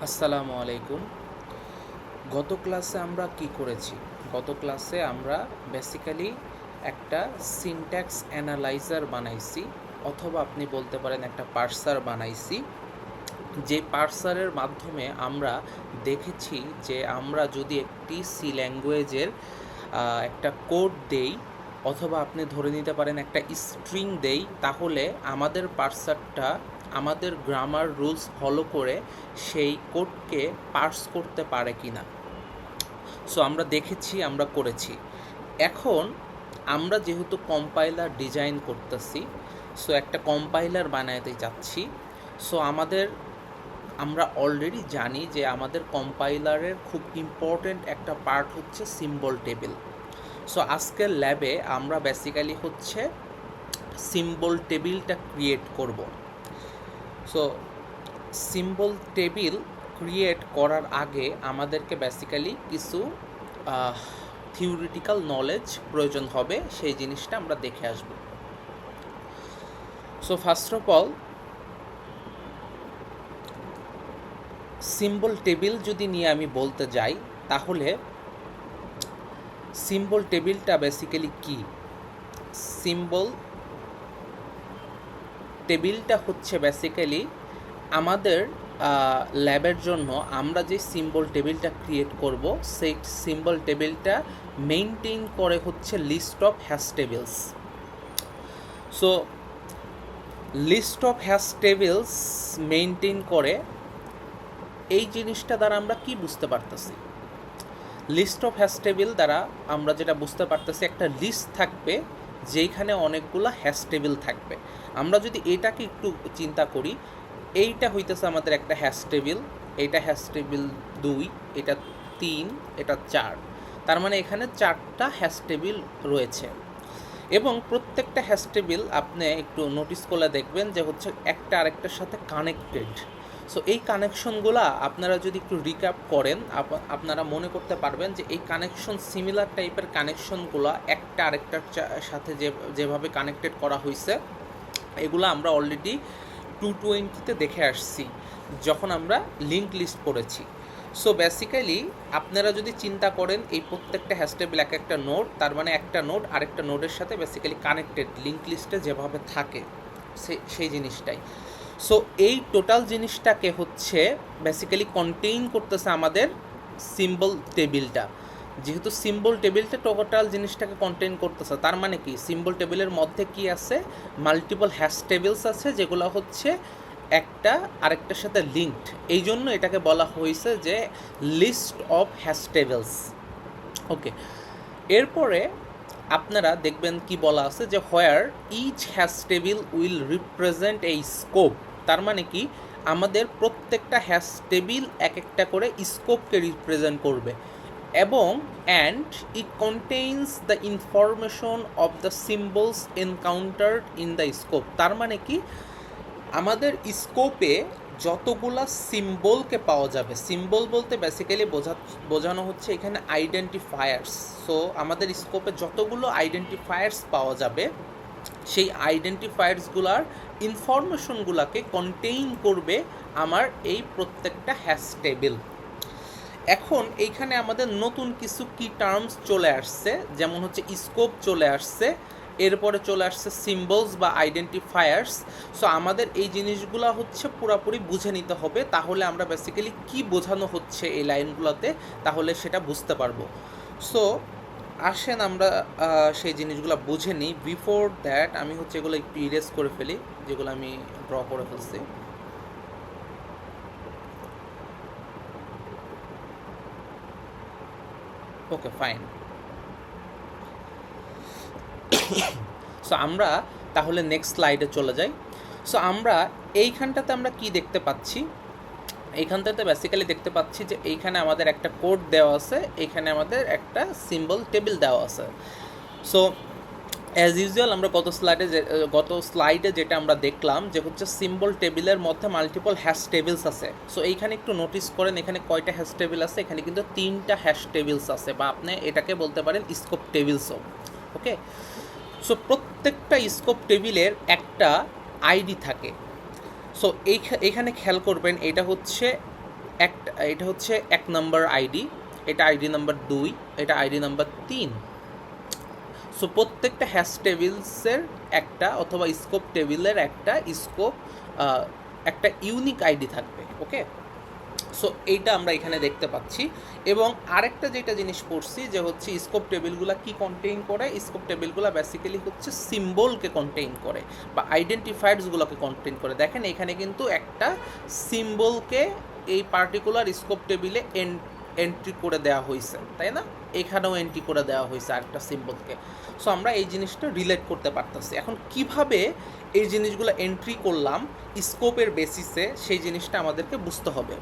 আসসালামু আলাইকুম। গত ক্লাসে আমরা কি করেছি? গত ক্লাসে আমরা বেসিক্যালি একটা সিনট্যাক্স অ্যানালাইজার বানাইছি, অথবা আপনি বলতে পারেন একটা পার্সার বানাইছি। যে পার্সারের মাধ্যমে আমরা দেখেছি যে আমরা যদি একটি সি ল্যাঙ্গুয়েজের একটা কোড দেই, অথবা আপনি ধরে নিতে পারেন একটা স্ট্রিং দেই, তাহলে আমাদের পার্সারটা আমাদের গ্রামার রুলস ফলো করে সেই কোডকে পার্স করতে পারে কি না। সো আমরা দেখেছি, আমরা করেছি। এখন আমরা যেহেতু কম্পাইলার ডিজাইন করতেছি, সো একটা কম্পাইলার বানাতে যাচ্ছি। সো আমরা অলরেডি জানি যে আমাদের কম্পাইলারের খুব ইম্পর্ট্যান্ট একটা পার্ট হচ্ছে সিম্বল টেবিল। সো আজকের ল্যাবে আমরা বেসিক্যালি হচ্ছে সিম্বল টেবিলটা ক্রিয়েট করব। সো সিম্বল টেবিল ক্রিয়েট করার আগে আমাদেরকে বেসিক্যালি কিছু থিওরিটিক্যাল নলেজ প্রয়োজন হবে, সেই জিনিসটা আমরা দেখে আসব। So first of all, symbol table যদি নিয়ে আমি বলতে যাই, তাহলে সিম্বল টেবিলটা বেসিক্যালি কি? সিম্বল টেবিলটা হচ্ছে বেসিক্যালি আমাদের ল্যাবের জন্য আমরা যে সিম্বল টেবিলটা ক্রিয়েট করব, সেই সিম্বল টেবিলটা মেইনটেইন করে হচ্ছে list of hash tables. So list of hash tables maintain করে, এই জিনিসটা দ্বারা আমরা কি বুঝতে পারতেছি? লিস্ট অফ হ্যাশ টেবিল দ্বারা আমরা যেটা বুঝতে পারতেছি, একটা লিস্ট থাকবে যেইখানে অনেকগুলো হ্যাশ টেবিল থাকবে। আমরা যদি এটাকে একটু চিন্তা করি, এইটা হইতেছে আমাদের একটা হ্যাশ টেবিল, এইটা হ্যাশ টেবিল 2, এটা 3, এটা 4। তার মানে এখানে 4টা হ্যাশ টেবিল রয়েছে, এবং প্রত্যেকটা হ্যাশ টেবিল আপনি একটু নোটিস করলে দেখবেন যে হচ্ছে একটা আরেকটার সাথে কানেক্টেড। সো এই কানেকশনগুলো আপনারা যদি একটু রিক্যাপ করেন, আপনারা মনে করতে পারবেন যে এই কানেকশন, সিমিলার টাইপের কানেকশনগুলো একটা আরেকটার সাথে যেভাবে কানেক্টেড করা হয়েছে, এগুলো আমরা অলরেডি 220-তে দেখে আসছি যখন আমরা লিঙ্ক লিস্ট পড়েছি। সো বেসিক্যালি আপনারা যদি চিন্তা করেন, এই প্রত্যেকটা হ্যাশটেবিল এক একটা নোড, তার মানে একটা নোড আরেকটা নোডের সাথে বেসিক্যালি কানেক্টেড, লিঙ্ক লিস্টে যেভাবে থাকে সেই জিনিসটাই। সো এই টোটাল জিনিসটাকে হচ্ছে বেসিক্যালি কন্টেইন করতেছে আমাদের সিম্বল টেবিলটা। যেহেতু সিম্বল টেবিলটা টোটাল জিনিসটাকে কন্টেইন করতেছে, তার মানে কি সিম্বল টেবিলের মধ্যে কি আছে? মাল্টিপল হ্যাশ টেবিলস আছে, যেগুলো হচ্ছে একটা আরেকটার সাথে লিঙ্কড। এই জন্য এটাকে বলা হয়েছে যে list of hash tables. Okay, এরপরে আপনারা দেখবেন কি বলা আছে, যে where each hash table will represent এই স্কোপ। তার মানে কি আমাদের প্রত্যেকটা হ্যাশ টেবিল এক একটা করে স্কোপকে রিপ্রেজেন্ট করবে, এবং and it contains the information of the symbols encountered in the scope. তার মানে কি আমাদের স্কোপে যতগুলা সিম্বলকে পাওয়া যাবে, সিম্বল বলতে বেসিক্যালি বোঝানো হচ্ছে এখানে আইডেন্টিফায়ার্স। সো আমাদের স্কোপে যতগুলো আইডেন্টিফায়ার্স পাওয়া যাবে, সেই আইডেন্টিফায়ার্সগুলার ইনফরমেশনগুলোকে কন্টেইন করবে আমার এই প্রত্যেকটা হ্যাশ টেবিল। এখন এইখানে আমাদের নতুন কিছু কি টার্মস চলে আসছে, যেমন হচ্ছে স্কোপ চলে আসছে, এরপরে চলে আসছে সিম্বলস বা আইডেন্টিফায়ার্স। সো আমাদের এই জিনিসগুলো হচ্ছে পুরোপুরি বুঝে নিতে হবে, তাহলে আমরা বেসিক্যালি কি বোঝানো হচ্ছে এই লাইনগুলোতে, তাহলে সেটা বুঝতে পারবো। সো আসেন আমরা সেই জিনিসগুলো বুঝে নিই। বিফোর দ্যাট আমি হচ্ছে এগুলো একটু ইরেজ করে ফেলি, যেগুলো আমি ড্র করে ফেলছি। ওকে, ফাইন। সো আমরা তাহলে নেক্সট স্লাইডে চলে যাই। সো আমরা এইখানটাতে আমরা কি দেখতে পাচ্ছি? এইখানটাতে বেসিক্যালি দেখতে পাচ্ছি যে এইখানে আমাদের একটা কোড দেওয়া আছে, এইখানে আমাদের একটা সিম্বল টেবিল দেওয়া আছে। সো অ্যাজ ইউজুয়াল আমরা গত স্লাইডে যেটা আমরা দেখলাম, যে হচ্ছে সিম্বল টেবিলের মধ্যে মাল্টিপল হ্যাশ টেবিলস আছে। সো এইখানে একটু নোটিস করেন, এখানে কয়টা হ্যাশ টেবিল আছে? এখানে কিন্তু 3টা হ্যাশ টেবিলস আছে, বা আপনি এটাকে বলতে পারেন স্কোপ টেবিলসও। ওকে, সো প্রত্যেকটা স্কোপ টেবিলের একটা আইডি থাকে। সো এইখানে খেয়াল করবেন, এটা হচ্ছে এটা হচ্ছে 1 নম্বর আইডি, এটা আইডি নাম্বার 2, এটা আইডি নাম্বার 3। সো প্রত্যেকটা হ্যাশ টেবিলসের একটা অথবা স্কোপ টেবিলের একটা স্কোপ একটা ইউনিক আইডি থাকবে। ওকে, সো এইটা আমরা এখানে দেখতে পাচ্ছি। এবং আরেকটা যেটা জিনিস পড়ছি যে হচ্ছে স্কোপ টেবিলগুলো কি কন্টেইন করে, স্কোপ টেবিলগুলো বেসিক্যালি হচ্ছে সিম্বলকে কন্টেইন করে বা আইডেন্টিফায়ার্সগুলোকে কন্টেইন করে। দেখেন এখানে কিন্তু একটা সিম্বলকে এই পার্টিকুলার স্কোপ টেবিলে এন্ট্রি করে দেওয়া হয়েছে, তাই না? এখানেও এন্ট্রি করে দেওয়া হয়েছে আরেকটা সিম্বলকে। সো আমরা এই জিনিসটা রিলেট করতে পারতেছি। এখন কিভাবে এই জিনিসগুলো এন্ট্রি করলাম স্কোপের বেসিসে, সেই জিনিসটা আমাদেরকে বুঝতে হবে।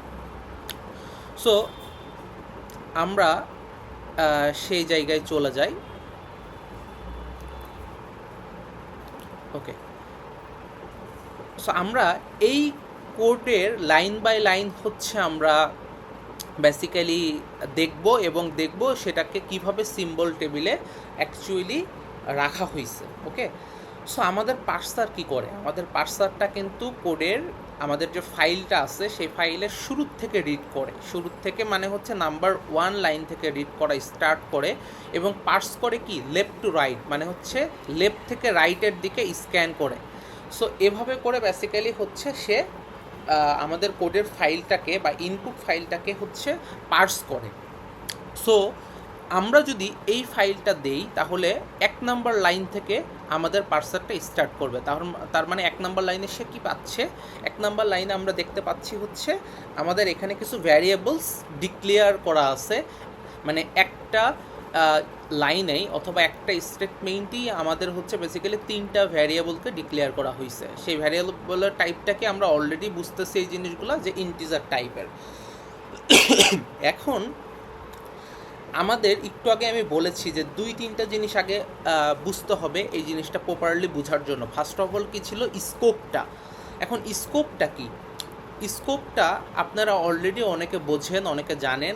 সো আমরা সেই জায়গায় চলে যাই। ওকে, সো আমরা এই কোডের লাইন বাই লাইন হচ্ছে আমরা বেসিক্যালি দেখব এবং দেখব সেটাকে কিভাবে সিম্বল টেবিলে অ্যাকচুয়ালি রাখা হয়েছে। ওকে, সো আমাদের পার্সার কি করে, আমাদের পার্সারটা কিন্তু কোডের আমাদের যে ফাইলটা আছে সেই ফাইলের শুরুর থেকে রিড করে, শুরুর থেকে মানে হচ্ছে নাম্বার 1 লাইন থেকে রিড করা স্টার্ট করে এবং পার্স করে কি লেফট টু রাইট, মানে হচ্ছে লেফট থেকে রাইটের দিকে স্ক্যান করে। সো এভাবে করে বেসিক্যালি হচ্ছে সে আমাদের কোডের ফাইলটাকে বা ইনপুট ফাইলটাকে হচ্ছে পার্স করে। সো আমরা যদি এই ফাইলটা দেই তাহলে 1 নাম্বার লাইন থেকে আমাদের পার্সারটা স্টার্ট করবে। তার মানে 1 নাম্বার লাইনে সে কী পাচ্ছে, 1 নাম্বার লাইনে আমরা দেখতে পাচ্ছি হচ্ছে আমাদের এখানে কিছু ভ্যারিয়েবলস ডিক্লেয়ার করা আছে। মানে একটা লাইনেই অথবা একটা স্টেটমেন্টই আমাদের হচ্ছে বেসিক্যালি 3টা ভ্যারিয়েবলকে ডিক্লেয়ার করা হয়েছে। সেই ভ্যারিয়েবলের টাইপটাকে আমরা অলরেডি বুঝতেছি এই জিনিসগুলো যে ইন্টিজার টাইপের। এখন আমাদের একটু আগে আমি বলেছি যে 2-3টা জিনিস আগে বুঝতে হবে এই জিনিসটা প্রপারলি বোঝার জন্য। ফার্স্ট অফ অল কী ছিল, স্কোপটা। এখন স্কোপটা কি, স্কোপটা আপনারা অলরেডি অনেকে বোঝেন, অনেকে জানেন।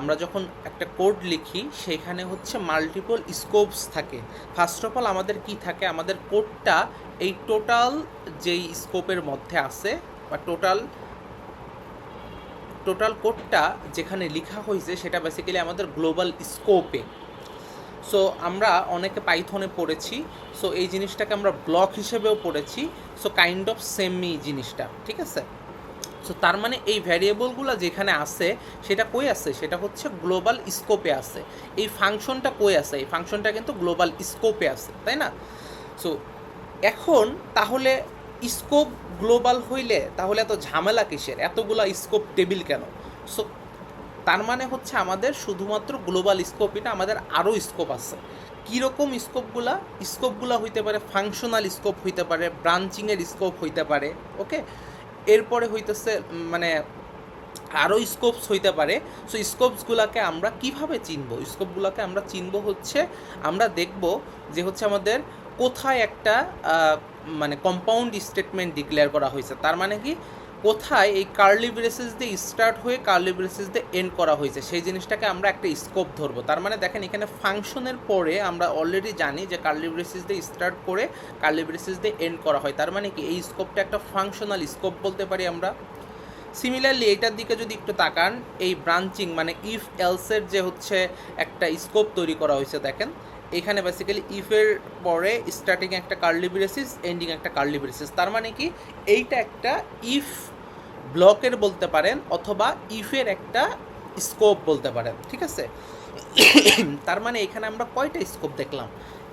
আমরা যখন একটা কোড লিখি সেখানে হচ্ছে মাল্টিপল স্কোপস থাকে। ফার্স্ট অফ অল আমাদের কি থাকে, আমাদের কোডটা এই টোটাল যেই স্কোপের মধ্যে আছে বা টোটাল কোডটা যেখানে লেখা হয়েছে সেটা বেসিক্যালি আমাদের গ্লোবাল স্কোপে। সো আমরা অনেকে পাইথনে পড়েছি, সো এই জিনিসটাকে আমরা ব্লক হিসেবেও পড়েছি। সো কাইন্ড অফ সেমই জিনিসটা, ঠিক আছে? সো তার মানে এই ভ্যারিয়েবলগুলো যেখানে আছে সেটা কই আছে, সেটা হচ্ছে গ্লোবাল স্কোপে আছে। এই ফাংশনটা কই আছে, এই ফাংশনটা কিন্তু গ্লোবাল স্কোপে আছে, তাই না? সো এখন তাহলে স্কোপ গ্লোবাল হইলে তাহলে এত ঝামেলা কিসের, এতগুলা স্কোপ টেবিল কেন? সো তার মানে হচ্ছে আমাদের শুধুমাত্র গ্লোবাল স্কোপই না, আমাদের আরও স্কোপ আছে। কীরকম স্কোপগুলা হইতে পারে ফাংশনাল স্কোপ হইতে পারে, ব্রাঞ্চিংয়ের স্কোপ হইতে পারে। ওকে, এরপরে হইতেছে মানে আরও স্কোপস হইতে পারে। সো স্কোপসগুলোকে আমরা কিভাবে চিনব, স্কোপগুলোকে আমরা চিনব হচ্ছে আমরা দেখব যে হচ্ছে আমাদের কোথায় একটা মানে কম্পাউন্ড স্টেটমেন্ট ডিক্লেয়ার করা হয়েছে। তার মানে কি, কোথায় এই কার্লি ব্রেসেস দিয়ে স্টার্ট হয়ে কার্লি ব্রেসেস দিয়ে এন্ড করা হয়েছে সেই জিনিসটাকে আমরা একটা স্কোপ ধরবো। তার মানে দেখেন এখানে ফাংশনের পরে আমরা অলরেডি জানি যে কার্লি ব্রেসেস দিয়ে স্টার্ট করে কার্লি ব্রেসেস দিয়ে এন্ড করা হয়। তার মানে কি এই স্কোপটা একটা ফাংশনাল স্কোপ বলতে পারি আমরা। সিমিলারলি এইটার দিকে যদি একটু তাকান, এই ব্রাঞ্চিং মানে ইফ এলসের যে হচ্ছে একটা স্কোপ তৈরি করা হয়েছে, দেখেন এখানে বেসিক্যালি ইফের পরে স্টার্টিং একটা কার্লি ব্রেসিস, এন্ডিং একটা কার্লি ব্রেসিস। তার মানে কি এইটা একটা ইফ ব্লকের বলতে পারেন অথবা ইফের একটা স্কোপ বলতে পারেন, ঠিক আছে? তার মানে এখানে আমরা কয়টা স্কোপ দেখলাম,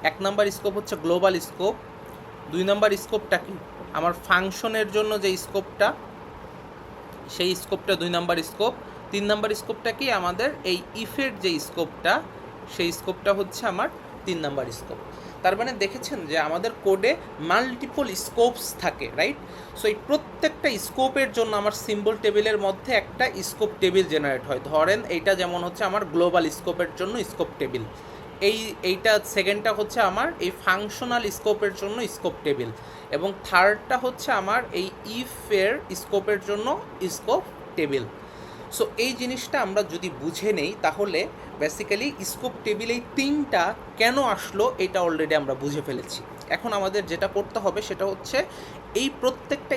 1 নাম্বার স্কোপ হচ্ছে গ্লোবাল স্কোপ, 2 নাম্বার স্কোপটা কি আমার ফাংশনের জন্য যে স্কোপটা সেই স্কোপটা 2 নাম্বার স্কোপ, 3 নাম্বার স্কোপটা কি আমাদের এই ইফের যে স্কোপটা সেই স্কোপটা হচ্ছে আমার 3 নাম্বার স্কোপ। তার মানে দেখেছেন যে আমাদের কোডে মাল্টিপল স্কোপস থাকে, রাইট? সো এই প্রত্যেকটা স্কোপের জন্য আমার সিম্বল টেবিলের মধ্যে একটা স্কোপ টেবিল জেনারেট হয়। ধরেন এইটা যেমন হচ্ছে আমার গ্লোবাল স্কোপের জন্য স্কোপ টেবিল, এইটা সেকেন্ডটা হচ্ছে আমার এই ফাংশনাল স্কোপের জন্য স্কোপ টেবিল, এবং থার্ডটা হচ্ছে আমার এই ইফের স্কোপের জন্য স্কোপ টেবিল। সো এই জিনিসটা আমরা যদি বুঝে নেই তাহলে বেসিক্যালি স্কোপ টেবিল এই 3টা কেন আসলো এটা অলরেডি আমরা বুঝে ফেলেছি। এখন আমাদের যেটা করতে হবে সেটা হচ্ছে এই প্রত্যেকটা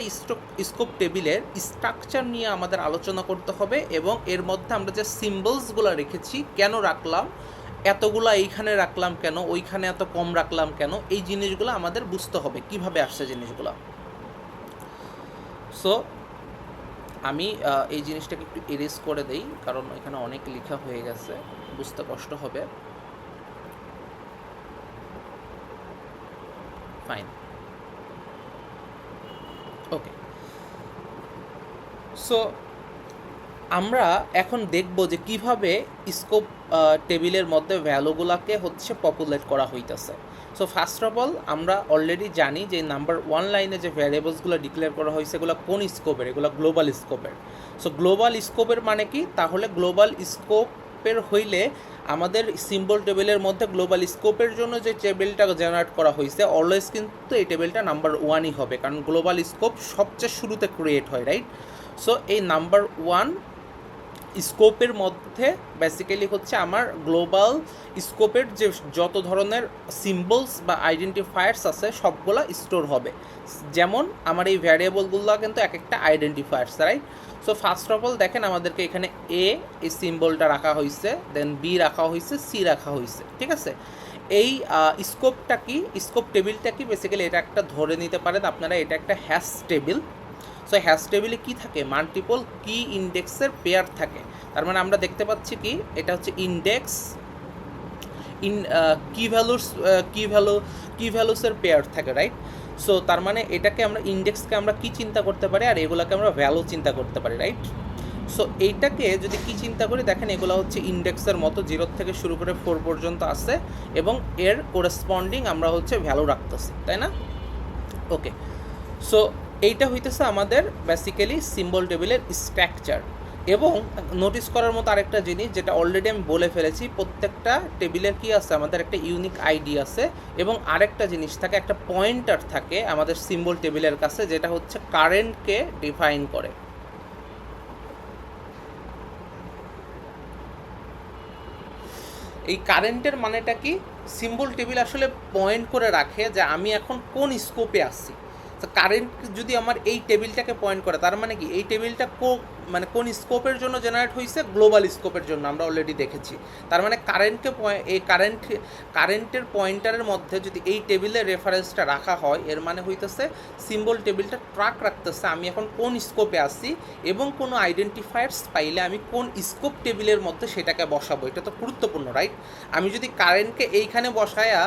স্কোপ টেবিলের স্ট্রাকচার নিয়ে আমাদের আলোচনা করতে হবে, এবং এর মধ্যে আমরা যে সিম্বলসগুলো রেখেছি, কেন রাখলাম, এতগুলো এইখানে রাখলাম কেন, ওইখানে এত কম রাখলাম কেন, এই জিনিসগুলো আমাদের বুঝতে হবে কিভাবে আসছে জিনিসগুলো। সো আমি এই জিনিসটাকে একটু এরেজ করে দেই, কারণ এখানে অনেক লেখা হয়ে গেছে, বুঝতে কষ্ট হবে। ফাইন, ওকে। সো আমরা এখন দেখব যে কিভাবে স্কোপ টেবিলের মধ্যে ভ্যালুগুলোকে হচ্ছে পপুলেট করা হইতেছে। সো ফার্স্ট অফ অল আমরা অলরেডি জানি যে নাম্বার 1 লাইনে যে ভ্যারিয়েবলসগুলো ডিক্লেয়ার করা হয়েছে এগুলো কোন স্কোপের, এগুলো গ্লোবাল স্কোপের। সো গ্লোবাল স্কোপের মানে কি, তাহলে গ্লোবাল স্কোপের হইলে আমাদের সিম্বল টেবিলের মধ্যে গ্লোবাল স্কোপের জন্য যে টেবিলটা জেনারেট করা হয়েছে অলওয়েজ কিন্তু এই টেবিলটা নাম্বার 1ই হবে, কারণ গ্লোবাল স্কোপ সবচেয়ে শুরুতে ক্রিয়েট হয়, রাইট? সো এই নাম্বার 1 স্কোপের মধ্যে বেসিক্যালি হচ্ছে আমার গ্লোবাল স্কোপের যে যত ধরনের সিম্বলস বা আইডেন্টিফায়ার্স আছে সবগুলা স্টোর হবে। যেমন আমার এই ভ্যারিয়েবলগুলো কিন্তু এক একটা identifiers, right? So first of all দেখেন আমাদেরকে এখানে এ এই সিম্বলটা রাখা হয়েছে, দেন বি রাখা হয়েছে, সি রাখা হয়েছে, ঠিক আছে? এই স্কোপটা কি, স্কোপ টেবিলটা কি, বেসিক্যালি এটা একটা ধরে নিতে পারেন আপনারা, এটা একটা হ্যাশ টেবিল। সো হ্যাশ টেবিলে কী থাকে, মাল্টিপল কি ইন্ডেক্সের পেয়ার থাকে। তার মানে আমরা দেখতে পাচ্ছি কি এটা হচ্ছে ইন্ডেক্স কি ভ্যালুসের পেয়ার থাকে, রাইট? সো তার মানে এটাকে আমরা ইন্ডেক্সকে আমরা কি চিন্তা করতে পারি, আর এগুলোকে আমরা ভ্যালু চিন্তা করতে পারি, রাইট? সো এইটাকে যদি কি চিন্তা করি, দেখেন এগুলো হচ্ছে ইন্ডেক্সের মতো 0 থেকে শুরু করে 4 পর্যন্ত আছে, এবং এর কোরেসপন্ডিং আমরা হচ্ছে ভ্যালু রাখতেছি, তাই না? ওকে। সো এইটা হইতেছে আমাদের বেসিক্যালি সিম্বল টেবিলের স্ট্রাকচার। এবং নোটিস করার মতো আরেকটা জিনিস যেটা অলরেডি আমি বলে ফেলেছি, প্রত্যেকটা টেবিলের কি আছে, আমাদের একটা ইউনিক আইডি আছে, এবং আরেকটা জিনিস থাকে, একটা পয়েন্টার থাকে আমাদের সিম্বল টেবিলের কাছে, যেটা হচ্ছে কারেন্টকে ডিফাইন করে। এই কারেন্টের মানেটা কি, সিম্বল টেবিল আসলে পয়েন্ট করে রাখে যে আমি এখন কোন স্কোপে আছি। তো কারেন্ট যদি আমার এই টেবিলটাকে পয়েন্ট করে, তার মানে কি এই টেবিলটা মানে কোন স্কোপের জন্য জেনারেট হয়েছে, গ্লোবাল স্কোপের জন্য, আমরা অলরেডি দেখেছি। তার মানে এই কারেন্টের পয়েন্টারের মধ্যে যদি এই টেবিলের রেফারেন্সটা রাখা হয়, এর মানে হইতেছে সিম্বল টেবিলটা ট্র্যাক রাখতেছে আমি এখন কোন স্কোপে আছি, এবং কোনো আইডেন্টিফায়ার্স পাইলে আমি কোন স্কোপ টেবিলের মধ্যে সেটাকে বসাবো। এটা তো গুরুত্বপূর্ণ, রাইট? আমি যদি কারেন্টকে এইখানে বসায়া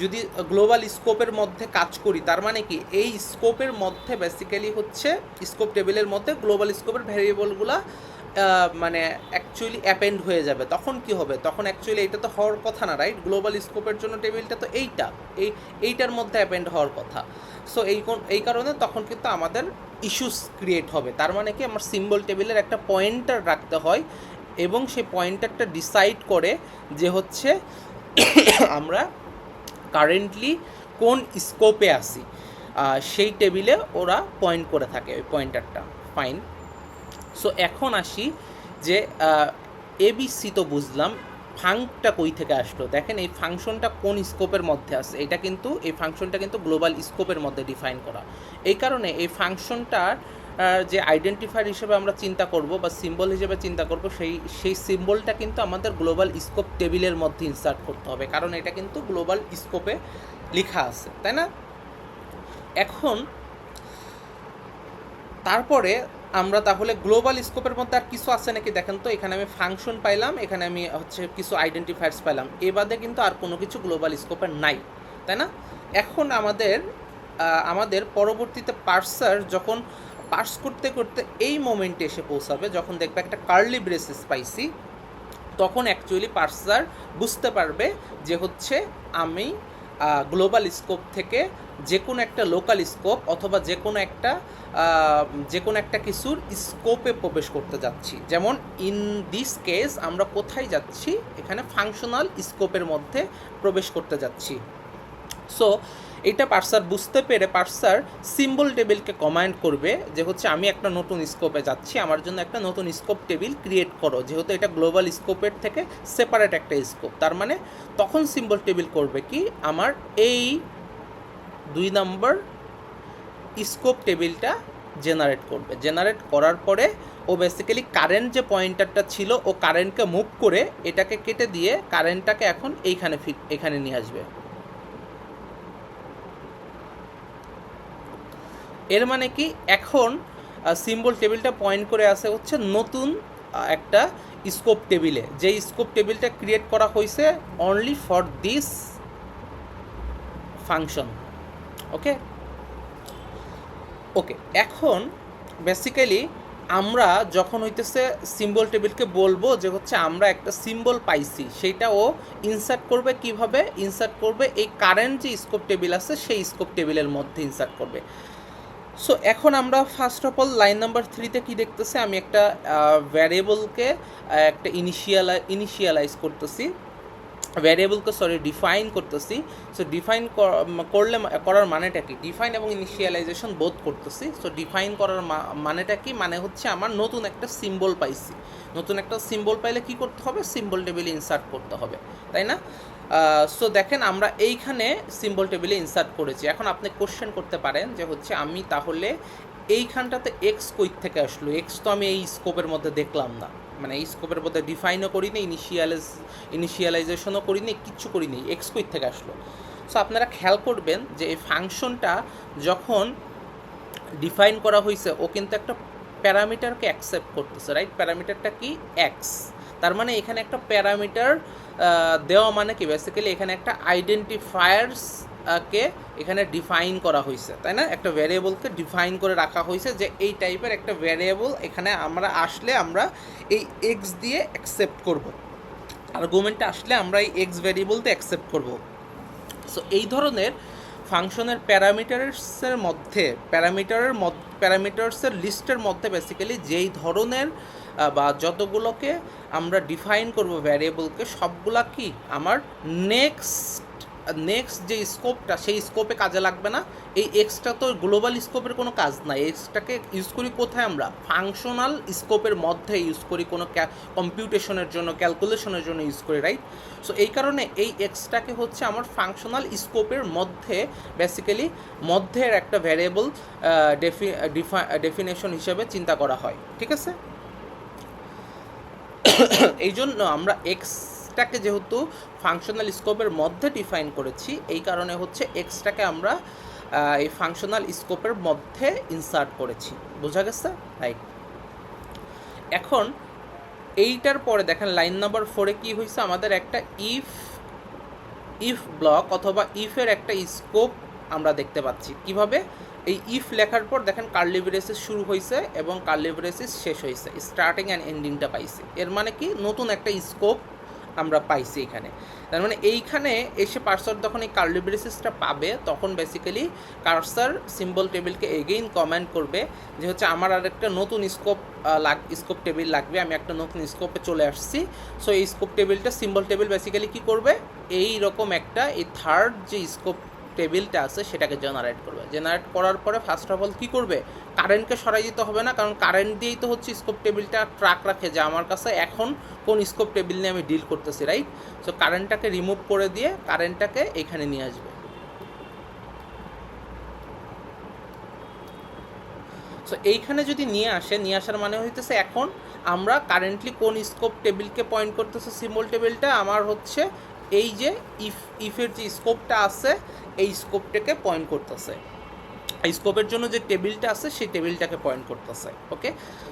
যদি গ্লোবাল স্কোপের মধ্যে কাজ করি, তার মানে কি এই স্কোপের মধ্যে বেসিক্যালি হচ্ছে স্কোপ টেবিলের মধ্যে গ্লোবাল স্কোপের ভ্যারিয়েবলগুলো মানে অ্যাকচুয়ালি অ্যাপেন্ড হয়ে যাবে। তখন কি হবে, তখন অ্যাকচুয়ালি এটা তো হওয়ার কথা না, রাইট? গ্লোবাল স্কোপের জন্য টেবিলটা তো এইটার মধ্যে অ্যাপেন্ড হওয়ার কথা। সো এই কারণে তখন কিন্তু আমাদের ইস্যুস ক্রিয়েট হবে। তার মানে কি আমার সিম্বল টেবিলের একটা পয়েন্টার রাখতে হয়, এবং সেই পয়েন্টারটা ডিসাইড করে যে হচ্ছে আমরা কারেন্টলি কোন স্কোপে আসি, সেই টেবিলে ওরা পয়েন্ট করে থাকে ওই পয়েন্টারটা। ফাইন। সো এখন আসি যে এবিসি তো বুঝলাম, ফাংটা কই থেকে আসলো। দেখেন এই ফাংশনটা কোন স্কোপের মধ্যে আছে, এই ফাংশনটা কিন্তু গ্লোবাল স্কোপের মধ্যে ডিফাইন করা। এই কারণে এই ফাংশনটার যে আইডেন্টিফায়ার হিসেবে আমরা চিন্তা করব বা সিম্বল হিসেবে চিন্তা করব, সেই সিম্বলটা কিন্তু আমাদের গ্লোবাল স্কোপ টেবিলের মধ্যে ইনসার্ট করতে হবে, কারণ এটা কিন্তু গ্লোবাল স্কোপে লেখা আছে, তাই না? এখন তারপরে আমরা তাহলে গ্লোবাল স্কোপের মধ্যে আর কিছু আছে নাকি দেখেন তো। এখানে আমি ফাংশন পাইলাম, এখানে আমি হচ্ছে কিছু আইডেন্টিফায়ার্স পাইলাম, এ বাদে কিন্তু আর কোনো কিছু গ্লোবাল স্কোপের নাই, তাই না? এখন আমাদের পরবর্তীতে পার্সার যখন পার্স করতে করতে এই মোমেন্টে এসে পৌঁছাবে, যখন দেখবে একটা কার্লি ব্রেসেস পাইছি, তখন অ্যাকচুয়ালি পার্সার বুঝতে পারবে যে হচ্ছে আমি গ্লোবাল স্কোপ থেকে যে কোনো একটা লোকাল স্কোপ অথবা যে কোনো একটা কিছুর স্কোপে প্রবেশ করতে যাচ্ছি। যেমন ইন দিস কেস আমরা কোথায় যাচ্ছি, এখানে ফাংশনাল স্কোপের মধ্যে প্রবেশ করতে যাচ্ছি। সো এটা পার্সার বুঝতে পেরে পার্সার সিম্বল টেবিলকে কমান্ড করবে যে হচ্ছে আমি একটা নতুন স্কোপে যাচ্ছি, আমার জন্য একটা নতুন স্কোপ টেবিল ক্রিয়েট করো, যেহেতু এটা গ্লোবাল স্কোপের থেকে সেপারেট একটা স্কোপ। তার মানে তখন সিম্বল টেবিল করবে কি, আমার এই 2 নম্বর স্কোপ টেবিলটা জেনারেট করবে। জেনারেট করার পরে ও বেসিক্যালি কারেন্ট যে পয়েন্টারটা ছিল ও কারেন্টকে মুভ করে এটাকে কেটে দিয়ে কারেন্টটাকে এখন এখানে নিয়ে আসবে। এর মানে কি এখন সিম্বল টেবিলটা পয়েন্ট করে আসে হচ্ছে নতুন একটা স্কোপ টেবিলে, যে স্কোপ টেবিলটা ক্রিয়েট করা হয়েছে অনলি ফর দিস ফাংশন। ওকে ওকে এখন বেসিক্যালি আমরা যখন হইতেছে সিম্বল টেবিলকে বলবো যে হচ্ছে আমরা একটা সিম্বল পাইছি, সেইটা ও ইনসার্ট করবে কিভাবে? ইনসার্ট করবে এই কারেন্ট যে স্কোপ টেবিল আছে সেই স্কোপ টেবিলের মধ্যে ইনসার্ট করবে। সো এখন আমরা first of all line number 3-তে কী দেখতেছি, আমি একটা ভ্যারিয়েবলকে একটা ইনিশিয়ালাইজ করতেছি, ডিফাইন করতেছি। সো ডিফাইন করার মানেটা কি? ডিফাইন এবং ইনিশিয়ালাইজেশন বোধ করতেছি। সো ডিফাইন করার মানেটা কি? মানে হচ্ছে আমার নতুন একটা সিম্বল পাইছি, নতুন একটা সিম্বল পাইলে কি করতে হবে? সিম্বল টেবিলে ইনসার্ট করতে হবে, তাই না? সো দেখেন আমরা এইখানে সিম্বল টেবিলে ইনসার্ট করেছি। এখন আপনি কোশ্চেন করতে পারেন যে হচ্ছে আমি তাহলে এইখানটাতে এক্স কই থেকে আসলো? এক্স তো আমি এই স্কোপের মধ্যে দেখলাম না, মানে এই স্কোপের মধ্যে ডিফাইনও করিনি, ইনিশিয়ালাইজেশনও করিনি, কিচ্ছু করিনি, এক্স কই থেকে আসলো? সো আপনারা খেয়াল করবেন যে এই ফাংশনটা যখন ডিফাইন করা হয়েছে ও কিন্তু একটা প্যারামিটারকে অ্যাকসেপ্ট করতেছে, রাইট? প্যারামিটারটা কি? এক্স। তার মানে এখানে একটা প্যারামিটার দেওয়া মানে কি? বেসিক্যালি এখানে একটা আইডেন্টিফায়ার্স কে এখানে ডিফাইন করা হয়েছে, তাই না? একটা ভ্যারিয়েবলকে ডিফাইন করে রাখা হয়েছে যে এই টাইপের একটা ভ্যারিয়েবল এখানে আমরা আসলে আমরা এই এক্স দিয়ে অ্যাকসেপ্ট করব, আর্গুমেন্টে আসলে আমরা এই এক্স ভ্যারিয়েবলতে অ্যাকসেপ্ট করব। সো এই ধরনের ফাংশনের প্যারামিটার্সের লিস্টের মধ্যে বেসিক্যালি যেই ধরনের বা যতগুলোকে আমরা ডিফাইন করব ভ্যারিয়েবলকে, সবগুলা কি আমার নেক্সট যে স্কোপটা সেই স্কোপে কাজে লাগবে না। এই এক্সটা তো গ্লোবাল স্কোপের কোনো কাজ নাই, এক্সটাকে ইউজ করি কোথায়? আমরা ফাংশনাল স্কোপের মধ্যে ইউজ করি, কোনো কম্পিউটেশনের জন্য, ক্যালকুলেশনের জন্য ইউজ করি, রাইট? সো এই কারণে এই এক্সটাকে হচ্ছে আমার ফাংশনাল স্কোপের মধ্যে বেসিক্যালি মধ্যের একটা ভ্যারিয়েবল ডেফিনেশন হিসেবে চিন্তা করা হয়, ঠিক আছে? এই জন্য আমরা এক্সটাকে যেহেতু ফাংশনাল স্কোপের মধ্যে ডিফাইন করেছি, এই কারণে হচ্ছে এক্সটাকে আমরা এই ফাংশনাল স্কোপের মধ্যে ইনসার্ট করেছি। বোঝা গেছে? রাইট। এখন এইটার পরে দেখেন লাইন নাম্বার 4-এ কী হয়েছে, আমাদের একটা ইফ ব্লক অথবা ইফের একটা স্কোপ আমরা দেখতে পাচ্ছি। কিভাবে? এই ইফ লেখার পর দেখেন কার্লি ব্রেসেস শুরু হয়েছে এবং কার্লি ব্রেসেস শেষ হয়েছে, স্টার্টিং অ্যান্ড এন্ডিংটা পাইছি। এর মানে কি? নতুন একটা স্কোপ আমরা পাইছি এখানে। তার মানে এইখানে এসে পার্সার যখন এই কার্লি ব্রেসেসটা পাবে তখন বেসিক্যালি কার্সার সিম্বল টেবিলকে এগেইন কমেন্ট করবে যে হচ্ছে আমার আর একটা নতুন স্কোপ টেবিল লাগবে, আমি একটা নতুন স্কোপে চলে আসছি। সো এই স্কোপ টেবিলটা সিম্বল টেবিল বেসিক্যালি কী করবে? এই রকম একটা এই থার্ড যে স্কোপ টেবিলটা আছে সেটাকে জেনারেট করবে। জেনারেট করার পরে ফার্স্ট অফ অল কী করবে? কারেন্টকে সরাই দিতে হবে না, কারণ কারেন্ট দিয়েই তো হচ্ছে স্কোপ টেবিলটা ট্র্যাক রাখে যে আমার কাছে এখন কোন স্কোপ টেবিল নিয়ে আমি ডিল করতেছি, রাইট? সো কারেন্টটাকে রিমুভ করে দিয়ে কারেন্টটাকে এখানে নিয়ে আসবে। সো এইখানে যদি নিয়ে আসার মানে হইতেছে এখন আমরা কারেন্টলি কোন স্কোপ টেবিলকে পয়েন্ট করতেছে সিম্বল টেবিলটা? আমার হচ্ছে এই যে ইফের যে স্কোপটা আছে এই স্কোপটাকে পয়েন্ট করতেছে, এই স্কোপের জন্য যে টেবিলটা আছে সেই টেবিলটাকে পয়েন্ট করতেছে। ওকে,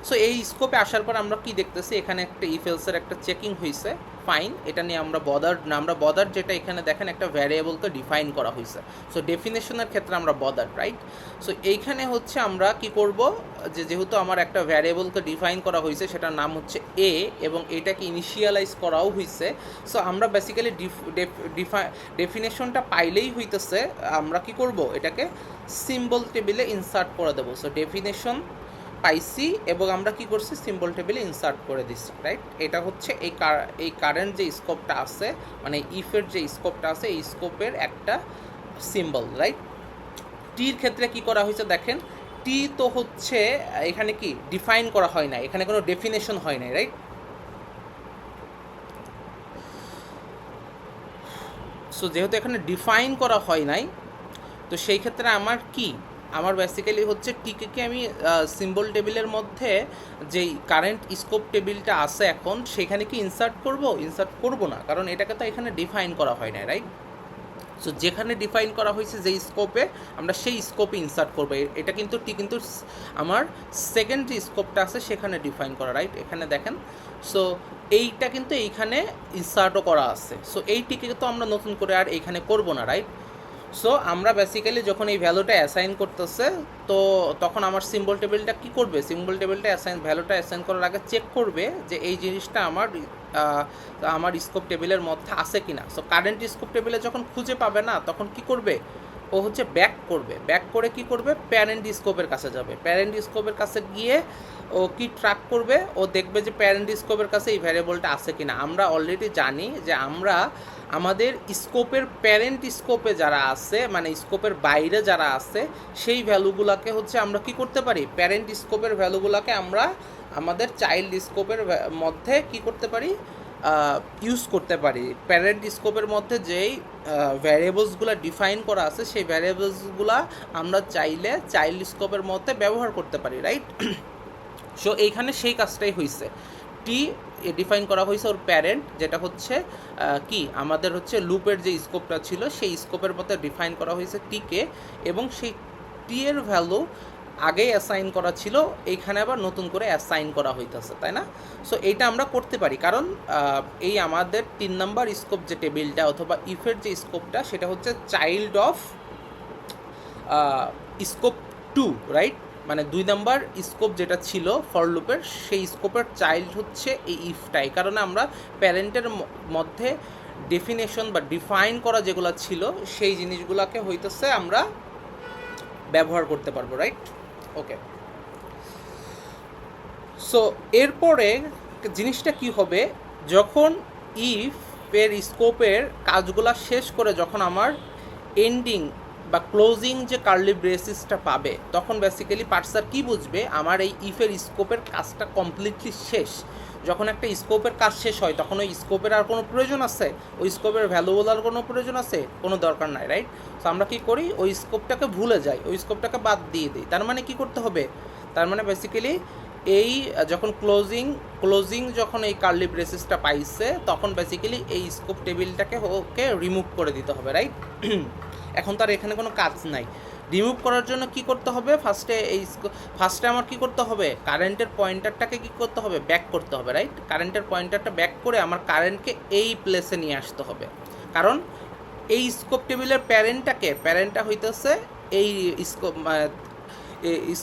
সো এই স্কোপে আসার পর আমরা কি দেখতেছি? এখানে একটা ইফ এলসের একটা চেকিং হয়েছে, ফাইন, এটা নিয়ে আমরা বদার যেটা এখানে দেখেন একটা ভ্যারিয়েবলকে ডিফাইন করা হয়েছে। সো ডেফিনেশনের ক্ষেত্রে আমরা বদার, রাইট? সো এইখানে হচ্ছে আমরা কি করব, যেহেতু আমার একটা ভ্যারিয়েবলকে ডিফাইন করা হয়েছে সেটার নাম হচ্ছে এ এবং এটাকে ইনিশিয়ালাইজ করাও হয়েছে। সো আমরা বেসিক্যালি ডেফিনেশনটা পাইলেই হইতেছে আমরা কি করব? এটাকে সিম্বল টেবিলে ইনসার্ট করে দেবো। সো ডেফিনেশন পাইছি এবং আমরা কি করছি? সিম্বল টেবিলে ইনসার্ট করে দিচ্ছি, রাইট? এটা হচ্ছে এই কারেন্ট যে স্কোপটা আছে, মানে ইফের যে স্কোপটা আছে এই স্কোপের একটা সিম্বল, রাইট? টির ক্ষেত্রে কি করা হয়েছে দেখেন, টি তো হচ্ছে এখানে কি ডিফাইন করা হয় না, এখানে কোনো ডেফিনেশন হয় নাই, রাইট? সো যেহেতু এখানে ডিফাইন করা হয় নাই তো সেই ক্ষেত্রে আমার কি আমার বেসিক্যালি হচ্ছে টিকে কি আমি সিম্বল টেবিলের মধ্যে যেই কারেন্ট স্কোপ টেবিলটা আছে এখন সেখানে কি ইনসার্ট করব না, কারণ এটাকে তো এখানে ডিফাইন করা হয় না, রাইট? সো যেখানে ডিফাইন করা হয়েছে যেই স্কোপে আমরা সেই স্কোপে ইনসার্ট করবো। এটা কিন্তু আমার সেকেন্ড যে স্কোপটা আছে সেখানে ডিফাইন করা, রাইট? এখানে দেখেন, সো এইটা কিন্তু এইখানে ইনসার্টও করা আছে। সো এইটিকে তো আমরা নতুন করে আর এইখানে করব না, রাইট? সো আমরা বেসিক্যালি যখন এই ভ্যালুটা অ্যাসাইন করতেছে তো তখন আমার সিম্বল টেবিলটা কী করবে, সিম্বল টেবিলটা ভ্যালুটা অ্যাসাইন করার আগে চেক করবে যে এই জিনিসটা আমার স্কোপ টেবিলের মধ্যে আছে কিনা। সো কারেন্ট স্কোপ টেবিলে যখন খুঁজে পাবে না তখন কি করবে, ও হচ্ছে ব্যাক করে কি করবে, প্যারেন্ট স্কোপের কাছে যাবে। প্যারেন্ট স্কোপের কাছে গিয়ে ও কি ট্র্যাক করবে, ও দেখবে যে প্যারেন্ট স্কোপের কাছে এই ভ্যারিয়েবলটা আছে কিনা। আমরা অলরেডি জানি যে আমরা আমাদের স্কোপের প্যারেন্ট স্কোপে যারা আছে, মানে স্কোপের বাইরে যারা আছে, সেই ভ্যালুগুলোকে হচ্ছে আমরা কি করতে পারি, প্যারেন্ট স্কোপের ভ্যালুগুলোকে আমরা আমাদের চাইল্ড স্কোপের মধ্যে কি করতে পারি, ইউজ করতে পারি। প্যারেন্ট স্কোপের মধ্যে যেই ভ্যারিয়েবলসগুলো ডিফাইন করা আছে সেই ভ্যারিয়েবলসগুলো আমরা চাইলে চাইল্ড স্কোপের মধ্যে ব্যবহার করতে পারি, রাইট? সো এইখানে সেই কাজটাই হয়েছে, টি ডিফাইন করা হয়েছে ওর প্যারেন্ট, যেটা হচ্ছে কি আমাদের হচ্ছে লুপের যে স্কোপটা ছিল সেই স্কোপের মধ্যে ডিফাইন করা হয়েছে টিকে, এবং সেই টি এর ভ্যালু আগেই অ্যাসাইন করা ছিল, এইখানে আবার নতুন করে অ্যাসাইন করা হইতেছে, তাই না? সো এইটা আমরা করতে পারি, কারণ এই আমাদের 3 নাম্বার স্কোপ যে টেবিলটা অথবা ইফের যে স্কোপটা সেটা হচ্ছে চাইল্ড অফ স্কোপ 2, রাইট? মানে 2 নাম্বার স্কোপ যেটা ছিল ফর লুপের সেই স্কোপের চাইল্ড হচ্ছে এই ইফটাই, কারণে আমরা প্যারেন্টের মধ্যে ডেফিনেশন বা ডিফাইন করা যেগুলো ছিল সেই জিনিসগুলোকে হইতেছে আমরা ব্যবহার করতে পারবো, রাইট? ওকে, সো এরপরে জিনিসটা কি হবে, যখন ইফ এর স্কোপের কাজগুলো শেষ করে যখন আমার এন্ডিং বা ক্লোজিং যে কার্লি ব্রেসিসটা পাবে তখন বেসিক্যালি পার্সার কি বুঝবে, আমার এই ইফের স্কোপের কাজটা কমপ্লিটলি শেষ। যখন একটা স্কোপের কাজ শেষ হয় তখন ওই স্কোপের আর কোনো প্রয়োজন আছে, ওই স্কোপের ভ্যালু বলার কোনো প্রয়োজন আছে, কোনো দরকার নাই, রাইট? তো আমরা কী করি, ওই স্কোপটাকে ভুলে যাই, ওই স্কোপটাকে বাদ দিয়ে দিই। তার মানে কি করতে হবে, তার মানে বেসিক্যালি এই যখন ক্লোজিং যখন এই কার্লি ব্রেসিসটা পাইছে তখন বেসিক্যালি এই স্কোপ টেবিলটাকে ওকে রিমুভ করে দিতে হবে, রাইট? এখন তার এখানে কোনো কাজ নাই। রিমুভ করার জন্য কি করতে হবে, ফার্স্টে আমার কি করতে হবে, কারেন্টের পয়েন্টারটাকে কি করতে হবে, ব্যাক করতে হবে, রাইট? কারেন্টের পয়েন্টারটা ব্যাক করে আমার কারেন্টকে এই প্লেসে নিয়ে আসতে হবে, কারণ এই স্কোপ টেবিলের প্যারেন্টটা হইতেছে এই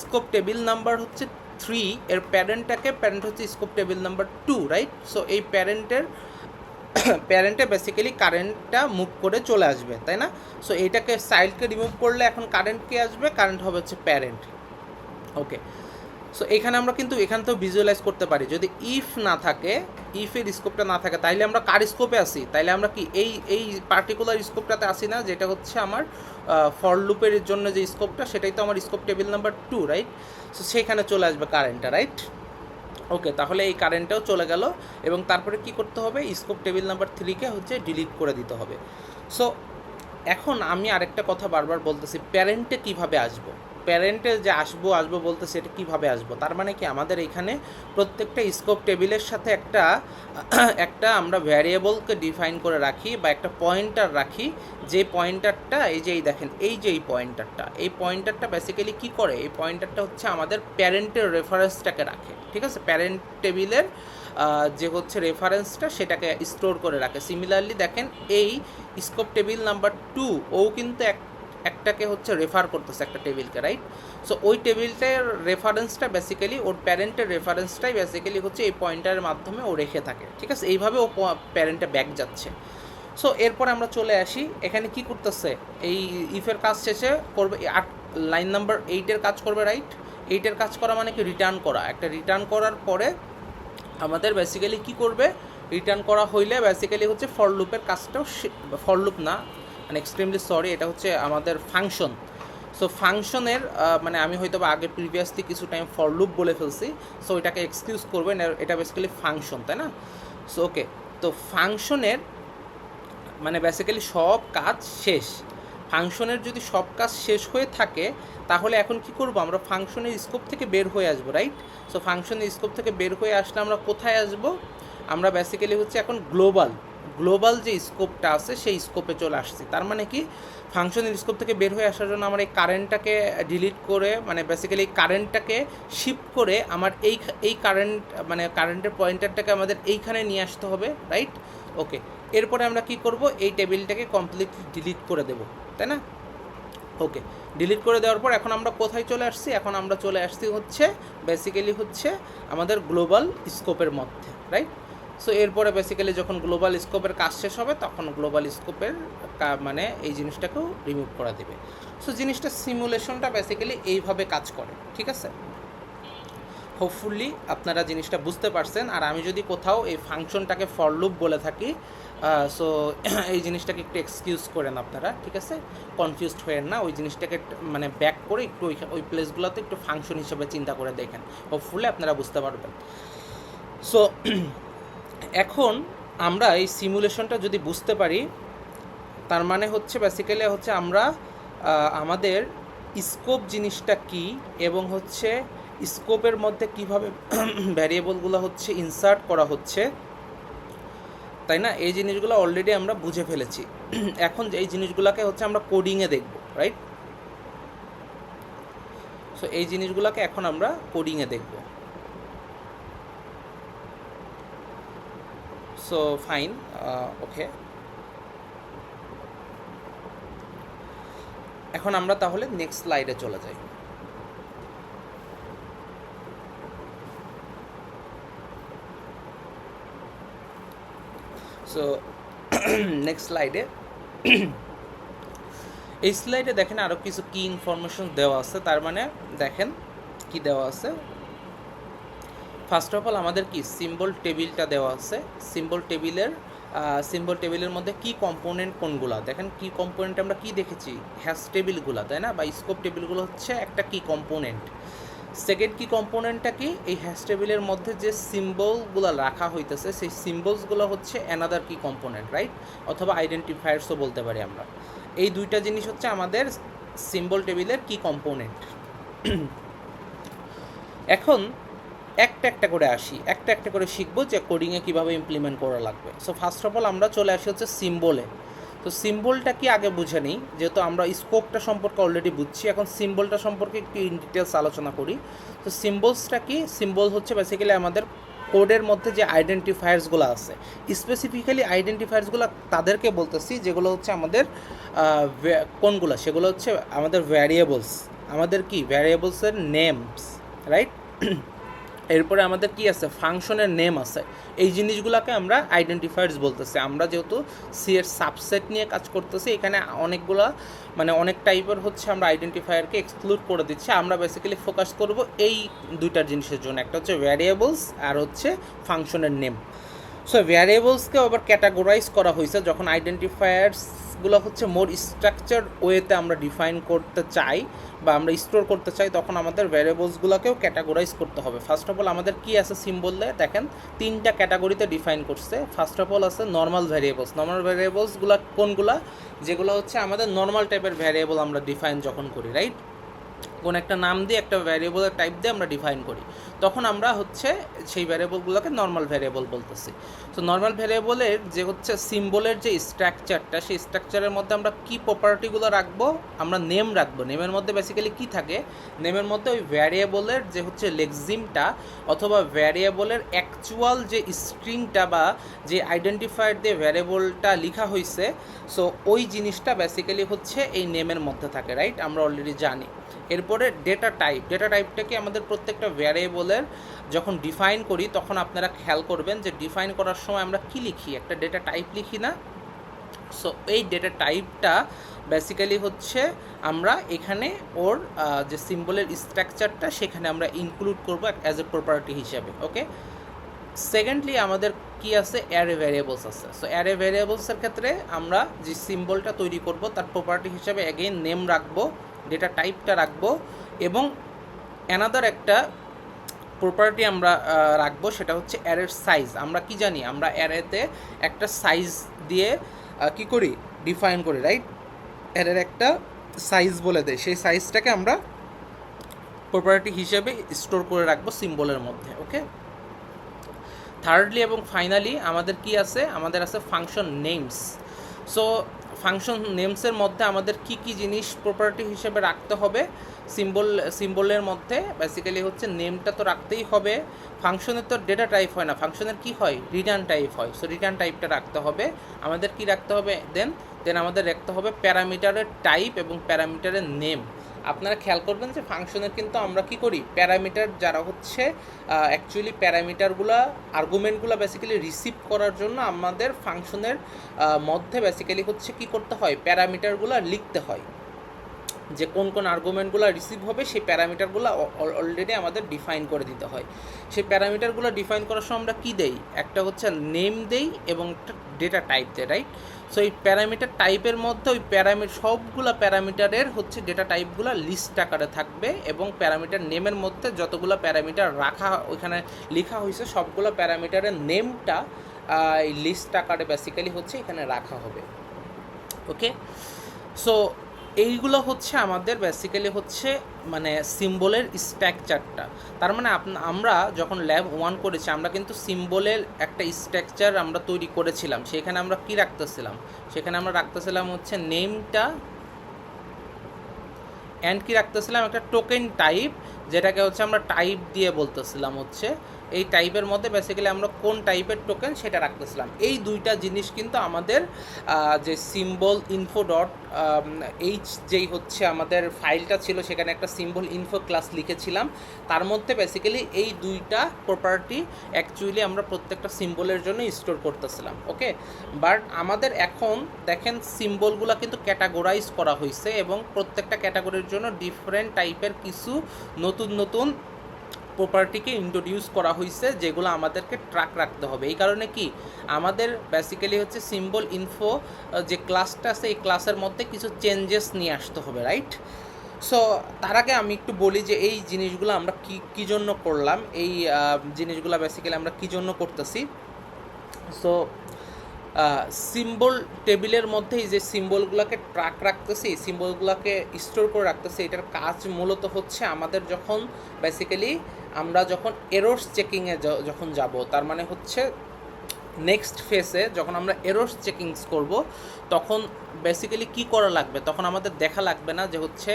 স্কোপ টেবিল নাম্বার হচ্ছে 3, এর প্যারেন্ট হচ্ছে scope table number 2, right? So এই প্যারেন্টে বেসিক্যালি কারেন্টটা মুভ করে চলে আসবে, তাই না? সো এইটাকে চাইল্ডকে রিমুভ করলে এখন কারেন্ট কে আসবে, কারেন্ট হবে হচ্ছে প্যারেন্ট। ওকে, সো এখানে আমরা কিন্তু এখান থেকেও ভিজুয়ালাইজ করতে পারি, যদি ইফ না থাকে, ইফের স্কোপটা না থাকে তাইলে আমরা কার স্কোপে আসি, তাইলে আমরা কি এই পার্টিকুলার স্কোপটাতে আসি না, যেটা হচ্ছে আমার ফর লুপের জন্য যে স্কোপটা সেটাই তো আমার scope table number 2, right? So সেখানে চলে আসবে কারেন্টটা, রাইট? ওকে, তাহলে এই কারেন্টটাও চলে গেল, এবং তারপরে কি করতে হবে, স্কোপ টেবিল নাম্বার 3কে হচ্ছে ডিলিট করে দিতে হবে। সো এখন আমি আরেকটা কথা বারবার বলতেছি, প্যারেন্টে কিভাবে আসবো, প্যারেন্টে যে আসবো বলতেছি, এটা কীভাবে আসবো, তার মানে কি আমাদের এখানে প্রত্যেকটা স্কোপ টেবিলের সাথে একটা আমরা ভ্যারিয়েবলকে ডিফাইন করে রাখি বা একটা পয়েন্টার রাখি, যে পয়েন্টারটা এই দেখেন, এই পয়েন্টারটা বেসিক্যালি কী করে, এই পয়েন্টারটা হচ্ছে আমাদের প্যারেন্টের রেফারেন্সটাকে রাখে, ঠিক আছে? প্যারেন্ট টেবিলের যে হচ্ছে রেফারেন্সটা সেটাকে স্টোর করে রাখে। সিমিলারলি দেখেন এই স্কোপ টেবিল নাম্বার 2 ও কিন্তু একটাকে হচ্ছে রেফার করতেছে একটা টেবিলকে, রাইট? সো ওই টেবিলটার রেফারেন্সটা বেসিক্যালি ওর প্যারেন্টের রেফারেন্সটাই বেসিক্যালি হচ্ছে এই পয়েন্টারের মাধ্যমে ও রেখে থাকে, ঠিক আছে? এইভাবে ও প্যারেন্টে ব্যাক যাচ্ছে। সো এরপরে আমরা চলে আসি, এখানে কি করতেছে, এই ইফের কাজ শেষে করবে লাইন নাম্বার 8-এর কাজ করবে, রাইট? 8-এর কাজ করা মানে কি, রিটার্ন করা। একটা রিটার্ন করার পরে আমাদের বেসিক্যালি কি করবে, রিটার্ন করা হইলে বেসিক্যালি হচ্ছে ফর লুপের কাজটাও, ফর লুপ না, মানে এক্সট্রিমলি সরি, এটা হচ্ছে আমাদের ফাংশন। সো ফাংশনের মানে আমি হয়তো বা আগে প্রিভিয়াসলি কিছু টাইম ফর লুপ বলে ফেলছি, সো এটাকে এক্সকিউজ করবেন, এটা বেসিক্যালি ফাংশন, তাই না? সো ওকে, তো ফাংশনের মানে বেসিক্যালি সব কাজ শেষ, ফাংশনের যদি সব কাজ শেষ হয়ে থাকে তাহলে এখন কি করব, আমরা ফাংশনের স্কোপ থেকে বের হয়ে আসবো, রাইট? সো ফাংশনের স্কোপ থেকে বের হয়ে আসলে আমরা কোথায় আসব, আমরা বেসিক্যালি হচ্ছে এখন গ্লোবাল যে স্কোপটা আছে সেই স্কোপে চলে আসছি। তার মানে কি, ফাংশনের স্কোপ থেকে বের হয়ে আসার জন্য আমার এই কারেন্টটাকে ডিলিট করে, মানে বেসিক্যালি এই কারেন্টটাকে শিফট করে আমার এই কারেন্ট, মানে কারেন্টের পয়েন্টারটাকে আমাদের এইখানে নিয়ে আসতে হবে, রাইট? ওকে, এরপরে আমরা কি করব, এই টেবিলটাকে কমপ্লিটলি ডিলিট করে দেব, তাই না? ওকে, ডিলিট করে দেওয়ার পর এখন আমরা কোথায় চলে আসছি, এখন আমরা চলে আসছি হচ্ছে বেসিক্যালি হচ্ছে আমাদের গ্লোবাল স্কোপের মধ্যে, রাইট? সো এরপরে বেসিক্যালি যখন গ্লোবাল স্কোপের কাজ শেষ হবে তখন গ্লোবাল স্কোপের মানে এই জিনিসটাকেও রিমুভ করে দেবে। সো জিনিসটা সিমুলেশনটা বেসিক্যালি এইভাবে কাজ করে, ঠিক আছে? হোপফুলি আপনারা জিনিসটা বুঝতে পারছেন। আর আমি যদি কোথাও এই ফাংশনটাকে ফর লুপ বলে থাকি, সো এই জিনিসটাকে একটু এক্সকিউজ করেন আপনারা, ঠিক আছে? কনফিউজড হয়েন না, ওই জিনিসটাকে মানে ব্যাক করে একটু ওই প্লেসগুলোতে একটু ফাংশন হিসেবে চিন্তা করে দেখেন, হোপফুলি আপনারা বুঝতে পারবেন। সো এখন আমরা এই সিমুলেশনটা যদি বুঝতে পারি, তার মানে হচ্ছে বেসিক্যালি হচ্ছে আমরা আমাদের স্কোপ জিনিসটা কি এবং হচ্ছে স্কোপের মধ্যে কিভাবে ভ্যারিয়েবলগুলো হচ্ছে ইনসার্ট করা হচ্ছে, তাই না? এই জিনিসগুলো অলরেডি আমরা বুঝে ফেলেছি। এখন এই জিনিসগুলোকে হচ্ছে আমরা কোডিংয়ে দেখব, রাইট? সো এই জিনিসগুলোকে এখন আমরা কোডিংয়ে দেখব। সো ফাইন, ওকে, এখন আমরা তাহলে নেক্সট স্লাইডে চলে যাই। সো নেক্সট স্লাইডে, এই স্লাইডে দেখেন আরও কিছু কি ইনফরমেশন দেওয়া আছে। তার মানে দেখেন কি দেওয়া আছে। ফার্স্ট অফ অল আমাদের কি সিম্বল টেবিলটা দেওয়া আছে। সিম্বল টেবিলের মধ্যে কি কম্পোনেন্ট কোনগুলো, দেখেন কি কম্পোনেন্ট আমরা কি দেখেছি, হ্যাশ টেবিলগুলো, তাই না? বা স্কোপ টেবিলগুলো হচ্ছে একটা কি কম্পোনেন্ট। সেকেন্ড কি কম্পোনেন্টটা কি, এই হ্যাশ টেবিলের মধ্যে যে সিম্বলগুলো রাখা হইতেছে সেই সিম্বলসগুলো হচ্ছে অ্যানাদার কি কম্পোনেন্ট, রাইট? অথবা আইডেন্টিফায়ার্সও বলতে পারি আমরা। এই দুইটা জিনিস হচ্ছে আমাদের সিম্বল টেবিলের কি কম্পোনেন্ট। এখন একটা একটা করে আসি, একটা একটা করে শিখবো যে কোডিংয়ে কীভাবে ইমপ্লিমেন্ট করা লাগবে। সো ফার্স্ট অফ অল আমরা চলে আসি হচ্ছে সিম্বলে। তো সিম্বলটা কি আগে বুঝে নিই, যেহেতু আমরা স্কোপটা সম্পর্কে অলরেডি বুঝছি, এখন সিম্বলটা সম্পর্কে একটু ইন ডিটেলস আলোচনা করি। তো সিম্বলসটা কি, সিম্বল হচ্ছে বেসিক্যালি আমাদের কোডের মধ্যে যে আইডেন্টিফায়ার্সগুলো আছে, স্পেসিফিক্যালি আইডেন্টিফায়ার্সগুলো তাদেরকে বলতেছি যেগুলো হচ্ছে আমাদের কোনগুলো, সেগুলো হচ্ছে আমাদের ভ্যারিয়েবলস, আমাদের কি ভ্যারিয়েবলসের নেমস, রাইট? এরপরে আমাদের কি আছে, ফাংশনের নেম আছে। এই জিনিসগুলোকে আমরা আইডেন্টিফায়ার্স বলতেছি। আমরা যেহেতু সি এর সাবসেট নিয়ে কাজ করতেছি, এখানে অনেকগুলো মানে অনেক টাইপের হচ্ছে আমরা আইডেন্টিফায়ারকে এক্সক্লুড করে দিচ্ছি। আমরা বেসিক্যালি ফোকাস করব এই দুইটার জিনিসের জন্য, একটা হচ্ছে ভ্যারিয়েবলস আর হচ্ছে ফাংশনের নেম। সো ভ্যারিয়েবলসকে আবার ক্যাটাগরাইজ করা হয়েছে যখন আইডেন্টিফায়ার্সগুলো হচ্ছে মোর স্ট্রাকচার ওয়েতে আমরা ডিফাইন করতে চাই বা আমরা স্টোর করতে চাই, তখন আমাদের ভ্যারিয়েবলসগুলোকেও ক্যাটাগরাইজ করতে হবে। ফার্স্ট অফ অল আমাদের কি আছে সিম্বলে, দেখেন তিনটা ক্যাটাগরিতে ডিফাইন করছে। ফার্স্ট অফ অল আছে নর্মাল ভ্যারিয়েবলস। নর্মাল ভ্যারিয়েবলসগুলো কোনগুলা, যেগুলো হচ্ছে আমাদের নর্মাল টাইপের ভ্যারিয়েবল আমরা ডিফাইন যখন করি, রাইট? কোন একটা নাম দিয়ে একটা ভ্যারিয়েবলের টাইপ দিয়ে আমরা ডিফাইন করি, তখন আমরা হচ্ছে সেই ভ্যারিয়েবলগুলোকে নর্মাল ভ্যারিয়েবল বলতেছি। তো নর্মাল ভ্যারিয়েবলের যে হচ্ছে সিম্বলের যে স্ট্রাকচারটা, সেই স্ট্রাকচারের মধ্যে আমরা কি প্রপার্টিগুলো রাখবো, আমরা নেম রাখবো। নেমের মধ্যে বেসিক্যালি কি থাকে, নেমের মধ্যে ওই ভ্যারিয়েবলের যে হচ্ছে লেক্সিমটা অথবা ভ্যারিয়েবলের অ্যাকচুয়াল যে স্ট্রিংটা বা যে আইডেন্টিফায়ার দিয়ে ভ্যারিয়েবলটা লেখা হয়েছে, সো ওই জিনিসটা বেসিক্যালি হচ্ছে এই নেমের মধ্যে থাকে, রাইট? আমরা অলরেডি জানি। এরপরে ডেটা টাইপটাকে আমাদের প্রত্যেকটা ভ্যারিয়েবলের যখন ডিফাইন করি তখন আপনারা খেয়াল করবেন যে ডিফাইন করার সময় আমরা কি লিখি, একটা ডেটা টাইপ লিখি না? সো এই ডেটা টাইপটা বেসিক্যালি হচ্ছে আমরা এখানে ওর যে সিম্বলের স্ট্রাকচারটা সেখানে আমরা ইনক্লুড করবো অ্যাজ এ প্রপার্টি হিসাবে, ওকে? সেকেন্ডলি আমাদের কি আছে, অ্যারে ভ্যারিয়েবলস আছে। সো অ্যারে ভ্যারিয়েবলসের ক্ষেত্রে আমরা যে সিম্বলটা তৈরি করব তার প্রপার্টি হিসাবে অ্যাগেইন নেম রাখবো, ডেটা টাইপটা রাখবো, এবং অ্যানাদার একটা প্রপার্টি আমরা রাখবো, সেটা হচ্ছে অ্যারের সাইজ। আমরা কি জানি, আমরা অ্যারেতে একটা সাইজ দিয়ে কি করি, ডিফাইন করি, রাইট? অ্যারের একটা সাইজ বলে দেয়, সেই সাইজটাকে আমরা প্রপার্টি হিসেবে স্টোর করে রাখবো সিম্বলের মধ্যে। ওকে, থার্ডলি এবং ফাইনালি আমাদের কি আছে, আমাদের আছে ফাংশন নেমস। সো ফাংশন নেমসের মধ্যে আমাদের কি কি জিনিস প্রপার্টি হিসেবে রাখতে হবে, সিম্বলের মধ্যে বেসিক্যালি হচ্ছে নেমটা তো রাখতেই হবে। ফাংশনের তো ডেটা টাইপ হয় না, ফাংশনের কি হয়, রিটার্ন টাইপ হয়। সো রিটার্ন টাইপটা রাখতে হবে। আমাদের কি রাখতে হবে দেন আমাদের রাখতে হবে প্যারামিটারের টাইপ এবং প্যারামিটারের নেম। আপনারা খেয়াল করবেন যে ফাংশনের কিন্তু আমরা কি করি, প্যারামিটার যারা হচ্ছে অ্যাকচুয়ালি প্যারামিটারগুলো আর্গুমেন্টগুলো বেসিক্যালি রিসিভ করার জন্য আমাদের ফাংশনের মধ্যে বেসিক্যালি হচ্ছে কি করতে হয়, প্যারামিটারগুলো লিখতে হয়, যে কোন কোন আর্গুমেন্টগুলো রিসিভ হবে সেই প্যারামিটারগুলো অলরেডি আমাদের ডিফাইন করে দিতে হয়। সেই প্যারামিটারগুলো ডিফাইন করার সময় আমরা কী দেই, একটা হচ্ছে নেম দেই এবং একটা ডেটা টাইপ দেয়, রাইট। সো এই প্যারামিটার টাইপের মধ্যে ওই সবগুলো প্যারামিটারের হচ্ছে ডেটা টাইপগুলো লিস্ট আকারে থাকবে, এবং প্যারামিটার নেমের মধ্যে যতগুলো প্যারামিটার রাখা ওইখানে লেখা হয়েছে সবগুলো প্যারামিটারের নেমটা এই লিস্ট আকারে বেসিক্যালি হচ্ছে এখানে রাখা হবে। ওকে, সো এইগুলো হচ্ছে আমাদের বেসিক্যালি হচ্ছে মানে সিম্বলের স্ট্রাকচারটা। তার মানে আমরা যখন ল্যাব 1 করেছি আমরা কিন্তু সিম্বলের একটা স্ট্রাকচার আমরা তৈরি করেছিলাম। সেখানে আমরা কি রাখতেছিলাম, সেখানে আমরা রাখতেছিলাম হচ্ছে নেমটা, অ্যান্ড কি রাখতেছিলাম একটা টোকেন টাইপ, যেটাকে হচ্ছে আমরা টাইপ দিয়ে বলতেছিলাম হচ্ছে এই টাইপের মধ্যে বেসিক্যালি আমরা কোন টাইপের টোকেন সেটা রাখতেছিলাম। এই দুইটা জিনিস কিন্তু আমাদের যে সিম্বল ইনফো ডট এইচ যেই হচ্ছে আমাদের ফাইলটা ছিল, সেখানে একটা সিম্বল ইনফো ক্লাস লিখেছিলাম, তার মধ্যে বেসিক্যালি এই দুইটা প্রপার্টি অ্যাকচুয়ালি আমরা প্রত্যেকটা সিম্বলের জন্য স্টোর করতেছিলাম। ওকে, বাট আমাদের এখন দেখেন সিম্বলগুলো কিন্তু ক্যাটাগরাইজ করা হয়েছে, এবং প্রত্যেকটা ক্যাটাগরির জন্য ডিফারেন্ট টাইপের কিছু নতুন নতুন প্রপার্টিকে ইন্ট্রোডিউস করা হয়েছে, যেগুলো আমাদেরকে ট্র্যাক রাখতে হবে। এই কারণে কি আমাদের বেসিক্যালি হচ্ছে সিম্বল ইনফো যে ক্লাসটা আছে এই ক্লাসের মধ্যে কিছু চেঞ্জেস নিয়ে আসতে হবে, রাইট। সো তার আগে আমি একটু বলি যে এই জিনিসগুলো আমরা কী জন্য করলাম, এই জিনিসগুলো বেসিক্যালি আমরা কী জন্য করতেছি। সো সিম্বল টেবিলের মধ্যেই যে সিম্বলগুলোকে ট্র্যাক রাখতেছি, সিম্বলগুলোকে স্টোর করে রাখতেছি, এটার কাজ মূলত হচ্ছে আমাদের যখন বেসিক্যালি আমরা যখন এরর্স চেকিংয়ে যখন যাব, তার মানে হচ্ছে নেক্সট ফেসে যখন আমরা এরর্স চেকিংস করব, তখন বেসিক্যালি কী করা লাগবে, তখন আমাদের দেখা লাগবে না যে হচ্ছে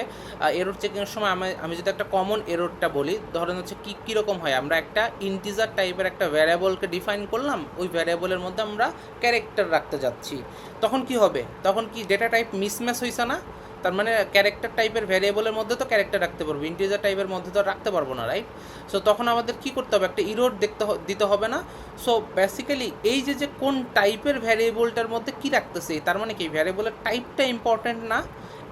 এরর চেকিংয়ের সময় আমি যদি একটা কমন এররটা বলি, ধরেন হচ্ছে কীরকম হয়, আমরা একটা ইন্টিজার টাইপের একটা ভ্যারিয়েবলকে ডিফাইন করলাম, ওই ভ্যারিয়েবলের মধ্যে আমরা ক্যারেক্টার রাখতে যাচ্ছি, তখন কি হবে, তখন কি ডেটা টাইপ মিসম্যাচ হয়েছে না, তার মানে ক্যারেক্টার টাইপের ভ্যারিয়েবলের মধ্যে তো ক্যারেক্টার রাখতে পারবো, ইন্টিজার টাইপের মধ্যে তো রাখতে পারবো না, রাইট। সো তখন আমাদের কি করতে হবে, একটা ইরোর দিতে হবে না। সো বেসিক্যালি এই যে কোন টাইপের ভ্যারিয়েবলটার মধ্যে কি রাখতেছে, তার মানে কি ভ্যারিয়েবলের টাইপটা ইম্পর্ট্যান্ট না,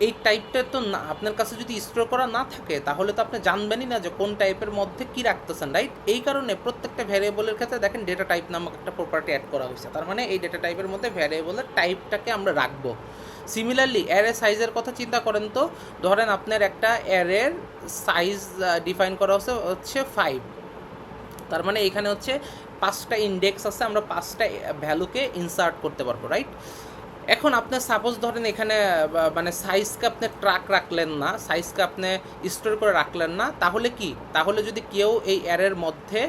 এই টাইপটা তো না আপনার কাছে যদি স্টোর করা না থাকে তাহলে তো আপনি জানবেনই না যে কোন টাইপের মধ্যে কি রাখতেছেন, রাইট। এই কারণে প্রত্যেকটা ভ্যারিয়েবলের ক্ষেত্রে দেখেন ডেটা টাইপ নামক একটা প্রপার্টি অ্যাড করা হয়েছে, তার মানে এই ডেটা টাইপের মধ্যে ভ্যারিয়েবলের টাইপটাকে আমরা রাখবো। সিমিলারলি অ্যারে সাইজের কথা চিন্তা করেন তো, ধরেন আপনার একটা অ্যারের সাইজ ডিফাইন করা হচ্ছে 5, তার মানে এখানে হচ্ছে 5টা ইন্ডেক্স আছে, আমরা 5টা ভ্যালুকে ইনসার্ট করতে পারবো, রাইট। এখন আপনার সাপোজ ধরেন এখানে মানে সাইজকে আপনি ট্র্যাক রাখলেন না, সাইজকে আপনি স্টোর করে রাখলেন না, তাহলে কি, তাহলে যদি কেউ এই অ্যারের মধ্যে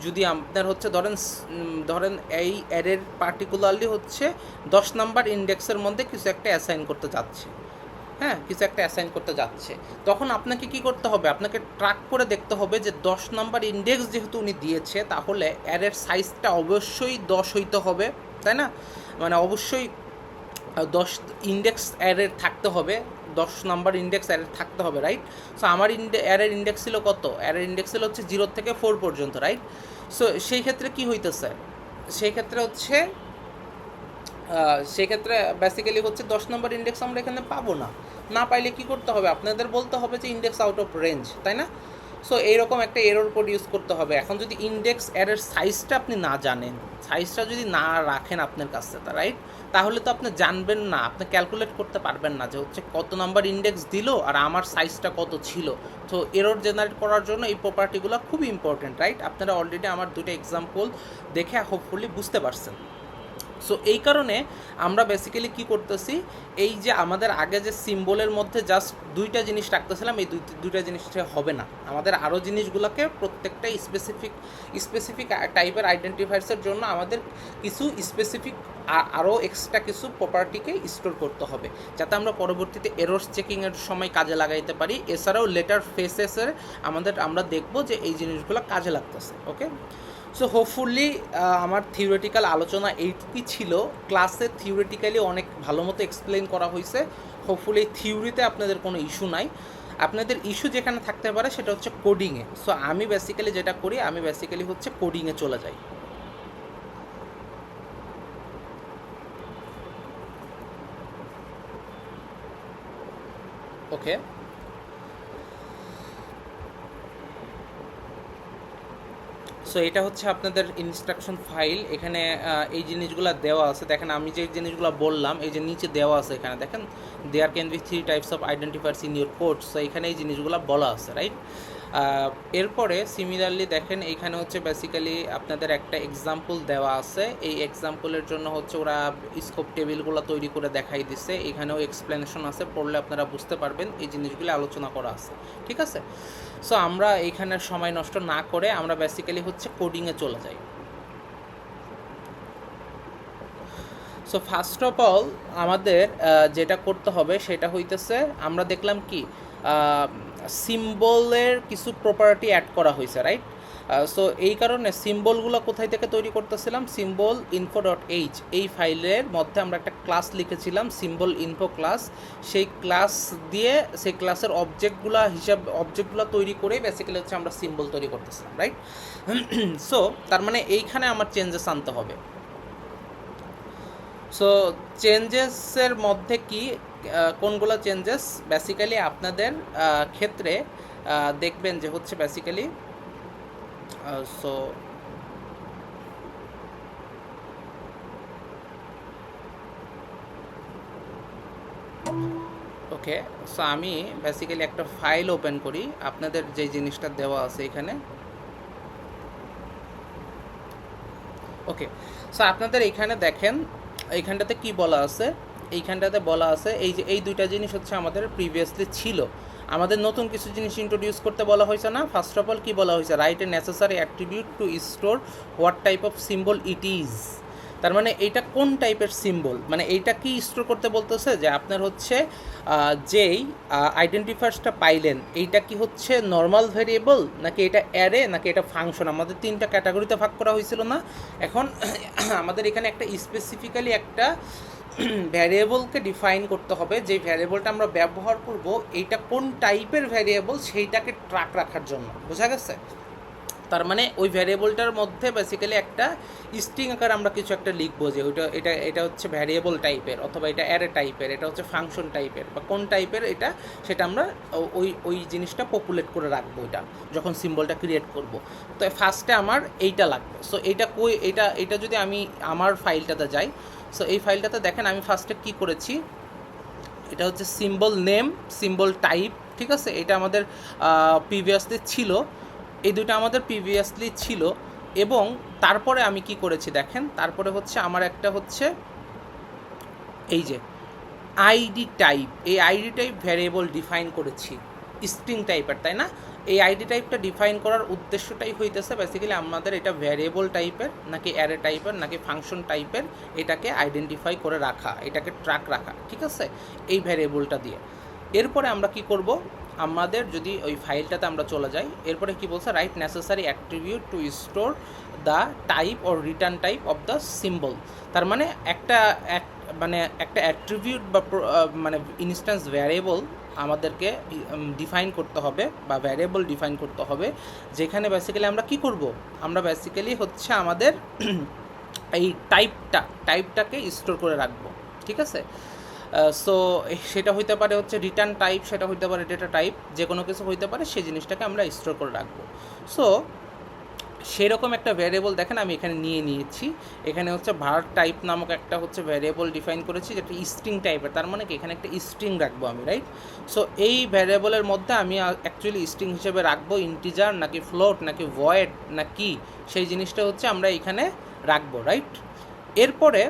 যদি আপনার হচ্ছে ধরেন এই অ্যারের পার্টিকুলারলি হচ্ছে 10 নাম্বার ইন্ডেক্সের মধ্যে কিছু একটা অ্যাসাইন করতে যাচ্ছে, হ্যাঁ কিছু একটা অ্যাসাইন করতে যাচ্ছে, তখন আপনাকে কি করতে হবে, আপনাকে ট্র্যাক করে দেখতে হবে যে 10 নাম্বার ইন্ডেক্স যেহেতু উনি দিয়েছে, তাহলে অ্যারের সাইজটা অবশ্যই 10 হইতে হবে, তাই না, মানে অবশ্যই 10 ইন্ডেক্স অ্যারের থাকতে হবে, 10 নাম্বার ইন্ডেক্স অ্যারের থাকতে হবে, রাইট। সো আমার অ্যারের ইন্ডেক্স ছিল কত, অ্যারের ইন্ডেক্স ছিল হচ্ছে 0 থেকে 4 পর্যন্ত, রাইট। সো সেই ক্ষেত্রে কি হইতেছে, সেই ক্ষেত্রে হচ্ছে সেক্ষেত্রে বেসিক্যালি হচ্ছে 10 নম্বর ইন্ডেক্স আমরা এখানে পাবো না, না পাইলে কি করতে হবে, আপনাদের বলতে হবে যে ইন্ডেক্স আউট অফ রেঞ্জ, তাই না। সো এইরকম একটা এরর কোড ইউজ করতে হবে। এখন যদি ইন্ডেক্স অ্যারের সাইজটা আপনি না জানেন, সাইজটা যদি না রাখেন আপনার কাছে, রাইট, তাহলে তো আপনি জানবেন না, আপনি ক্যালকুলেট করতে পারবেন না যে হচ্ছে কত নাম্বার ইন্ডেক্স দিল আর আমার সাইজটা কত ছিল। তো এরর জেনারেট করার জন্য এই প্রপার্টিগুলো খুবই ইম্পর্টেন্ট, রাইট। আপনারা অলরেডি আমার দুটো এক্সাম্পল দেখে হোপফুলি বুঝতে পারছেন। সো এই কারণে আমরা বেসিক্যালি কি করতেছি, এই যে আমাদের আগে যে সিম্বলের মধ্যে জাস্ট দুইটা জিনিস রাখতেছিলাম, এই দুইটা জিনিসটা হবে না, আমাদের আরও জিনিসগুলোকে প্রত্যেকটা স্পেসিফিক টাইপের আইডেন্টিফায়ার্সের জন্য আমাদের কিছু স্পেসিফিক আরও এক্সট্রা কিছু প্রপার্টিকে স্টোর করতে হবে, যাতে আমরা পরবর্তীতে এরর চেকিংয়ের সময় কাজে লাগাইতে পারি। এছাড়াও লেটার ফেসেসের আমরা দেখব যে এই জিনিসগুলো কাজে লাগতেছে। ওকে, সো হোপফুলি আমার থিওরিটিক্যাল আলোচনা এইটুকুই ছিল। ক্লাসে থিওরিটিক্যালি অনেক ভালো মতো এক্সপ্লেন করা হয়েছে। হোপফুলি থিওরিতে আপনাদের কোনো ইস্যু নাই। আপনাদের ইস্যু যেখানে থাকতে পারে সেটা হচ্ছে কোডিংয়ে। সো আমি বেসিক্যালি যেটা করি, আমি বেসিক্যালি হচ্ছে কোডিংয়ে চলে যাই। ওকে, সো এটা হচ্ছে আপনাদের ইনস্ট্রাকশন ফাইল। এখানে এই জিনিসগুলো দেওয়া আছে, দেখেন আমি যে জিনিসগুলো বললাম এই যে নিচে দেওয়া আছে, এখানে দেখেন there can be 3 types of identifiers in your code. So এখানে এই জিনিসগুলো বলা আছে, রাইট। এরপরে সিমিলারলি দেখেন এইখানে হচ্ছে বেসিক্যালি আপনাদের একটা এক্সাম্পল দেওয়া আছে। এই এক্সাম্পলের জন্য হচ্ছে ওরা স্কোপ টেবিলগুলো তৈরি করে দেখাই দিচ্ছে, এখানেও এক্সপ্লেনেশন আছে, পড়লে আপনারা বুঝতে পারবেন, এই জিনিসগুলো আলোচনা করা আছে, ঠিক আছে। সো আমরা এইখানে সময় নষ্ট না করে আমরা বেসিক্যালি হচ্ছে কোডিংয়ে চলে যাই। সো ফার্স্ট অফ অল আমাদের যেটা করতে হবে সেটা হইতেছে, আমরা দেখলাম কি সিম্বলের কিছু প্রপার্টি অ্যাড করা হয়েছে, রাইট। সো এই কারণে সিম্বলগুলো কোথায় থেকে তৈরি করতেছিলাম, সিম্বল ইনফো ডট এইচ এই ফাইলের মধ্যে আমরা একটা ক্লাস লিখেছিলাম সিম্বল ইনফো ক্লাস। সেই ক্লাস দিয়ে সেই ক্লাসের অবজেক্টগুলো তৈরি করে বেসিক্যালি হচ্ছে আমরা সিম্বল তৈরি করতেছিলাম, রাইট। সো তার মানে এইখানে আমার চেঞ্জেস আনতে হবে। সো চেঞ্জেসের মধ্যে কি কোনগুলো চেঞ্জেস, বেসিক্যালি আপনাদের ক্ষেত্রে দেখবেন যে হচ্ছে বেসিক্যালি সো ওকে, সো আমি বেসিক্যালি একটা ফাইল ওপেন করি, আপনাদের যে জিনিসটা দেওয়া আছে এখানে। ওকে, সো আপনাদের এইখানে দেখেন এইখানটাতে কি বলা আছে, এইখানটাতে বলা আছে এই যে এই দুইটা জিনিস হচ্ছে আমাদের প্রিভিয়াসলি ছিল, আমাদের নতুন কিছু জিনিস ইন্ট্রোডিউস করতে বলা হয়েছে না। ফার্স্ট অফ অল কী বলা হয়েছে, write a necessary attribute to store what type of symbol it is. তার মানে এইটা কোন টাইপের সিম্বল, মানে এইটা কি স্টোর করতে বলতেছে যে আপনার হচ্ছে যেই আইডেন্টিফায়ার্সটা পাইলেন এইটা কি হচ্ছে নর্মাল ভেরিয়েবল নাকি এটা অ্যারে নাকি এটা ফাংশন, আমাদের তিনটা ক্যাটাগরিতে ভাগ করা হয়েছিল না। এখন আমাদের এখানে একটা স্পেসিফিক্যালি একটা ভ্যারিয়েবলকে ডিফাইন করতে হবে, যে ভ্যারিয়েবলটা আমরা ব্যবহার করব এইটা কোন টাইপের ভ্যারিয়েবল সেইটাকে ট্র্যাক রাখার জন্য, বোঝা গেছে। তার মানে ওই ভ্যারিয়েবলটার মধ্যে বেসিক্যালি একটা স্ট্রিং আকার আমরা কিছু একটা লিখবো যে এটা হচ্ছে ভ্যারিয়েবল টাইপের, অথবা এটা অ্যারে টাইপের, এটা হচ্ছে ফাংশন টাইপের, বা কোন টাইপের এটা সেটা আমরা ওই জিনিসটা পপুলেট করে রাখবো এটা যখন সিম্বলটা ক্রিয়েট করব। তো ফার্স্টে আমার এইটা লাগবে। সো এটা যদি আমি আমার ফাইলটাতে যাই, সো এই ফাইলটাতে দেখেন আমি ফার্স্টে কী করেছি, এটা হচ্ছে সিম্বল নেম, সিম্বল টাইপ, ঠিক আছে। এটা আমাদের প্রিভিয়াসলি ছিল, এই দুটো আমাদের প্রিভিয়াসলি ছিল। এবং তারপরে আমি কি করেছি দেখেন, তারপরে হচ্ছে আমার একটা হচ্ছে এই যে আইডি টাইপ, এই আইডি টাইপ ভ্যারিয়েবল ডিফাইন করেছি স্ট্রিং টাইপের, তাই না। এই আইডি টাইপটা ডিফাইন করার উদ্দেশ্যটাই হইতেছে বেসিক্যালি আমাদের এটা ভ্যারিয়েবল টাইপের নাকি অ্যারে টাইপের নাকি ফাংশন টাইপের এটাকে আইডেন্টিফাই করে রাখা, এটাকে ট্র্যাক রাখা, ঠিক আছে, এই ভ্যারিয়েবলটা দিয়ে। এরপরে আমরা কি করব, আমাদের যদি ওই ফাইলটাতে আমরা চলে যাই, এরপরে কি বলছে, right necessary attribute to store the type or return type of the symbol. তার মানে একটা অ্যাট্রিবিউট বা মানে ইনস্ট্যান্স ভ্যারিয়েবল আমাদেরকে ডিফাইন করতে হবে বা ভ্যারিয়েবল ডিফাইন করতে হবে, যেখানে বেসিক্যালি আমরা কি করব, আমরা বেসিক্যালি হচ্ছে আমাদের এই টাইপটাকে স্টোর করে রাখবো, ঠিক আছে। সো সেটা হইতে পারে হচ্ছে রিটার্ন টাইপ, সেটা হইতে পারে ডেটা টাইপ, যে কোনো কিছু হইতে পারে, সেই জিনিসটাকে আমরা স্টোর করে রাখবো। সো সেরকম একটা ভ্যারিয়েবল দেখেন আমি এখানে নিয়েছি, এখানে হচ্ছে ভার টাইপ নামক একটা হচ্ছে ভ্যারিয়েবল ডিফাইন করেছি যেটা স্ট্রিং টাইপের, তার মানে কি এখানে একটা স্ট্রিং রাখবো আমি, রাইট। সো এই ভ্যারিয়েবলের মধ্যে আমি অ্যাকচুয়ালি স্ট্রিং হিসেবে রাখবো ইন্টিজার নাকি ফ্লোট নাকি ভয়েড না কি, সেই জিনিসটা হচ্ছে আমরা এখানে রাখবো, রাইট। এরপরে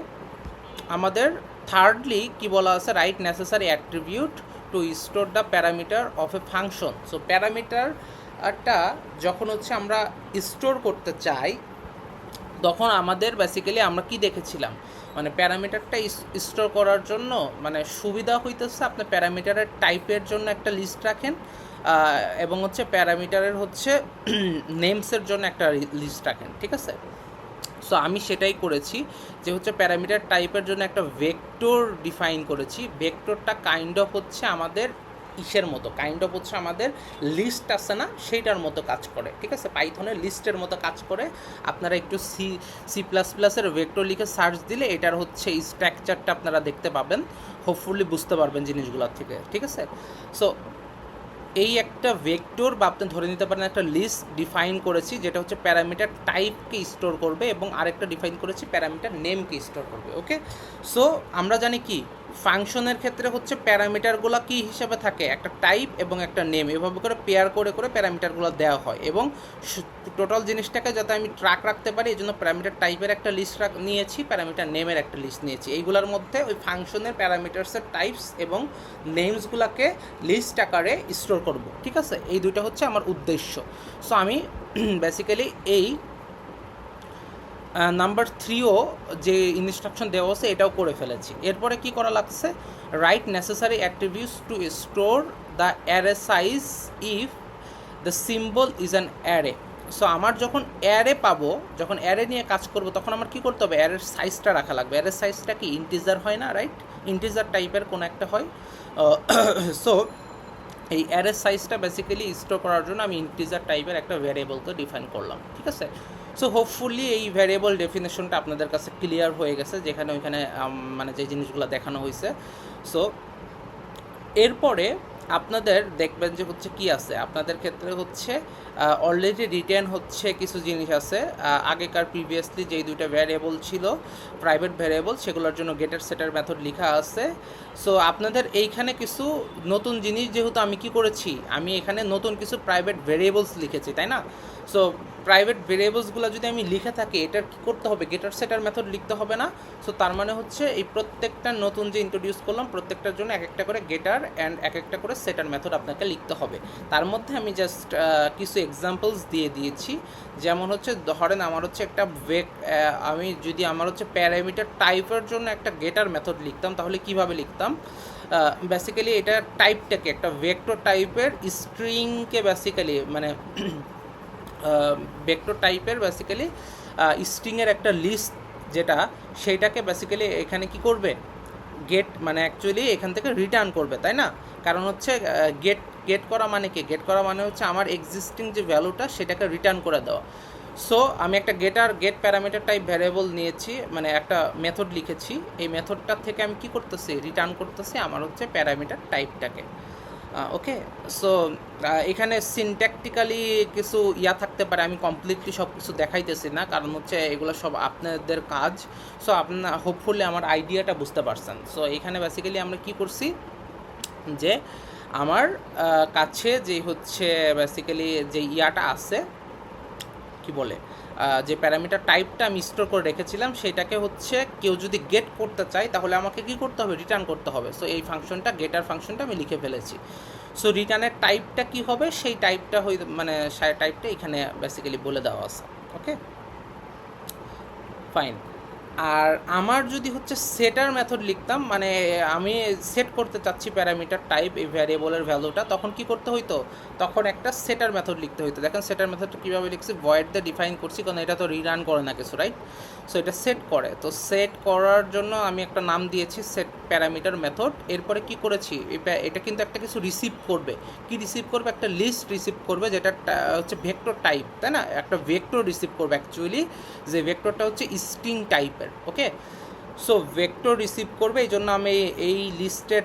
আমাদের থার্ডলি কি বলা আছে, right necessary attribute to store the parameter of a function. So প্যারামিটারটা যখন হচ্ছে আমরা স্টোর করতে চাই তখন আমাদের বেসিক্যালি আমরা কি দেখেছিলাম, মানে প্যারামিটারটা স্টোর করার জন্য মানে সুবিধা হইতেছে আপনি প্যারামিটারের টাইপের জন্য একটা লিস্ট রাখেন, এবং হচ্ছে প্যারামিটারের হচ্ছে নেমসের জন্য একটা লিস্ট রাখেন, ঠিক আছে। সো আমি সেটাই করেছি যে হচ্ছে প্যারামিটার টাইপের জন্য একটা ভেক্টর ডিফাইন করেছি। ভেক্টরটা কাইন্ড অফ হচ্ছে আমাদের ইসের মতো, কাইন্ড অফ হচ্ছে আমাদের লিস্ট আছে না সেইটার মতো কাজ করে, ঠিক আছে, পাইথনের লিস্টের মতো কাজ করে। আপনারা একটু সি প্লাস প্লাসের ভেক্টর লিখে সার্চ দিলে এটার হচ্ছে স্ট্রাকচারটা আপনারা দেখতে পাবেন, হোপফুলি বুঝতে পারবেন জিনিসগুলোর থেকে, ঠিক আছে। সো এই একটা ভেক্টর বা আপনি ধরে নিতে পারেন একটা লিস্ট ডিফাইন করেছি যেটা হচ্ছে প্যারামিটার টাইপকে স্টোর করবে, এবং আরেকটা ডিফাইন করেছি প্যারামিটার নেমকে স্টোর করবে। ওকে, সো আমরা জানি কি ফাংশনের ক্ষেত্রে হচ্ছে প্যারামিটারগুলো কি হিসেবে থাকে, একটা টাইপ এবং একটা নেম, এভাবে করে পেয়ার করে করে প্যারামিটারগুলো দেওয়া হয়, এবং টোটাল জিনিসটাকে যাতে আমি ট্র্যাক রাখতে পারি এই জন্য প্যারামিটার টাইপের একটা লিস্ট নিয়েছি, প্যারামিটার নেমের একটা লিস্ট নিয়েছি। এইগুলোর মধ্যে ওই ফাংশনের প্যারামিটার্সের টাইপস এবং নেমসগুলোকে লিস্ট আকারে স্টোর করব, ঠিক আছে। এই দুইটা হচ্ছে আমার উদ্দেশ্য। সো আমি বেসিক্যালি এই নাম্বার 3ও যে ইনস্ট্রাকশন দেওয়া আছে এটাও করে ফেলেছি। এরপরে কি করা লাগছে, right necessary attributes two store the array size if the symbol is an array. So আমার যখন অ্যারে পাবো, যখন অ্যারে নিয়ে কাজ করব তখন আমার কী করতে হবে, অ্যারের সাইজটা রাখা লাগবে। অ্যারের সাইজটা কি ইন্টিজার হয় না, রাইট, ইন্টিজার টাইপের কোনো একটা হয়। সো এই অ্যারের সাইজটা বেসিক্যালি স্টোর করার জন্য আমি ইন্টিজার টাইপের একটা ভ্যারিয়েবলকে ডিফাইন করলাম, ঠিক আছে। সো হোপফুলি এই ভ্যারিয়েবল ডেফিনেশনটা আপনাদের কাছে ক্লিয়ার হয়ে গেছে, যেখানে ওইখানে মানে যে জিনিসগুলো দেখানো হয়েছে। সো এরপরে আপনাদের দেখবেন যে হচ্ছে কি আছে, আপনাদের ক্ষেত্রে হচ্ছে অলরেডি রিটার্ন হচ্ছে কিছু জিনিস আছে। আগেকার প্রিভিয়াসলি যেই দুইটা ভ্যারিয়েবল ছিল প্রাইভেট ভ্যারিয়েবল, সেগুলোর জন্য গেটার সেটার মেথড লেখা আছে। সো আপনাদের এইখানে কিছু নতুন জিনিস, যেহেতু আমি কি করেছি, আমি এখানে নতুন কিছু প্রাইভেট ভ্যারিয়েবলস লিখেছি, তাই না। সো প্রাইভেট ভেরিয়েবলসগুলো যদি আমি লিখে থাকি এটার কী করতে হবে, গেটার সেটার মেথড লিখতে হবে না। সো তার মানে হচ্ছে এই প্রত্যেকটা নতুন যে ইন্ট্রোডিউস করলাম প্রত্যেকটার জন্য এক একটা করে গেটার অ্যান্ড এক একটা করে সেটার মেথড আপনাকে লিখতে হবে। তার মধ্যে আমি জাস্ট কিছু এক্সাম্পলস দিয়ে দিয়েছি, যেমন হচ্ছে ধরেন আমার হচ্ছে একটা আমি যদি আমার হচ্ছে প্যারামিটার টাইপের জন্য একটা গেটার মেথড লিখতাম তাহলে কিভাবে লিখতাম। বেসিক্যালি এটা টাইপটাকে একটা ভেক্টর টাইপের স্ট্রিংকে বেসিক্যালি মানে ভেক্টর টাইপের বেসিক্যালি স্ট্রিংয়ের একটা লিস্ট যেটা, সেইটাকে বেসিক্যালি এখানে কি করবে, গেট মানে অ্যাকচুয়ালি এখান থেকে রিটার্ন করবে, তাই না। কারণ হচ্ছে গেট করা মানে কি, গেট করা মানে হচ্ছে আমার এক্সিস্টিং যে ভ্যালুটা সেটাকে রিটার্ন করে দেওয়া। সো আমি একটা গেট প্যারামিটার টাইপ ভ্যারিয়েবল নিয়েছি, মানে একটা মেথড লিখেছি, এই মেথডটার থেকে আমি কি করতেছি, রিটার্ন করতেছি আমার হচ্ছে প্যারামিটার টাইপটাকে। ওকে, সো এখানে সিনট্যাকটিক্যালি কিছু থাকতে পারে, আমি কমপ্লিটলি সব কিছু দেখাইতেছি না, কারণ হচ্ছে এগুলো সব আপনাদের কাজ। সো আপনার হোপফুলি আমার আইডিয়াটা বুঝতে পারছেন। সো এখানে বেসিক্যালি আমরা কি করছি যে আমার কাছে যে হচ্ছে বেসিক্যালি যে আছে কি বলে, যে প্যারামিটার টাইপটা আমি স্টোর করে রেখেছিলাম সেটাকে হচ্ছে কেউ যদি গেট করতে চায় তাহলে আমাকে কি করতে হবে, রিটার্ন করতে হবে। সো এই ফাংশনটা গেটার ফাংশনটা আমি লিখে ফেলেছি। সো রিটার্নের টাইপটা কি হবে সেই টাইপটা মানে টাইপটা এখানে বেসিক্যালি বলে দেওয়া আছে। ওকে, ফাইন। আর আমার যদি হচ্ছে সেটার মেথড লিখতাম, মানে আমি সেট করতে চাচ্ছি প্যারামিটার টাইপ এই ভ্যারিয়েবলের ভ্যালুটা, তখন কি করতে হইতো, তখন একটা সেটার মেথড লিখতে হইতো। দেখেন সেটার মেথডটা কীভাবে লিখছি, ভয়েড দিয়ে ডিফাইন করছি, কারণ এটা তো রিরান করে না কিছু, রাইট। সো এটা সেট করে, তো সেট করার জন্য আমি একটা নাম দিয়েছি সেট প্যারামিটার মেথড। এরপরে কি করেছি, এটা কিন্তু একটা কিছু রিসিভ করবে, কি রিসিভ করবে, একটা লিস্ট রিসিভ করবে যেটা হচ্ছে ভেক্টর টাইপ, তাই না, একটা ভেক্টর রিসিভ করবে অ্যাকচুয়ালি, যে ভেক্টরটা হচ্ছে স্ট্রিং টাইপের। ওকে, সো ভেক্টর রিসিভ করবে, এই জন্য আমি এই লিস্টের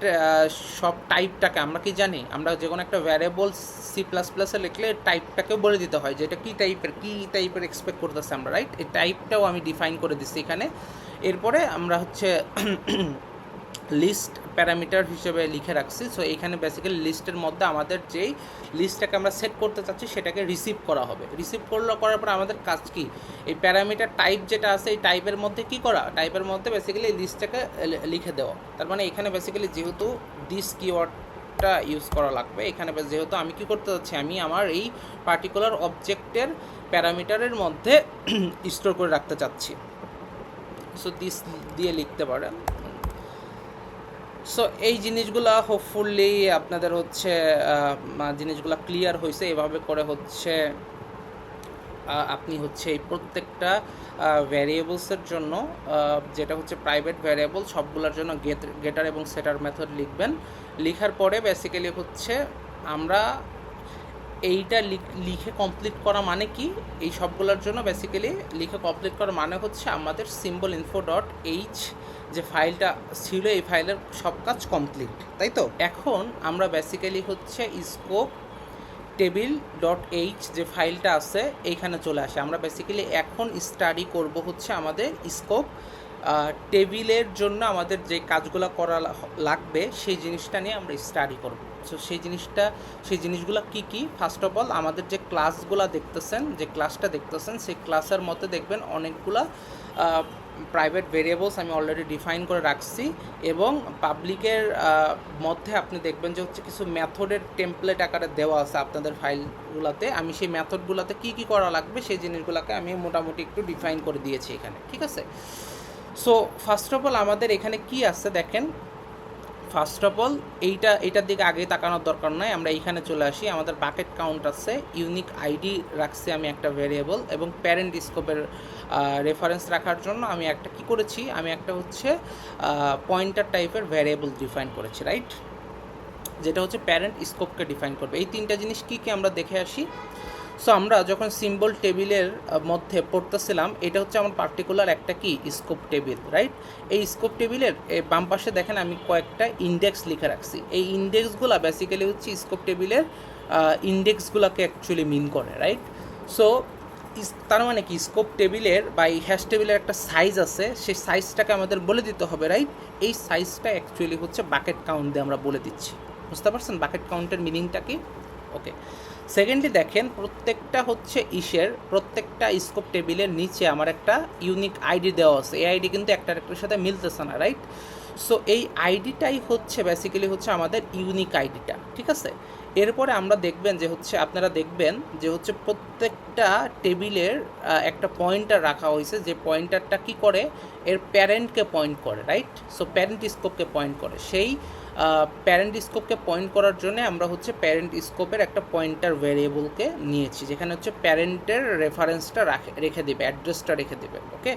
সব টাইপটাকে, আমরা কি জানি, আমরা যে কোনো একটা ভ্যারিয়েবল সি প্লাস প্লাসে লিখলে টাইপটাকেও বলে দিতে হয় যে এটা কী টাইপের এক্সপেক্ট করতেছে আমরা, রাইট। এই টাইপটাও আমি ডিফাইন করে দিচ্ছি এখানে। এরপরে আমরা হচ্ছে লিস্ট প্যারামিটার হিসেবে লিখে রাখছি। সো এখানে বেসিক্যালি লিস্টের মধ্যে আমাদের যেই লিস্টটাকে আমরা সেট করতে চাচ্ছি সেটাকে রিসিভ করা হবে। রিসিভ করার পর আমাদের কাজ কি, এই প্যারামিটার টাইপ যেটা আছে এই টাইপের মধ্যে কি করা, টাইপের মধ্যে বেসিক্যালি লিস্টটাকে লিখে দেওয়া। তার মানে এখানে বেসিক্যালি যেহেতু দিস কিওয়ার্ডটা ইউজ করা লাগবে, এখানে যেহেতু আমি কি করতে চাচ্ছি, আমি আমার এই পার্টিকুলার অবজেক্টের প্যারামিটারের মধ্যে স্টোর করে রাখতে চাচ্ছি। সো দিস দিয়ে লিখতে পারেন। সো এই জিনিসগুলা হোপফুলি আপনাদের হচ্ছে জিনিসগুলো ক্লিয়ার হয়েছে। এভাবে করে হচ্ছে আপনি হচ্ছে এই প্রত্যেকটা ভ্যারিয়েবলসের জন্য যেটা হচ্ছে প্রাইভেট ভ্যারিয়েবল সবগুলোর জন্য গেটার এবং সেটার মেথড লিখবেন। লিখার পরে বেসিক্যালি হচ্ছে আমরা এইটা লিখে কমপ্লিট করা মানে কি, এই সবগুলোর জন্য বেসিক্যালি লিখে কমপ্লিট করা মানে হচ্ছে আমাদের সিম্বল ইনফো ডট এইচ যে ফাইলটা ছিল এই ফাইলের সব কাজ কমপ্লিট, তাই তো। এখন আমরা বেসিক্যালি হচ্ছে স্কোপ টেবিল ডট এইচ যে ফাইলটা আছে এইখানে চলে আসে। আমরা বেসিক্যালি এখন স্টাডি করব হচ্ছে আমাদের স্কোপ টেবিলের জন্য আমাদের যে কাজগুলো করা লাগবে সেই জিনিসটা নিয়ে আমরা স্টাডি করব। সো সেই জিনিসগুলো কি কি, ফার্স্ট অফ অল আমাদের যে ক্লাসগুলো দেখতেছেন, যে ক্লাসটা দেখতেছেন সেই ক্লাসের মধ্যে দেখবেন অনেকগুলা প্রাইভেট ভেরিয়েবলস আমি অলরেডি ডিফাইন করে রাখছি, এবং পাবলিকের মধ্যে আপনি দেখবেন যে হচ্ছে কিছু মেথডের টেমপ্লেট আকারে দেওয়া আছে আপনাদের ফাইলগুলোতে। আমি সেই মেথডগুলোতে কী কী করা লাগবে সেই জিনিসগুলোকে আমি মোটামুটি একটু ডিফাইন করে দিয়েছি এখানে, ঠিক আছে। সো ফার্স্ট অফ অল আমাদের এখানে কি আছে দেখেন, ফার্স্ট অফ অল এইটার দিকে আগে তাকানোর দরকার নাই, আমরা এইখানে চলে আসি। আমাদের বাকেট কাউন্ট আছে, ইউনিক আইডি রাখছি আমি একটা ভেরিয়েবল, এবং প্যারেন্ট স্কোপের রেফারেন্স রাখার জন্য আমি একটা কি করেছি, আমি একটা হচ্ছে পয়েন্টার টাইপের ভ্যারিয়েবল ডিফাইন করেছি, রাইট, যেটা হচ্ছে প্যারেন্ট স্কোপকে ডিফাইন করবে। এই তিনটা জিনিস কী কী আমরা দেখে আসি। সো আমরা যখন সিম্বল টেবিলের মধ্যে পড়তেছিলাম, এটা হচ্ছে আমার পার্টিকুলার একটা কি স্কোপ টেবিল, রাইট। এই স্কোপ টেবিলের বাম পাশে দেখেন আমি কয়েকটা ইন্ডেক্স লিখে রাখছি। এই ইন্ডেক্সগুলো বেসিক্যালি হচ্ছে স্কোপ টেবিলের ইন্ডেক্সগুলোকে অ্যাকচুয়ালি মিন করে, রাইট। সো তার মানে কি, স্কোপ টেবিলের বা এই হ্যাশ টেবিলের একটা সাইজ আছে, সেই সাইজটাকে আমাদের বলে দিতে হবে, রাইট। এই সাইজটা অ্যাকচুয়ালি হচ্ছে বাকেট কাউন্ট দিয়ে আমরা বলে দিচ্ছি, বুঝতে পারছেন বাকেট কাউন্টের মিনিংটা কি, ওকে। সেকেন্ডলি দেখেন প্রত্যেকটা স্কোপ টেবিলের নিচে আমার একটা ইউনিক আইডি দেওয়া আছে। এই আইডি কিন্তু একটার সাথে মিলতেছে না, রাইট। সো এই আইডিটাই হচ্ছে বেসিক্যালি হচ্ছে আমাদের ইউনিক আইডিটা, ঠিক আছে। এরপরে আমরা দেখবেন যে হচ্ছে আপনারা দেখবেন যে হচ্ছে প্রত্যেকটা টেবিলের একটা পয়েন্টার রাখা হয়েছে, যে পয়েন্টারটা কি করে, এর প্যারেন্টকে পয়েন্ট করে, রাইট। সো প্যারেন্ট স্কোপকে পয়েন্ট করে। সেই প্যারেন্ট স্কোপকে পয়েন্ট করার জন্য আমরা হচ্ছে প্যারেন্ট স্কোপের একটা পয়েন্টার ভ্যারিয়েবলকে নিয়েছি, যেখানে হচ্ছে প্যারেন্টের রেফারেন্সটা রেখে দেবে, অ্যাড্রেসটা রেখে দেবে, ওকে।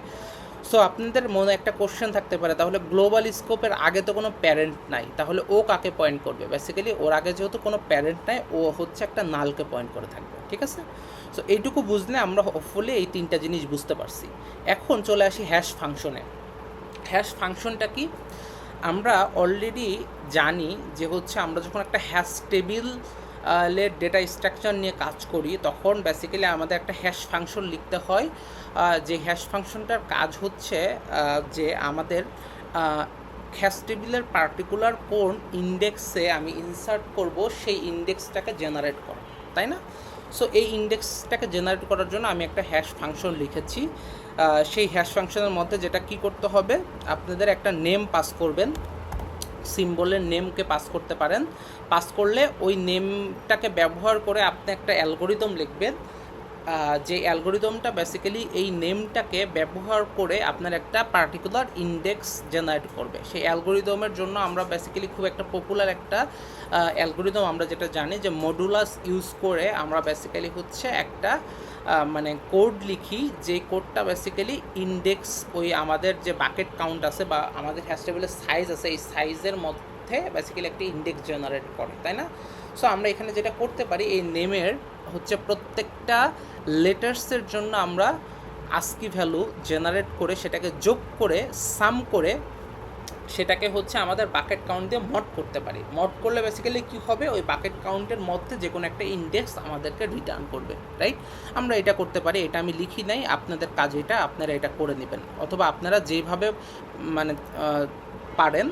সো আপনাদের মনে একটা কোশ্চেন থাকতে পারে, তাহলে গ্লোবাল স্কোপের আগে তো কোনো প্যারেন্ট নাই, তাহলে ও কাকে পয়েন্ট করবে। বেসিক্যালি ওর আগে যেহেতু কোনো প্যারেন্ট নাই, ও হচ্ছে একটা নালকে পয়েন্ট করে থাকবে, ঠিক আছে। সো এইটুকু বুঝলে আমরা হোপফুলি এই তিনটা জিনিস বুঝতে পারছি। এখন চলে আসি হ্যাশ ফাংশনে। হ্যাশ ফাংশনটা কি, আমরা অলরেডি জানি যে হচ্ছে আমরা যখন একটা হ্যাশ টেবিল ডেটা স্ট্রাকচার নিয়ে কাজ করি, তখন বেসিক্যালি আমাদের একটা হ্যাশ ফাংশন লিখতে হয়। যে হ্যাশ ফাংশনটার কাজ হচ্ছে যে আমাদের হ্যাশ টেবিলের পার্টিকুলার কোন ইন্ডেক্সে আমি ইনসার্ট করব সেই ইন্ডেক্সটাকে জেনারেট করা, তাই না। সো এই ইন্ডেক্সটাকে জেনারেট করার জন্য আমি একটা হ্যাশ ফাংশন লিখেছি। সেই হ্যাশ ফাংশনের মধ্যে যেটা কি করতে হবে, আপনাদের একটা নেম পাস করবেন, সিম্বলের নেমকে পাস করতে পারেন। পাস করলে ওই নেমটাকে ব্যবহার করে আপনি একটা অ্যালগোরিদম লিখবেন, যে অ্যালগোরিদমটা বেসিক্যালি এই নেমটাকে ব্যবহার করে আপনার একটা পার্টিকুলার ইন্ডেক্স জেনারেট করবে। সেই অ্যালগোরিদমের জন্য আমরা বেসিক্যালি খুব একটা পপুলার একটা অ্যালগোরিদম আমরা যেটা জানি, যে মডুলাস ইউজ করে আমরা বেসিক্যালি হচ্ছে একটা মানে কোড লিখি, যে কোডটা বেসিক্যালি ইন্ডেক্স ওই আমাদের যে বাকেট কাউন্ট আছে বা আমাদের হ্যাশ টেবিলের সাইজ আছে, এই সাইজের মধ্যে বেসিক্যালি একটা ইন্ডেক্স জেনারেট করে, তাই না। সো আমরা এখানে যেটা করতে পারি, এই নেমের হচ্ছে প্রত্যেকটা লেটার্সের জন্য আমরা আস্কি ভ্যালু জেনারেট করে সেটাকে যোগ করে সাম করে সেটাকে হচ্ছে আমাদের বাকেট কাউন্ট দিয়ে মড করতে পারি। মড করলে বেসিক্যালি কী হবে, ওই বাকেট কাউন্টের মধ্যে যে কোনো একটা ইন্ডেক্স আমাদেরকে রিটার্ন করবে, রাইট। আমরা এটা করতে পারি, এটা আমি লিখি নাই, আপনাদের কাজ এটা, আপনারা এটা করে নেবেন। অথবা আপনারা যেভাবে মানে পারেন,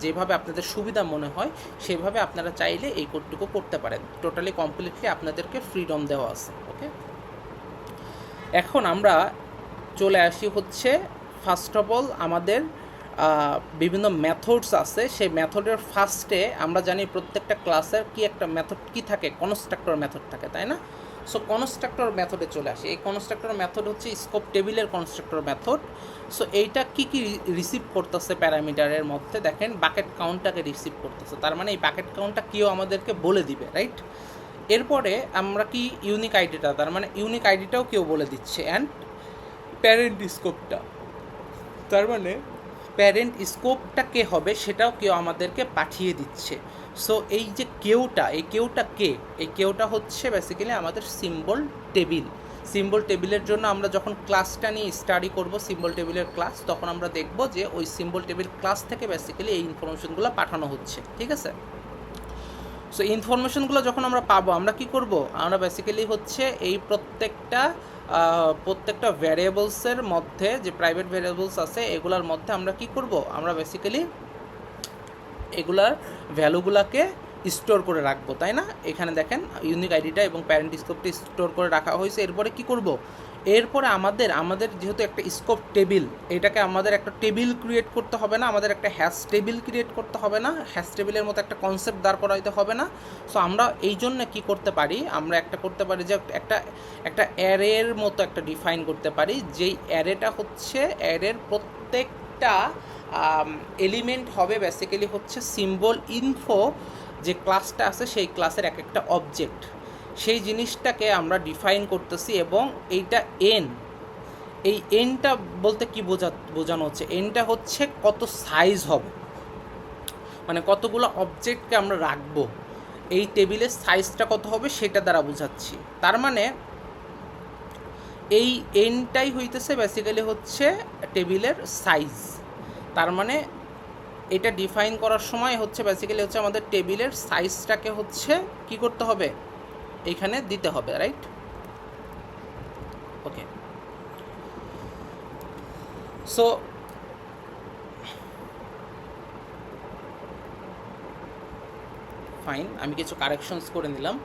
যেভাবে আপনাদের সুবিধা মনে হয় সেভাবে আপনারা চাইলে এই কোডটুকু করতে পারেন। টোটালি কমপ্লিটলি আপনাদেরকে ফ্রিডম দেওয়া আছে। ওকে, এখন আমরা চলে আসি হচ্ছে ফার্স্ট অফ অল আমাদের বিভিন্ন মেথডস আছে। সেই মেথডের ফার্স্টে আমরা জানি প্রত্যেকটা ক্লাসের কি একটা মেথড কি থাকে, কনস্ট্রাক্টর মেথড থাকে, তাই না? সো কনস্ট্রাক্টর মেথডে চলে আসি। এই কনস্ট্রাক্টর মেথড হচ্ছে স্কোপ টেবিলের কনস্ট্রাক্টর মেথড। সো এইটা কি কি রিসিভ করতেছে প্যারামিটারের মধ্যে, দেখেন বাকেট কাউন্টটাকে রিসিভ করতেছে, তার মানে এই বাকেট কাউন্টটা কেউ আমাদেরকে বলে দিবে, রাইট? এরপরে আমরা কি ইউনিক আইডিটা, তার মানে ইউনিক আইডিটাও কেউ বলে দিচ্ছে, অ্যান্ড প্যারেন্ট স্কোপটা, তার মানে প্যারেন্ট স্কোপটা কে হবে সেটাও কেউ আমাদেরকে পাঠিয়ে দিচ্ছে। সো এই যে কেউটা, এই কেউটা কে? এই কেউটা হচ্ছে বেসিক্যালি আমাদের সিম্বল টেবিল। সিম্বল টেবিলের জন্য আমরা যখন ক্লাসটা নিয়ে স্টাডি করব সিম্বল টেবিলের ক্লাস, তখন আমরা দেখব যে ওই সিম্বল টেবিল ক্লাস থেকে বেসিক্যালি এই ইনফরমেশনগুলো পাঠানো হচ্ছে, ঠিক আছে? সো ইনফরমেশনগুলো যখন আমরা পাবো, আমরা কি করব? আমরা বেসিক্যালি হচ্ছে এই প্রত্যেকটা ভ্যারিয়েবলসের মধ্যে যে প্রাইভেট ভ্যারিয়েবলস আছে এগুলোর মধ্যে আমরা কি করব? আমরা বেসিক্যালি এগুলার ভ্যালুগুলোকে স্টোর করে রাখবো, তাই না? এখানে দেখেন ইউনিক আইডিটা এবং প্যারেন্ট স্কোপটা স্টোর করে রাখা হয়েছে। এরপরে কি করব? এরপরে আমাদের যেহেতু একটা স্কোপ টেবিল, এটাকে আমাদের একটা টেবিল ক্রিয়েট করতে হবে না, আমাদের একটা হ্যাশ টেবিল ক্রিয়েট করতে হবে না, হ্যাশ টেবিলের মতো একটা কনসেপ্ট দাঁড় করাইতে হবে না। সো আমরা এই জন্য কী করতে পারি, আমরা একটা করতে পারি যে একটা অ্যারের মতো একটা ডিফাইন করতে পারি, যেই অ্যারেটা হচ্ছে অ্যারের প্রত্যেকটা এলিমেন্ট হবে বেসিক্যালি হচ্ছে সিম্বল ইনফো যে ক্লাসটা আছে সেই ক্লাসের এক একটা অবজেক্ট, সেই জিনিসটাকে আমরা ডিফাইন করতেছি। এবং এইটা এই এনটা বলতে কি বোঝানো হচ্ছে? এনটা হচ্ছে কত সাইজ হবে, মানে কতগুলো অবজেক্টকে আমরা রাখবো, এই টেবিলের সাইজটা কত হবে সেটা দ্বারা বোঝাচ্ছি। তার মানে এই এনটাই হইতেছে বেসিক্যালি হচ্ছে টেবিলের সাইজ। তার মানে এটা ডিফাইন করার সময় হচ্ছে বেসিক্যালি হচ্ছে আমাদের টেবিলের সাইজটাকে হচ্ছে কি করতে হবে, এইখানে দিতে হবে, রাইট? ওকে, সো ফাইন, আমি কিছু কারেকশনস করে নিলাম।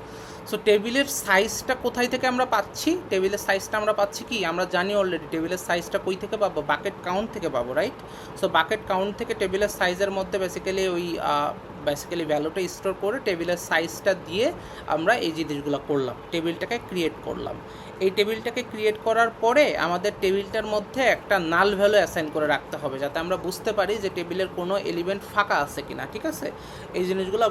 সো টেবিলের সাইজটা কোথায় থেকে আমরা পাচ্ছি? টেবিলের সাইজটা আমরা পাচ্ছি কি, আমরা জানি অলরেডি টেবিলের সাইজটা কই থেকে পাবো, বাকেট কাউন্ট থেকে পাবো, রাইট? সো বাকেট কাউন্ট থেকে টেবিলের সাইজের মধ্যে বেসিক্যালি ওই ভ্যালুটা স্টোর করে টেবিলের সাইজটা দিয়ে আমরা এই জিনিসগুলো করলাম, টেবিলটাকে ক্রিয়েট করলাম। এই টেবিলটাকে ক্রিয়েট করার পরে আমাদের টেবিলটার মধ্যে একটা নাল ভ্যালু অ্যাসাইন করে রাখতে হবে, যাতে আমরা বুঝতে পারি যে টেবিলের কোনো এলিমেন্ট ফাঁকা আছে কিনা, ঠিক আছে? এই জিনিসগুলো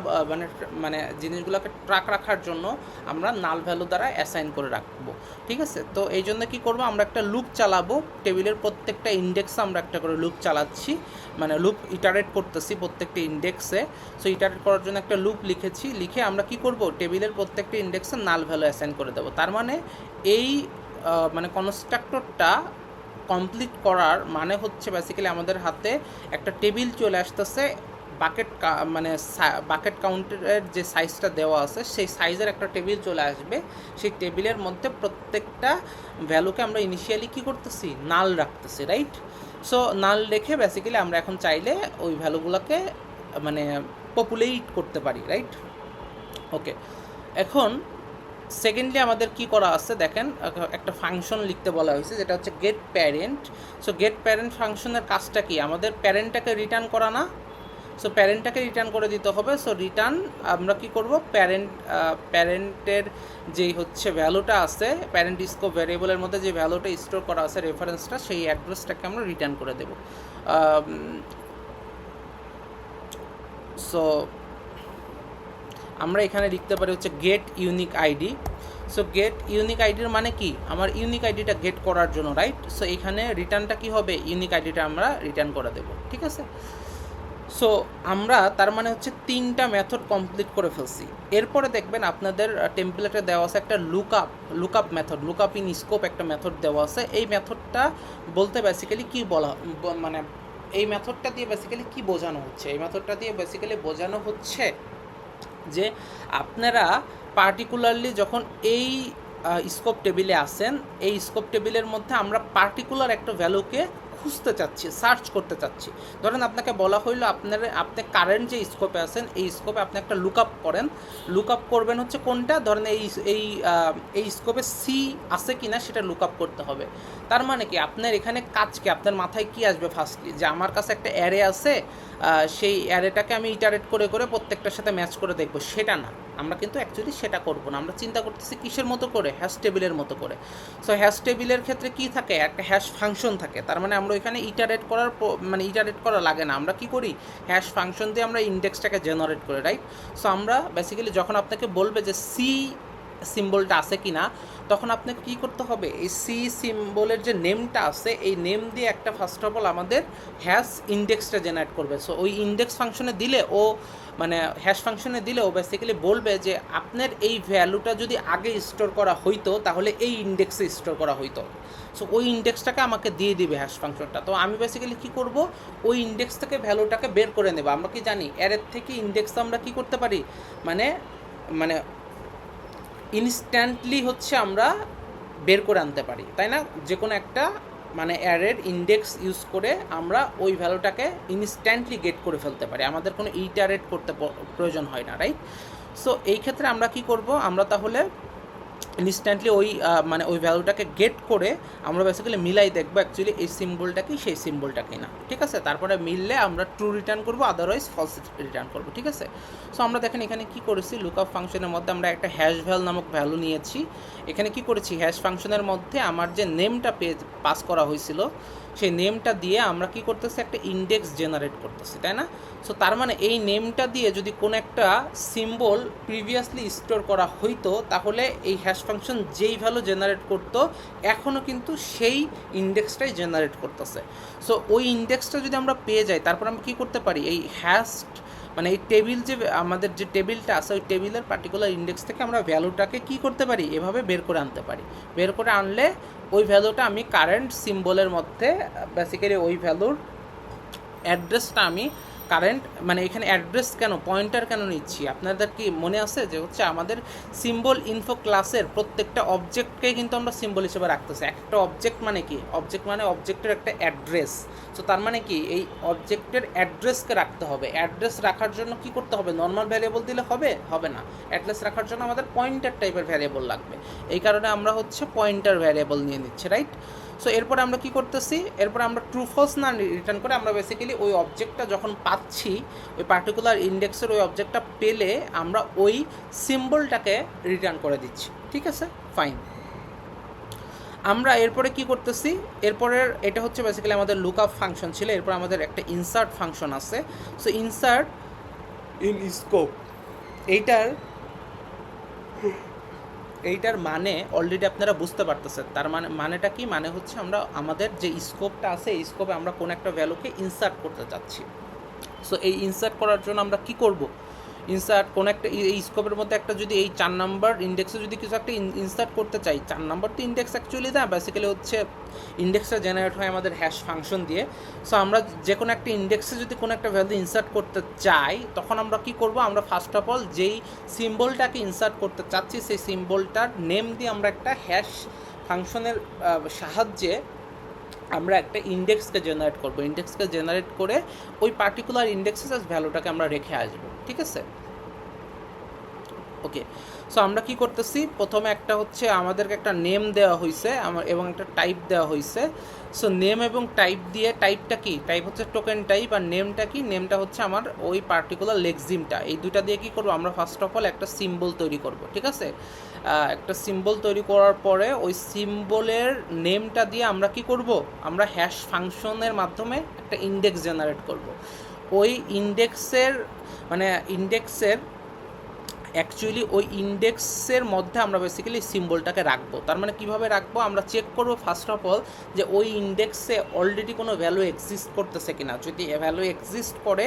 মানে জিনিসগুলোকে ট্র্যাক রাখার জন্য আমরা নাল ভ্যালু দ্বারা অ্যাসাইন করে রাখবো, ঠিক আছে? তো এই জন্য কী করবো, আমরা একটা লুপ চালাবো, টেবিলের প্রত্যেকটা ইন্ডেক্সে আমরা একটা করে লুপ চালাচ্ছি, মানে লুপ ইটারেট করতেছি প্রত্যেকটা ইন্ডেক্সে। সো ইটারেট করার জন্য একটা লুপ লিখে আমরা কি করব, টেবিলের প্রত্যেকটা ইন্ডেক্সে নাল ভ্যালু অ্যাসাইন করে দেবো। তার মানে এই মানে কনস্ট্রাক্টরটা কমপ্লিট করার মানে হচ্ছে বেসিক্যালি আমাদের হাতে একটা টেবিল চলে আসতেছে, বাকেট কাউন্টের যে সাইজটা দেওয়া আছে সেই সাইজের একটা টেবিল চলে আসবে। সেই টেবিলের মধ্যে প্রত্যেকটা ভ্যালুকে আমরা ইনিশিয়ালি কী করতেছি, নাল রাখতেছি, রাইট? সো নাল রেখে বেসিক্যালি আমরা এখন চাইলে ওই ভ্যালুগুলোকে মানে পপুলেট করতে পারি, রাইট? ওকে, এখন সেকেন্ডলি আমাদের কি করা আছে দেখেন, একটা ফাংশন লিখতে বলা হয়েছে যেটা হচ্ছে get parent. So get parent ফাংশনের কাজটা কি, আমাদের প্যারেন্টটাকে রিটার্ন করা না? সো প্যারেন্টটাকে রিটার্ন করে দিতে হবে। সো রিটার্ন আমরা কি করব, প্যারেন্টের যেই হচ্ছে ভ্যালুটা আছে, প্যারেন্ট স্কোপ ভ্যারিয়েবলের মধ্যে যে ভ্যালুটা স্টোর করা আছে রেফারেন্সটা, সেই অ্যাড্রেসটাকে আমরা রিটার্ন করে দেব। সো আমরা এখানে লিখতে পারি হচ্ছে get unique ID. So get unique আইডির মানে কি, আমার ইউনিক আইডিটা গেট করার জন্য, রাইট? সো এখানে রিটার্নটা কি হবে, ইউনিক আইডিটা আমরা রিটার্ন করে দেব, ঠিক আছে? সো আমরা তার মানে হচ্ছে 3টা মেথড কমপ্লিট করে ফেলছি। এরপরে দেখবেন আপনাদের টেমপ্লেটে দেওয়া আছে একটা lookup method, lookup in scope একটা মেথড দেওয়া আছে। এই মেথডটা বলতে বেসিক্যালি কি বলা, মানে এই মেথডটা দিয়ে বেসিক্যালি কি বোঝানো হচ্ছে, এই মেথডটা দিয়ে বেসিক্যালি বোঝানো হচ্ছে যে আপনারা পার্টিকুলারলি যখন এই স্কোপ টেবিলে আসেন, এই স্কোপ টেবিলের মধ্যে আমরা পার্টিকুলার একটা ভ্যালুকে খুঁজতে চাচ্ছি, সার্চ করতে চাচ্ছি। ধরেন আপনাকে বলা হইলো আপনি কারেন্ট যে স্কোপে আছেন এই স্কোপে আপনি একটা লুক আপ করেন। লুক আপ করবেন হচ্ছে কোনটা, ধরেন এই এই স্কোপে সি আছে কি না সেটা লুক আপ করতে হবে। তার মানে কি আপনার এখানে কাজ কি, আপনার মাথায় কি আসবে ফার্স্টলি, যে আমার কাছে একটা অ্যারে আছে, সেই অ্যারেটাকে আমি ইটারেট করে করে প্রত্যেকটার সাথে ম্যাচ করে দেখবো, সেটা না। আমরা কিন্তু অ্যাকচুয়ালি সেটা করবো না, আমরা চিন্তা করতেছি কিসের মতো করে, হ্যাশ টেবিলের মতো করে। সো হ্যাশ টেবিলের ক্ষেত্রে কি থাকে, একটা হ্যাশ ফাংশন থাকে। তার মানে আমরা ওইখানে ইটারেট করার মানে ইটারেট করা লাগে না, আমরা কি করি, হ্যাশ ফাংশন দিয়ে আমরা ইন্ডেক্সটাকে জেনারেট করি, রাইট। সো আমরা বেসিক্যালি যখন আপনাকে বলবে যে সি সিম্বলটা আছে কি না, তখন আপনাকে কী করতে হবে, এই সি সিম্বলের যে নেমটা আছে এই নেম দিয়ে একটা ফার্স্ট অফ অল আমাদের হ্যাশ ইন্ডেক্সটা জেনারেট করবে। সো ওই ইন্ডেক্স ফাংশনে দিলে ও মানে হ্যাশ ফাংশনে দিলে ও বেসিক্যালি বলবে যে আপনার এই ভ্যালুটা যদি আগে স্টোর করা হইতো তাহলে এই ইন্ডেক্সে স্টোর করা হইতো। সো ওই ইন্ডেক্সটাকে আমাকে দিয়ে দিবে হ্যাশ ফাংশনটা। তো আমি বেসিক্যালি কী করব, ওই ইন্ডেক্স থেকে ভ্যালুটাকে বের করে নেব। আমরা কি জানি অ্যারের থেকে ইন্ডেক্স আমরা কি করতে পারি, মানে মানে ইনস্ট্যান্টলি হচ্ছে আমরা বের করে আনতে পারি, তাই না। যে কোনো একটা মানে অ্যারের ইন্ডেক্স ইউজ করে আমরা ওই ভ্যালুটাকে ইনস্ট্যান্টলি গেট করে ফেলতে পারি, আমাদের কোনো ইটারেট করতে প্রয়োজন হয় না, রাইট। সো এই ক্ষেত্রে আমরা কি করব, আমরা তাহলে ইনস্ট্যান্টলি ওই মানে ওই ভ্যালুটাকে গেট করে আমরা বেসিক্যালি মিলাই দেখবো অ্যাকচুয়ালি এই সিম্বলটা কি সেই সিম্বলটা কি না, ঠিক আছে। তারপরে মিললে আমরা ট্রু রিটার্ন করবো, আদারওয়াইজ ফলস রিটার্ন করবো, ঠিক আছে। সো আমরা দেখেন এখানে কি করেছি, লুকআপ ফাংশনের মধ্যে আমরা একটা হ্যাশ ভ্যাল নামক ভ্যালু নিয়েছি। এখানে কি করেছি, হ্যাশ ফাংশনের মধ্যে আমার যে নেমটা পাস করা হয়েছিল সেই নেমটা দিয়ে আমরা কি করতেছি, একটা ইন্ডেক্স জেনারেট করতেছি, তাই না। সো তার মানে এই নেমটা দিয়ে যদি কোনো একটা সিম্বল প্রিভিয়াসলি স্টোর করা হইতো তাহলে এই হ্যাশ ফাংশন যেই ভ্যালু জেনারেট করতো এখনও কিন্তু সেই ইন্ডেক্সটাই জেনারেট করতেছে। সো ওই ইন্ডেক্সটা যদি আমরা পেয়ে যাই তারপর আমরা কী করতে পারি, এই হ্যাশ মানে এই টেবিল যে আমাদের যে টেবিলটা আছে ওই টেবিলের পার্টিকুলার ইন্ডেক্স থেকে আমরা ভ্যালুটাকে কী করতে পারি, এভাবে বের করে আনতে পারি। বের করে আনলে ওই ভ্যালুটা আমি কারেন্ট সিম্বলের মধ্যে বেসিক্যালি ওই ভ্যালুর অ্যাড্রেসটা আমি কারেন্ট মানে এখানে অ্যাড্রেস কেন, পয়েন্টার কেন নিচ্ছি, আপনাদের কি মনে আছে যে হচ্ছে আমাদের সিম্বল ইনফো ক্লাসের প্রত্যেকটা অবজেক্টকে কিন্তু আমরা সিম্বল হিসেবে রাখতেছি। একটা অবজেক্ট মানে কি, অবজেক্ট মানে অবজেক্টের একটা অ্যাড্রেস। সো তার মানে কি এই অবজেক্টের অ্যাড্রেসকে রাখতে হবে। অ্যাড্রেস রাখার জন্য কি করতে হবে, নর্মাল ভ্যারিয়েবল দিলে হবে না। অ্যাড্রেস রাখার জন্য আমাদের পয়েন্টার টাইপের ভ্যারিয়েবল লাগবে। এই কারণে আমরা হচ্ছে পয়েন্টার ভ্যারিয়েবল নিয়ে নিচ্ছি, রাইট। সো এরপরে আমরা কি করতেছি, এরপরে আমরা ট্রু ফলস না রিটার্ন করে আমরা বেসিক্যালি ওই অবজেক্টটা যখন পাচ্ছি ওই পার্টিকুলার ইন্ডেক্সের ওই অবজেক্টটা পেলে আমরা ওই সিম্বলটাকে রিটার্ন করে দিচ্ছি, ঠিক আছে, ফাইন। আমরা এরপরে কি করতেছি, এরপরের এটা হচ্ছে বেসিক্যালি আমাদের লুক আপ ফাংশন ছিল। এরপর আমাদের একটা ইনসার্ট ফাংশন আছে। সো ইনসার্ট ইন স্কোপ এইটার মানে অলরেডি আপনারা বুঝতে পারতেছেন। তার মানেটা কি, মানে হচ্ছে আমরা আমাদের যে স্কোপটা আছে এই স্কোপে আমরা কোনো একটা ভ্যালুকে ইনসার্ট করতে চাচ্ছি। সো এই ইনসার্ট করার জন্য আমরা কি করব, ইনসার্ট কোনো একটা এই স্কোপের মধ্যে একটা যদি এই 4 নাম্বার ইন্ডেক্সে যদি কিছু একটা ইনসার্ট করতে চাই, 4 নাম্বার তো ইন্ডেক্স অ্যাকচুয়ালি না, বেসিক্যালি হচ্ছে ইন্ডেক্সটা জেনারেট হয় আমাদের হ্যাশ ফাংশন দিয়ে। সো আমরা যে কোনো একটা ইন্ডেক্সে যদি কোনো একটা ভ্যালু ইনসার্ট করতে চাই তখন আমরা কি করব, আমরা ফার্স্ট অফ অল যেই সিম্বলটাকে ইনসার্ট করতে চাচ্ছি সেই সিম্বলটার নেম দিয়ে আমরা একটা হ্যাশ ফাংশনের সাহায্যে আমরা একটা ইন্ডেক্সকে জেনারেট করব। ইন্ডেক্সকে জেনারেট করে ওই পার্টিকুলার ইন্ডেক্সে জাস্ট ভ্যালুটাকে আমরা রেখে আসবো, ঠিক আছে। ওকে, সো আমরা কি করতেছি, প্রথমে একটা হচ্ছে আমাদেরকে একটা নেম দেওয়া হয়েছে এবং একটা টাইপ দেওয়া হয়েছে। সো নেম এবং টাইপ দিয়ে, টাইপটা কি, টাইপ হচ্ছে টোকেন টাইপ, আর নেমটা কি, নেমটা হচ্ছে আমার ওই পার্টিকুলার লেক্সিমটা। এই দুইটা দিয়ে কি করবো, আমরা ফার্স্ট অফ অল একটা সিম্বল তৈরি করব, ঠিক আছে। একটা সিম্বল তৈরি করার পরে ওই সিম্বলের নেমটা দিয়ে আমরা কি করব, আমরা হ্যাশ ফাংশনের মাধ্যমে একটা ইন্ডেক্স জেনারেট করব। ওই ইন্ডেক্সের অ্যাকচুয়ালি ওই ইন্ডেক্সের মধ্যে আমরা বেসিক্যালি সিম্বলটাকে রাখবো। তার মানে কীভাবে রাখবো, আমরা চেক করবো ফার্স্ট অফ অল যে ওই ইন্ডেক্সে অলরেডি কোনো ভ্যালু এক্সিস্ট করতেছে কিনা। যদি ভ্যালু এক্সিস্ট করে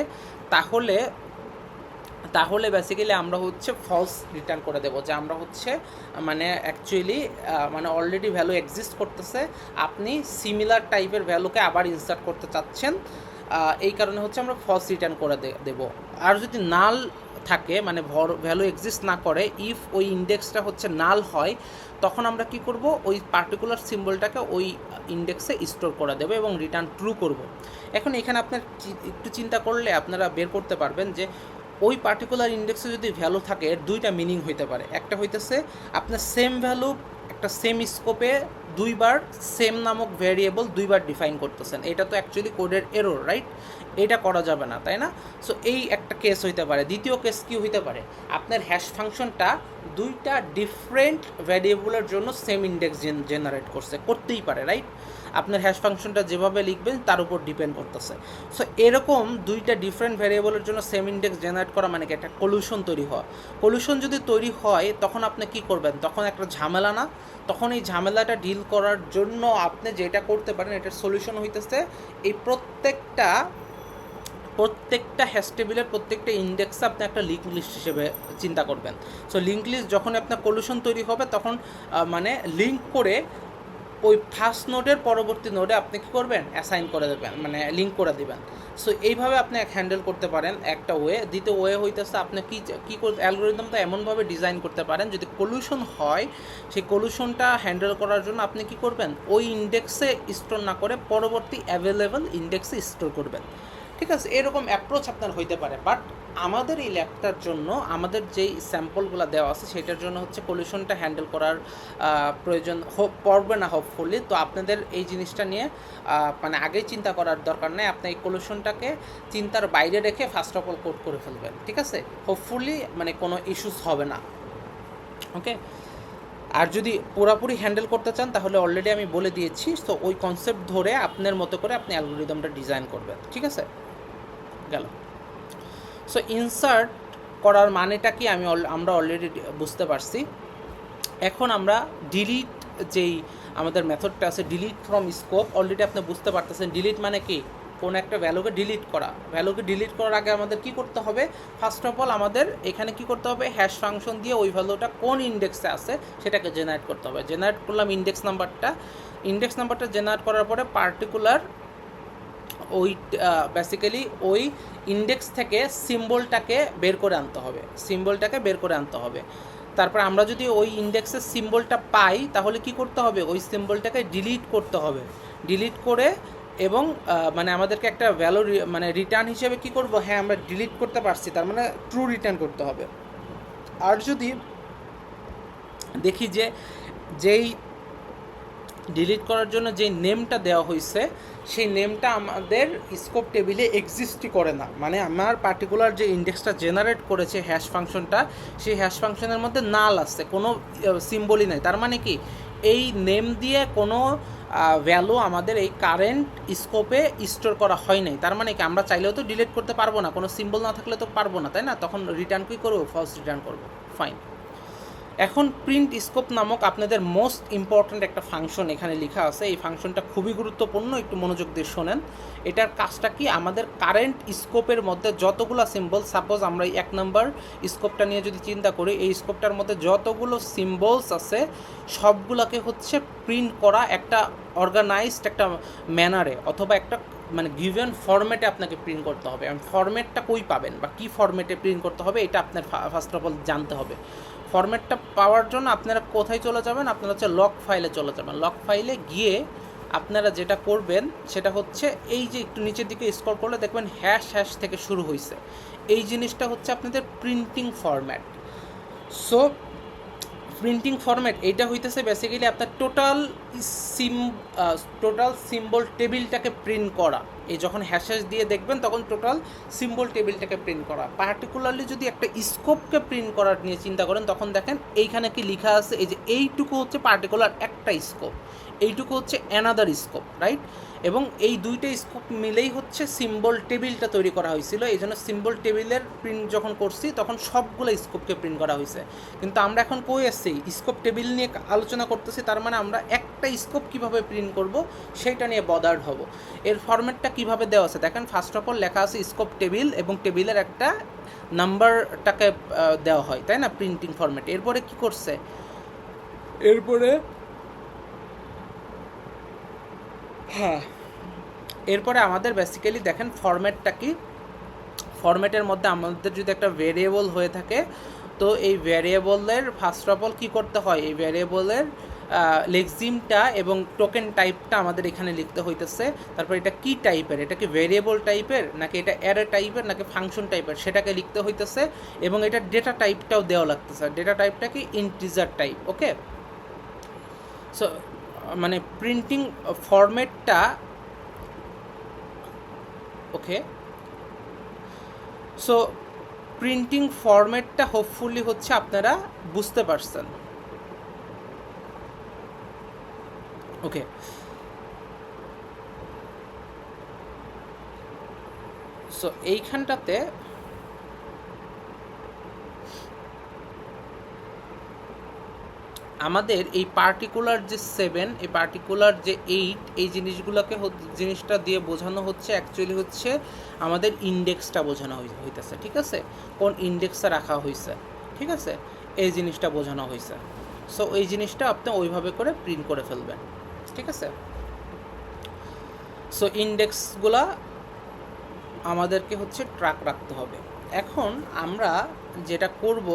তাহলে বেসিক্যালি আমরা হচ্ছে ফলস রিটার্ন করে দেবো, যে আমরা হচ্ছে মানে অ্যাকচুয়ালি মানে অলরেডি ভ্যালু এক্সিস্ট করতেছে, আপনি সিমিলার টাইপের ভ্যালুকে আবার ইনসার্ট করতে চাচ্ছেন, এই কারণে হচ্ছে আমরা ফলস রিটার্ন করে দেবো। আর যদি নাল থাকে, মানে ভ্যালু এক্সিস্ট না করে, ইফ ওই ইন্ডেক্সটা হচ্ছে নাল হয়, তখন আমরা কি করব, ওই পার্টিকুলার সিম্বলটাকে ওই ইন্ডেক্সে স্টোর করে দেবো এবং রিটার্ন ট্রু করব। এখন এখানে আপনার একটু চিন্তা করলে আপনারা বের করতে পারবেন যে ওই পার্টিকুলার ইন্ডেক্সে যদি ভ্যালু থাকে এর দুইটা মিনিং হইতে পারে। একটা হইতেছে আপনার সেম ভ্যালু একটা সেম স্কোপে দুইবার সেম নামক ভ্যারিয়েবল দুইবার ডিফাইন করতেছেন, এটা তো অ্যাকচুয়ালি কোডের এরর, রাইট? এটা করা যাবে না, তাই না? সো এই একটা কেস হইতে পারে। দ্বিতীয় কেস কি হইতে পারে, আপনার হ্যাশ ফাংশনটা দুইটা ডিফারেন্ট ভ্যারিয়েবলের জন্য সেম ইন্ডেক্স জেনারেট করতেই পারে, রাইট? আপনার হ্যাশ ফাংশনটা যেভাবে লিখবেন তার উপর ডিপেন্ড করতেছে। সো এরকম দুইটা ডিফারেন্ট ভ্যারিয়েবলের জন্য সেম ইন্ডেক্স জেনারেট করা মানে কি একটা কলিউশন তৈরি হওয়া। কলিউশন যদি তৈরি হয় তখন আপনি কি করবেন, তখন একটা ঝামেলা না? তখন এই ঝামেলাটা ডিল করার জন্য আপনি যেটা করতে পারেন, এটার সলিউশন হইতেছে এই প্রত্যেকটা হ্যাশ টেবিলের প্রত্যেকটা ইন্ডেক্সে আপনি একটা লিঙ্ক লিস্ট হিসেবে চিন্তা করবেন। সো লিঙ্ক লিস্ট যখন আপনার কলিউশন তৈরি হবে তখন মানে লিঙ্ক করে ওই ফার্স্ট নোডের পরবর্তী নোডে আপনি কী করবেন, অ্যাসাইন করে দেবেন, মানে লিঙ্ক করে দেবেন। সো এইভাবে আপনি হ্যান্ডেল করতে পারেন একটা ওয়ে। দ্বিতীয় ওয়ে হইতেছে আপনি কী অ্যালগোরিদমটা এমনভাবে ডিজাইন করতে পারেন যদি কলিউশন হয়, সেই কলিউশনটা হ্যান্ডেল করার জন্য আপনি কী করবেন, ওই ইন্ডেক্সে স্টোর না করে পরবর্তী অ্যাভেলেবল ইন্ডেক্সে স্টোর করবেন। ঠিক আছে, এরকম অ্যাপ্রোচ আপনার হইতে পারে। বাট আমাদের এই ল্যাবটার জন্য আমাদের যেই স্যাম্পলগুলো দেওয়া আছে সেটার জন্য হচ্ছে কলিউশনটা হ্যান্ডেল করার প্রয়োজন পড়বে না হোপফুলি। তো আপনাদের এই জিনিসটা নিয়ে মানে আগেই চিন্তা করার দরকার নেই, আপনি এই কলিউশনটাকে চিন্তার বাইরে রেখে ফার্স্ট অফ অল কোড করে ফেলবেন। ঠিক আছে, হোপফুলি মানে কোনো ইস্যুস হবে না। ওকে, আর যদি পুরোপুরি হ্যান্ডেল করতে চান তাহলে অলরেডি আমি বলে দিয়েছি, তো ওই কনসেপ্ট ধরে আপনার মতো করে আপনি অ্যালগোরিদমটা ডিজাইন করবেন। ঠিক আছে, গেল। সো ইনসার্ট করার মানেটা কি আমরা অলরেডি বুঝতে পারছি। এখন আমরা ডিলিট যেই আমাদের মেথডটা আছে, ডিলিট ফ্রম স্কোপ, অলরেডি আপনি বুঝতে পারতেছেন ডিলিট মানে কি, কোনো একটা ভ্যালুকে ডিলিট করা। ভ্যালুকে ডিলিট করার আগে আমাদের কি করতে হবে, ফার্স্ট অফ অল আমাদের এখানে কি করতে হবে, হ্যাশ ফাংশন দিয়ে ওই ভ্যালুটা কোন ইন্ডেক্সে আছে সেটাকে জেনারেট করতে হবে। জেনারেট করলাম ইন্ডেক্স নাম্বারটা জেনারেট করার পরে পার্টিকুলার ওই বেসিক্যালি ওই ইন্ডেক্স থেকে সিম্বলটাকে বের করে আনতে হবে। তারপর আমরা যদি ওই ইন্ডেক্সের সিম্বলটা পাই তাহলে কি করতে হবে, ওই সিম্বলটাকে ডিলিট করতে হবে। ডিলিট করে এবং মানে আমাদেরকে একটা ভ্যালু মানে রিটার্ন হিসেবে কি করব, হ্যাঁ আমরা ডিলিট করতে পারছি, তার মানে ট্রু রিটার্ন করতে হবে। আর যদি দেখি যে যেই ডিলিট করার জন্য যে নেমটা দেওয়া হয়েছে সেই নেমটা আমাদের স্কোপ টেবিলে এক্সিস্টই করে না, মানে আমার পার্টিকুলার যে ইন্ডেক্সটা জেনারেট করেছে হ্যাশ ফাংশনটা, সেই হ্যাশ ফাংশনের মধ্যে নাল আসছে, কোনো সিম্বলই নাই। তার মানে কি এই নেম দিয়ে কোনো ভ্যালু আমাদের এই কারেন্ট স্কোপে স্টোর করা হয় নাই। তার মানে কি আমরা চাইলেও তো ডিলিট করতে পারবো না, কোনো সিম্বল না থাকলে তো পারবো না, তাই না? তখন রিটার্ন কী করবো, ফলস রিটার্ন করবো। ফাইন। এখন প্রিন্ট স্কোপ নামক আপনাদের মোস্ট ইম্পর্ট্যান্ট একটা ফাংশন এখানে লেখা আছে। এই ফাংশনটা খুবই গুরুত্বপূর্ণ, একটু মনোযোগ দিয়ে শোনেন। এটার কাজটা কি, আমাদের কারেন্ট স্কোপের মধ্যে যতগুলো সিম্বল, সাপোজ আমরা এই 1 নম্বর স্কোপটা নিয়ে যদি চিন্তা করি, এই স্কোপটার মধ্যে যতগুলো সিম্বলস আছে সবগুলোকে হচ্ছে প্রিন্ট করা একটা অর্গানাইজড একটা ম্যানারে অথবা একটা মানে গিভেন ফরম্যাটে আপনাকে প্রিন্ট করতে হবে। ফরম্যাটটা কই পাবেন বা কী ফরম্যাটে প্রিন্ট করতে হবে এটা আপনার ফার্স্ট অফ অল জানতে হবে। ফরম্যাটটা পাওয়ার জন্য আপনারা কোথায় চলে যাবেন, আপনারা হচ্ছে লগ ফাইলে চলে যাবেন। লগ ফাইলে গিয়ে আপনারা যেটা করবেন সেটা হচ্ছে এই যে একটু নিচের দিকে স্ক্রল করলে দেখবেন হ্যাশ থেকে শুরু হয়েছে, এই জিনিসটা হচ্ছে আপনাদের printing format. So printing format এইটা হইতেছে বেসিক্যালি আপনার টোটাল সিম্বল টেবিলটাকে প্রিন্ট করা। এই যখন হ্যাশ দিয়ে দেখবেন তখন টোটাল সিম্বল টেবিলটাকে প্রিন্ট করা। পার্টিকুলারলি যদি একটা স্কোপকে প্রিন্ট করার নিয়ে চিন্তা করেন তখন দেখেন এইখানে কি লেখা আছে, এই যে এইটুকু হচ্ছে পার্টিকুলার একটা স্কোপ, এইটুকু হচ্ছে অ্যানাদার স্কোপ, রাইট? এবং এই দুইটা স্কোপ মিলেই হচ্ছে সিম্বল টেবিলটা তৈরি করা হয়েছিল। এই জন্য সিম্বল টেবিলের প্রিন্ট যখন করছি তখন সবগুলো স্কোপকে প্রিন্ট করা হয়েছে। কিন্তু আমরা এখন কই আসছি, স্কোপ টেবিল নিয়ে আলোচনা করতেছি, তার মানে আমরা একটা স্কোপ কীভাবে প্রিন্ট করব সেইটা নিয়ে বদার্ড হব। এর ফরম্যাটটা কীভাবে দেওয়া আছে দেখেন, ফার্স্ট অফ অল লেখা আছে স্কোপ টেবিল এবং টেবিলের একটা নাম্বারটাকে দেওয়া হয়, তাই না, প্রিন্টিং ফরম্যাট। এরপরে কি করছে, এরপরে আমাদের বেসিক্যালি দেখেন ফরম্যাটটা কি, ফরম্যাটের মধ্যে আমাদের যদি একটা ভেরিয়েবল হয়ে থাকে, তো এই ভ্যারিয়েবলের ফার্স্ট অফ অল কী করতে হয়, এই ভ্যারিয়েবলের লেক্সিমটা এবং টোকেন টাইপটা আমাদের এখানে লিখতে হইতেছে। তারপর এটা কি টাইপের, এটা কি ভেরিয়েবল টাইপের নাকি এটা অ্যারে টাইপের নাকি ফাংশন টাইপের সেটাকে লিখতে হইতেছে, এবং এটা ডেটা টাইপটাও দেওয়া লাগতেছে। ডেটা টাইপটা কি ইন্টিজার টাইপ। ওকে, সো মানে প্রিন্টিং ফরম্যাটটা, ওকে, সো প্রিন্টিং ফরম্যাটটা হোপফুলি হচ্ছে আপনারা বুঝতে পারছেন। ওকে, সো এইখানটাতে আমাদের এই পার্টিকুলার যে 7, এই পার্টিকুলার যে 8, এই জিনিসটা দিয়ে বোঝানো হচ্ছে অ্যাকচুয়ালি হচ্ছে আমাদের ইন্ডেক্সটা বোঝানো হইতেছে। ঠিক আছে, কোন ইন্ডেক্সটা রাখা হয়েছে, ঠিক আছে, এই জিনিসটা বোঝানো হয়েছে। সো এই জিনিসটা আপনি ওইভাবে করে প্রিন্ট করে ফেলবেন। ঠিক আছে, সো ইন্ডেক্সগুলা আমাদেরকে হচ্ছে ট্র্যাক রাখতে হবে। এখন আমরা যেটা করব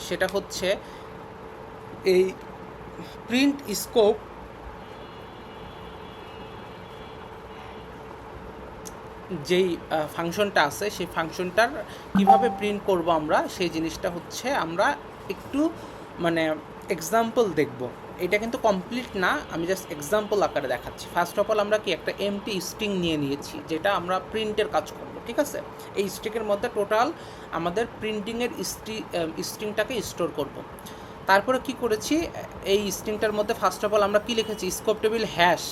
সেটা হচ্ছে এই প্রিন্ট স্কোপ যেই ফাংশনটা আছে সেই ফাংশনটার কিভাবে প্রিন্ট করব আমরা, সেই জিনিসটা হচ্ছে আমরা একটু মানে এক্সাম্পল দেখব। এটা কিন্তু কমপ্লিট না, আমি জাস্ট এক্সাম্পল আকারে দেখাচ্ছি। ফার্স্ট অফ অল আমরা কি একটা এমটি স্ট্রিং নিয়ে নিয়েছি যেটা আমরা প্রিন্টের কাজ করব। ঠিক আছে, এই স্ট্রিংয়ের মধ্যে টোটাল আমাদের প্রিন্টিংয়ের স্ট্রিংটাকে স্টোর করব। তারপরে কি করেছি, এই স্ট্রিংটার মধ্যে ফার্স্ট অফ অল আমরা কি লিখেছি, স্কোপ টেবিল হ্যাশ,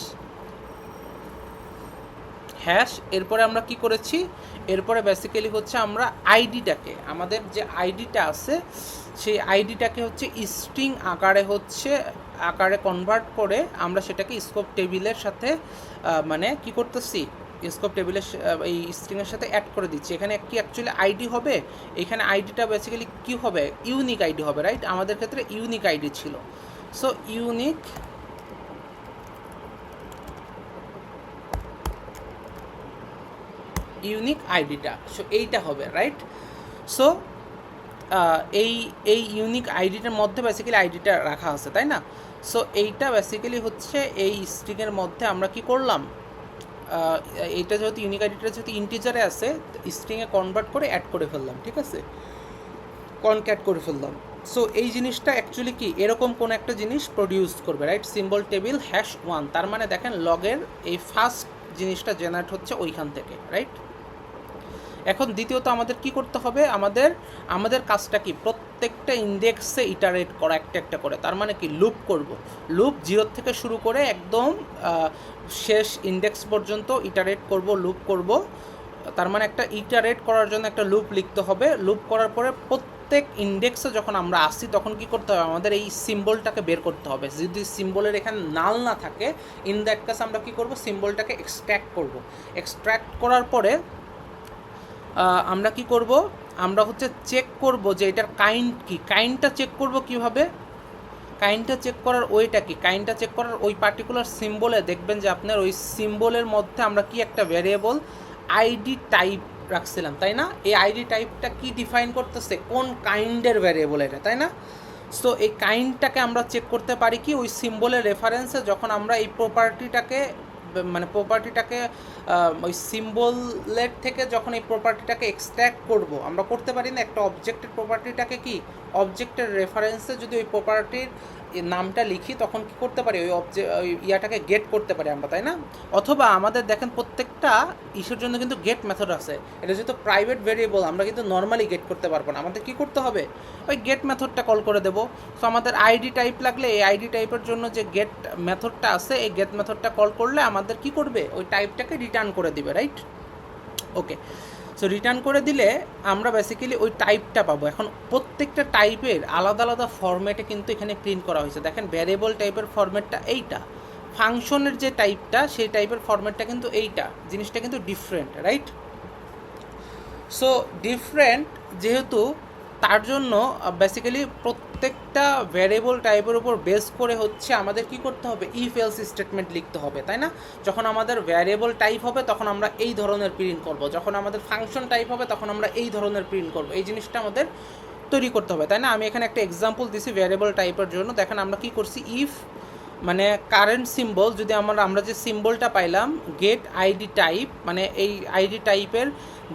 এরপরে আমরা কি করেছি, এরপরে বেসিক্যালি হচ্ছে আমরা আইডিটাকে, আমাদের যে আইডিটা আছে সেই আইডিটাকে হচ্ছে স্ট্রিং আকারে কনভার্ট করে আমরা সেটাকে স্কোপ টেবিলের সাথে মানে কি করতেছি, স্কোপ টেবিলের এই স্ট্রিংয়ের সাথে অ্যাড করে দিচ্ছি। এখানে কি অ্যাকচুয়ালি আইডি হবে, এখানে আইডিটা বেসিক্যালি কি হবে, ইউনিক আইডি হবে, রাইট? আমাদের ক্ষেত্রে ইউনিক আইডি ছিল। সো ইউনিক আইডিটা, সো এইটা হবে, রাইট? সো এই ইউনিক আইডিটার মধ্যে বেসিক্যালি আইডিটা রাখা আছে, তাই না? সো এইটা বেসিক্যালি হচ্ছে এই স্ট্রিংয়ের মধ্যে আমরা কি করলাম, এইটা যেহেতু ইউনিক আইডিটা যেহেতু ইন্টিজারে আছে, স্ট্রিংয়ে কনভার্ট করে অ্যাড করে ফেললাম। ঠিক আছে, কনক্যাট করে ফেললাম। সো এই জিনিসটা অ্যাকচুয়ালি কি এরকম কোন একটা জিনিস প্রডিউস করবে, রাইট? সিম্বল টেবিল #1, তার মানে দেখেন লগের এই ফার্স্ট জিনিসটা জেনারেট হচ্ছে ওইখান থেকে, রাইট? এখন দ্বিতীয়ত আমাদের কি করতে হবে, আমাদের কাজটা কি, প্রত্যেকটা ইন্ডেক্সে ইটারেট করা একটা একটা করে। তার মানে কি লুপ করব, লুপ 0 থেকে শুরু করে একদম শেষ ইন্ডেক্স পর্যন্ত ইটারেট করব, লুপ করব। তার মানে একটা ইটারেট করার জন্য একটা লুপ লিখতে হবে। লুপ করার পরে প্রত্যেক ইন্ডেক্সে যখন আমরা আসি তখন কি করতে হবে, আমাদের এই সিম্বলটাকে বের করতে হবে। যদি সিম্বলের এখানে নাল না থাকে, ইন দ্যাট কেস আমরা কি করব, সিম্বলটাকে এক্সট্র্যাক্ট করব। এক্সট্র্যাক্ট করার পরে আমরা কি করব, আমরা হচ্ছে চেক করব যে এটার কাইন্ড কি। কাইন্ডটা চেক করব কিভাবে, কাইন্ডটা চেক করার ওইটা কি, কাইন্ডটা চেক করার ওই পার্টিকুলার সিম্বলে দেখবেন যে আপনার ওই সিম্বলের মধ্যে আমরা কি একটা ভ্যারিয়েবল আইডি টাইপ রাখছিলাম, তাই না? এই আইডি টাইপটা কি ডিফাইন করতেছে, কোন কাইন্ডের ভ্যারিয়েবল এটা, তাই না? সো এই কাইন্ডটাকে আমরা চেক করতে পারি কি, ওই সিম্বলের রেফারেন্সে যখন আমরা এই প্রপার্টিটাকে ওই সিম্বলের থেকে যখন এই প্রপার্টিটাকে এক্সট্র্যাক্ট করব, আমরা করতে পারি না একটা অবজেক্টের প্রপার্টিটাকে কি, অবজেক্টের রেফারেন্সে যদি ওই প্রপার্টির নামটা লিখি তখন কি করতে পারি, ওই ইয়াটাকে গেট করতে পারি আমরা, তাই না? অথবা আমাদের দেখেন প্রত্যেকটা ইস্যুর জন্য কিন্তু গেট মেথড আছে। এটা যেহেতু প্রাইভেট ভেরিয়েবল, আমরা কিন্তু নর্মালি গেট করতে পারবো না, আমাদের কি করতে হবে, ওই গেট মেথডটা কল করে দেবো। সো আমাদের আইডি টাইপ লাগলে এই আইডি টাইপের জন্য যে গেট মেথডটা আছে, এই গেট মেথডটা কল করলে আমাদের কি করবে, ওই টাইপটাকে রিটার্ন করে দিবে, রাইট? ওকে, সো রিটার্ন করে দিলে আমরা বেসিক্যালি ওই টাইপটা পাবো। এখন প্রত্যেকটা টাইপের আলাদা আলাদা ফরম্যাটে কিন্তু এখানে প্রিন্ট করা হয়েছে। দেখেন ভ্যারিয়েবল টাইপের ফরম্যাটটা এইটা, ফাংশনের যে টাইপটা সেই টাইপের ফরম্যাটটা কিন্তু এইটা, জিনিসটা কিন্তু ডিফারেন্ট, রাইট? সো ডিফারেন্ট যেহেতু তার জন্য বেসিক্যালি প্রত্যেকটা ভ্যারিয়েবল টাইপের উপর বেস করে হচ্ছে আমাদের কি করতে হবে, ইফ এলস স্টেটমেন্ট লিখতে হবে, তাই না? যখন আমাদের ভ্যারিয়েবল টাইপ হবে তখন আমরা এই ধরনের প্রিন্ট করব, যখন আমাদের ফাংশন টাইপ হবে তখন আমরা এই ধরনের প্রিন্ট করব, এই জিনিসটা আমাদের তৈরি করতে হবে, তাই না? আমি এখানে একটা এক্সাম্পল দিছি ভ্যারিয়েবল টাইপের জন্য। দেখেন আমরা কি করছি, ইফ মানে কারেন্ট সিম্বল, যদি আমরা যে সিম্বলটা পাইলাম গেট আইডি টাইপ, মানে এই আইডি টাইপের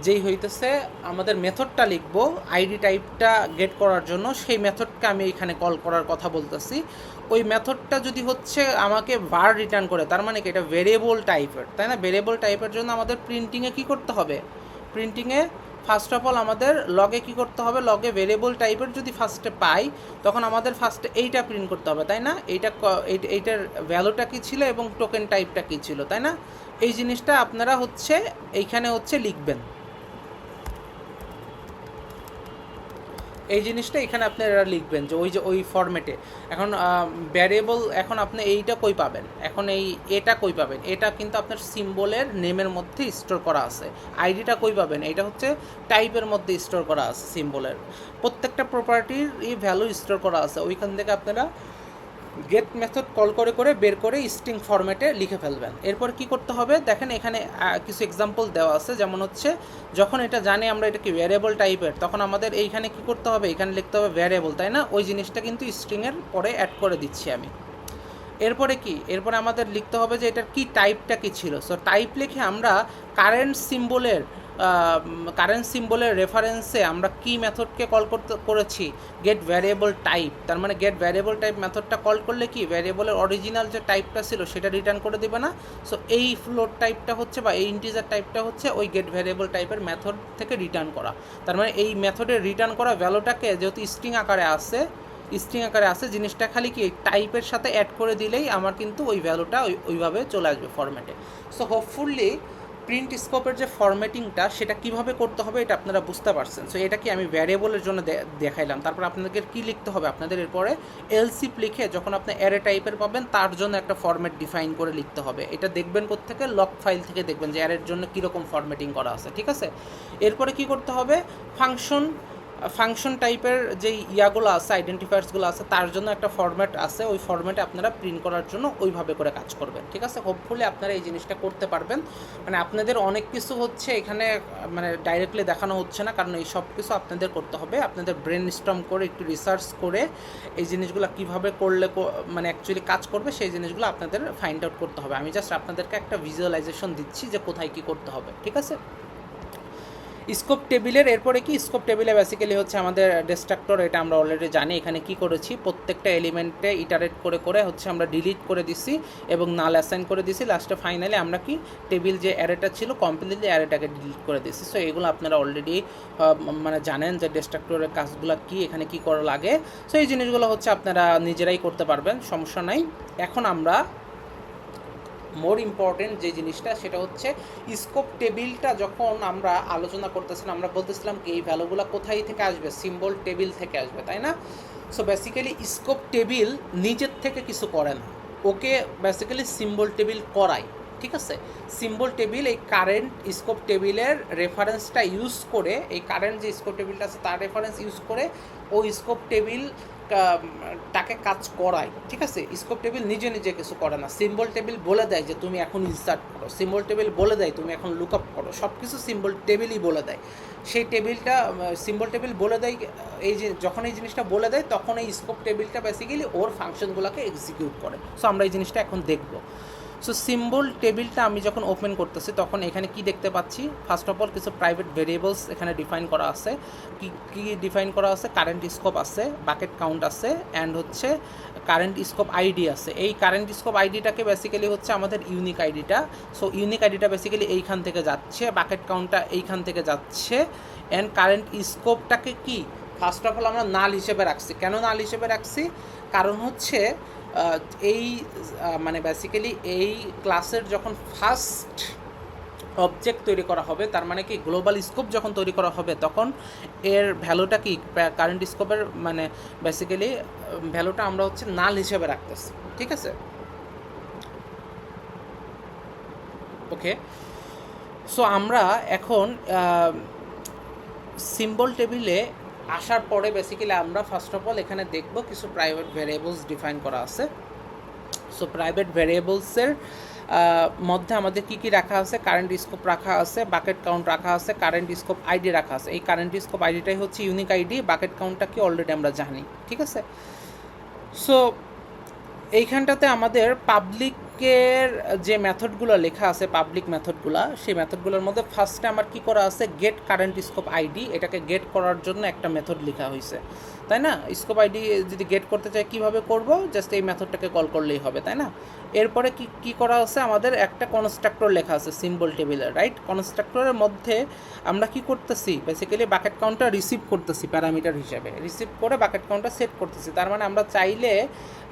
যেই হইতেছে আমাদের মেথডটা লিখব আইডি টাইপটা গেট করার জন্য, সেই মেথডকে আমি এখানে কল করার কথা বলতেছি। ওই মেথডটা যদি হচ্ছে আমাকে var রিটার্ন করে, তার মানে কি এটা ভেরিয়েবল টাইপের, তাই না? ভেরিয়েবল টাইপের জন্য আমাদের প্রিন্টিংয়ে কি করতে হবে, প্রিন্টিংয়ে ফার্স্ট অফ অল আমাদের লগে কি করতে হবে, লগে ভেরিয়েবল টাইপের যদি ফার্স্টে পাই তখন আমাদের ফার্স্টে এইটা প্রিন্ট করতে হবে, তাই না? এইটার ভ্যালুটা কী ছিল এবং টোকেন টাইপটা কী ছিল, তাই না? এই জিনিসটা আপনারা হচ্ছে এইখানে হচ্ছে লিখবেন, এই জিনিসটা এখানে আপনারা লিখবেন যে ওই ফরম্যাটে। এখন ভ্যারিয়েবল, এখন আপনি এইটা কই পাবেন, এখন এটা কই পাবেন, এটা কিন্তু আপনার সিম্বলের নেমের মধ্যে স্টোর করা আছে। আইডিটা কই পাবেন, এটা হচ্ছে টাইপের মধ্যে স্টোর করা আছে, সিম্বলের প্রত্যেকটা প্রপার্টির এই ভ্যালু স্টোর করা আছে, ওইখান থেকে আপনারা গেট মেথড কল করে করে বের করে স্ট্রিং ফরম্যাটে লিখে ফেলবেন। এরপর কি করতে হবে দেখেন, এখানে কিছু এক্সাম্পল দেওয়া আছে, যেমন হচ্ছে যখন এটা জানি আমরা এটা কি ভ্যারিয়েবল টাইপের, তখন আমাদের এইখানে কি করতে হবে, এখানে লিখতে হবে ভ্যারিয়েবল, তাই না? ওই জিনিসটা কিন্তু স্ট্রিংয়ের পরে অ্যাড করে দিচ্ছি আমি। এরপরে কি, এরপরে আমাদের লিখতে হবে যে এটার কি টাইপটা কি ছিল। সো টাইপ লিখে আমরা কারেন্ট সিম্বলের রেফারেন্সে আমরা কি মেথডকে কল করেছি, গেট ভ্যারিয়েবল টাইপ। তার মানে গেট ভ্যারিয়েবল টাইপ মেথডটা কল করলে কি ভ্যারিয়েবলের অরিজিনাল যে টাইপটা ছিল সেটা রিটার্ন করে দেবে না। সো এই ফ্লোট টাইপটা হচ্ছে বা এই ইন্টিজার টাইপটা হচ্ছে ওই গেট ভ্যারিয়েবল টাইপের মেথড থেকে রিটার্ন করা। তার মানে এই মেথডে রিটার্ন করা ভ্যালুটাকে যেহেতু স্ট্রিং আকারে আছে জিনিসটা খালি কি টাইপের সাথে অ্যাড করে দিলেই আমার কিন্তু ওই ভ্যালুটা ওইভাবে চলে আসবে ফরম্যাটে। সো হোপফুলি প্রিন্ট স্কোপের যে ফরম্যাটিংটা সেটা কিভাবে করতে হবে এটা আপনারা বুঝতে পারছেন। সো এটা কি আমি ভ্যারিয়েবলের জন্য দেখাইলাম। তারপর আপনাদের কি লিখতে হবে, আপনাদের এরপরে এলসিপ লিখে যখন আপনি অ্যারে টাইপের পাবেন তার জন্য একটা ফরম্যাট ডিফাইন করে লিখতে হবে। এটা দেখবেন কোত্থেকে, লগ ফাইল থেকে দেখবেন যে অ্যারের জন্য কীরকম ফরম্যাটিং করা আছে, ঠিক আছে? এরপরে কি করতে হবে, ফাংশন টাইপের যেই ইয়াগুলো আছে, আইডেন্টিফায়ার্সগুলো আছে, তার জন্য একটা ফরম্যাট আছে, ওই ফরম্যাটে আপনারা প্রিন্ট করার জন্য ওইভাবে করে কাজ করবেন, ঠিক আছে? হোপফুলি আপনারা এই জিনিসটা করতে পারবেন। মানে আপনাদের অনেক কিছু হচ্ছে এখানে মানে ডাইরেক্টলি দেখানো হচ্ছে না, কারণ এই সব কিছু আপনাদের করতে হবে, আপনাদের ব্রেন স্টর্ম করে একটু রিসার্চ করে এই জিনিসগুলো কীভাবে করলে মানে অ্যাকচুয়ালি কাজ করবে সেই জিনিসগুলো আপনাদের ফাইন্ড আউট করতে হবে। আমি জাস্ট আপনাদেরকে একটা ভিজুয়ালাইজেশন দিচ্ছি যে কোথায় কী করতে হবে, ঠিক আছে? স্কোপ টেবিলের এরপরে কি, স্কোপ টেবিলে বেসিক্যালি হচ্ছে আমাদের ডিস্ট্রাক্টর, এটা আমরা অলরেডি জানি। এখানে কি করেছি, প্রত্যেকটা এলিমেন্টে ইটারেট করে করে হচ্ছে আমরা ডিলিট করে দিছি এবং নাল অ্যাসাইন করে দিছি। লাস্টে ফাইনালি আমরা কি টেবিল যে অ্যারেটা ছিল কমপ্লিটলি অ্যারেটাকে ডিলিট করে দিছি। সো এগুলো আপনারা অলরেডি মানে জানেন যে ডিস্ট্রাক্টরের কাজগুলো কি, এখানে কি করা লাগে। সো এই জিনিসগুলো হচ্ছে আপনারা নিজেরাই করতে পারবেন, সমস্যা নাই। এখন আমরা মোর ইম্পর্টেন্ট যে জিনিসটা সেটা হচ্ছে স্কোপ টেবিলটা যখন আমরা আলোচনা করতেছিলাম, আমরা বলতেছিলাম কি এই ভ্যালুগুলো কোথায় থেকে আসবে, সিম্বল টেবিল থেকে আসবে, তাই না? সো বেসিক্যালি স্কোপ টেবিল নিজের থেকে কিছু করে না, ওকে বেসিক্যালি সিম্বল টেবিল করায়, ঠিক আছে? সিম্বল টেবিল এই কারেন্ট স্কোপ টেবিলের রেফারেন্সটা ইউজ করে, এই কারেন্ট যে স্কোপ টেবিলটা আছে তার রেফারেন্স ইউজ করে ও স্কোপ টেবিল তাকে কাজ করায়, ঠিক আছে? স্কোপ টেবিল নিজে নিজে কিছু করে না। সিম্বল টেবিল বলে দেয় যে তুমি এখন ইনসার্ট করো, সিম্বল টেবিল বলে দেয় তুমি এখন লুক আপ করো, সব কিছু সিম্বল টেবিলই বলে দেয়। সেই টেবিলটা সিম্বল টেবিল বলে দেয়, এই যে যখন এই জিনিসটা বলে দেয় তখন এই স্কোপ টেবিলটা বেসিক্যালি ওর ফাংশনগুলোকে এক্সিকিউট করে। সো আমরা এই জিনিসটা এখন দেখব। সো সিম্বল টেবিলটা আমি যখন ওপেন করতেছি তখন এখানে কি দেখতে পাচ্ছি, ফার্স্ট অফ অল কিছু প্রাইভেট ভেরিয়েবলস এখানে ডিফাইন করা আছে। কি ডিফাইন করা আছে, কারেন্ট স্কোপ আছে, বাকেট কাউন্ট আছে, অ্যান্ড হচ্ছে কারেন্ট স্কোপ আইডি আছে। এই কারেন্ট স্কোপ আইডিটাকে বেসিক্যালি হচ্ছে আমাদের ইউনিক আইডিটা। সো ইউনিক আইডিটা বেসিক্যালি এইখান থেকে যাচ্ছে, বাকেট কাউন্টটা এইখান থেকে যাচ্ছে, অ্যান্ড কারেন্ট স্কোপটাকে কি ফার্স্ট অফ অল আমরা নাল হিসেবে রাখছি। কেন নাল হিসেবে রাখছি, কারণ হচ্ছে এই মানে বেসিক্যালি এই ক্লাসের যখন ফার্স্ট অবজেক্ট তৈরি করা হবে, তার মানে কি গ্লোবাল স্কোপ যখন তৈরি করা হবে তখন এর ভ্যালুটা কি কারেন্ট স্কোপের মানে বেসিক্যালি ভ্যালুটা আমরা হচ্ছে নাল হিসেবে রাখতেছি, ঠিক আছে? ওকে, সো আমরা এখন সিম্বল টেবিলে আসার পরে বেসিক্যালি আমরা ফার্স্ট অফ অল এখানে দেখব কিছু প্রাইভেট ভ্যারিয়েবলস ডিফাইন করা আছে। সো প্রাইভেট ভ্যারিয়েবলসের মধ্যে আমাদের কী কী রাখা আছে, কারেন্ট স্কোপ রাখা আছে, বাকেট কাউন্ট রাখা আছে, কারেন্ট স্কোপ আইডি রাখা আছে। এই কারেন্ট স্কোপ আইডিটাই হচ্ছে ইউনিক আইডি, বাকেট কাউন্টটাকে অলরেডি আমরা জানি, ঠিক আছে। সো এইখানটাতে আমাদের পাবলিকের যে মেথডগুলো লেখা আছে, পাবলিক মেথডগুলো, সেই মেথডগুলোর মধ্যে ফার্স্টে আমার কি করা আছে, গেট কারেন্ট স্কোপ আইডি, এটাকে গেট করার জন্য একটা মেথড লেখা হয়েছে, তাই না। স্কোপ আইডি যদি গেট করতে চাই কীভাবে করব, জাস্ট এই মেথডটাকে কল করলেই হবে, তাই না। এরপরে কি করা আছে, আমাদের একটা কনস্ট্রাক্টর লেখা আছে সিম্বল টেবিলের, রাইট। কনস্ট্রাক্টরের মধ্যে আমরা কি করতেছি, বেসিক্যালি বাকেট কাউন্টটা রিসিভ করতেছি প্যারামিটার হিসেবে, রিসিভ করে বাকেট কাউন্টটা সেট করতেছি। তার মানে আমরা চাইলে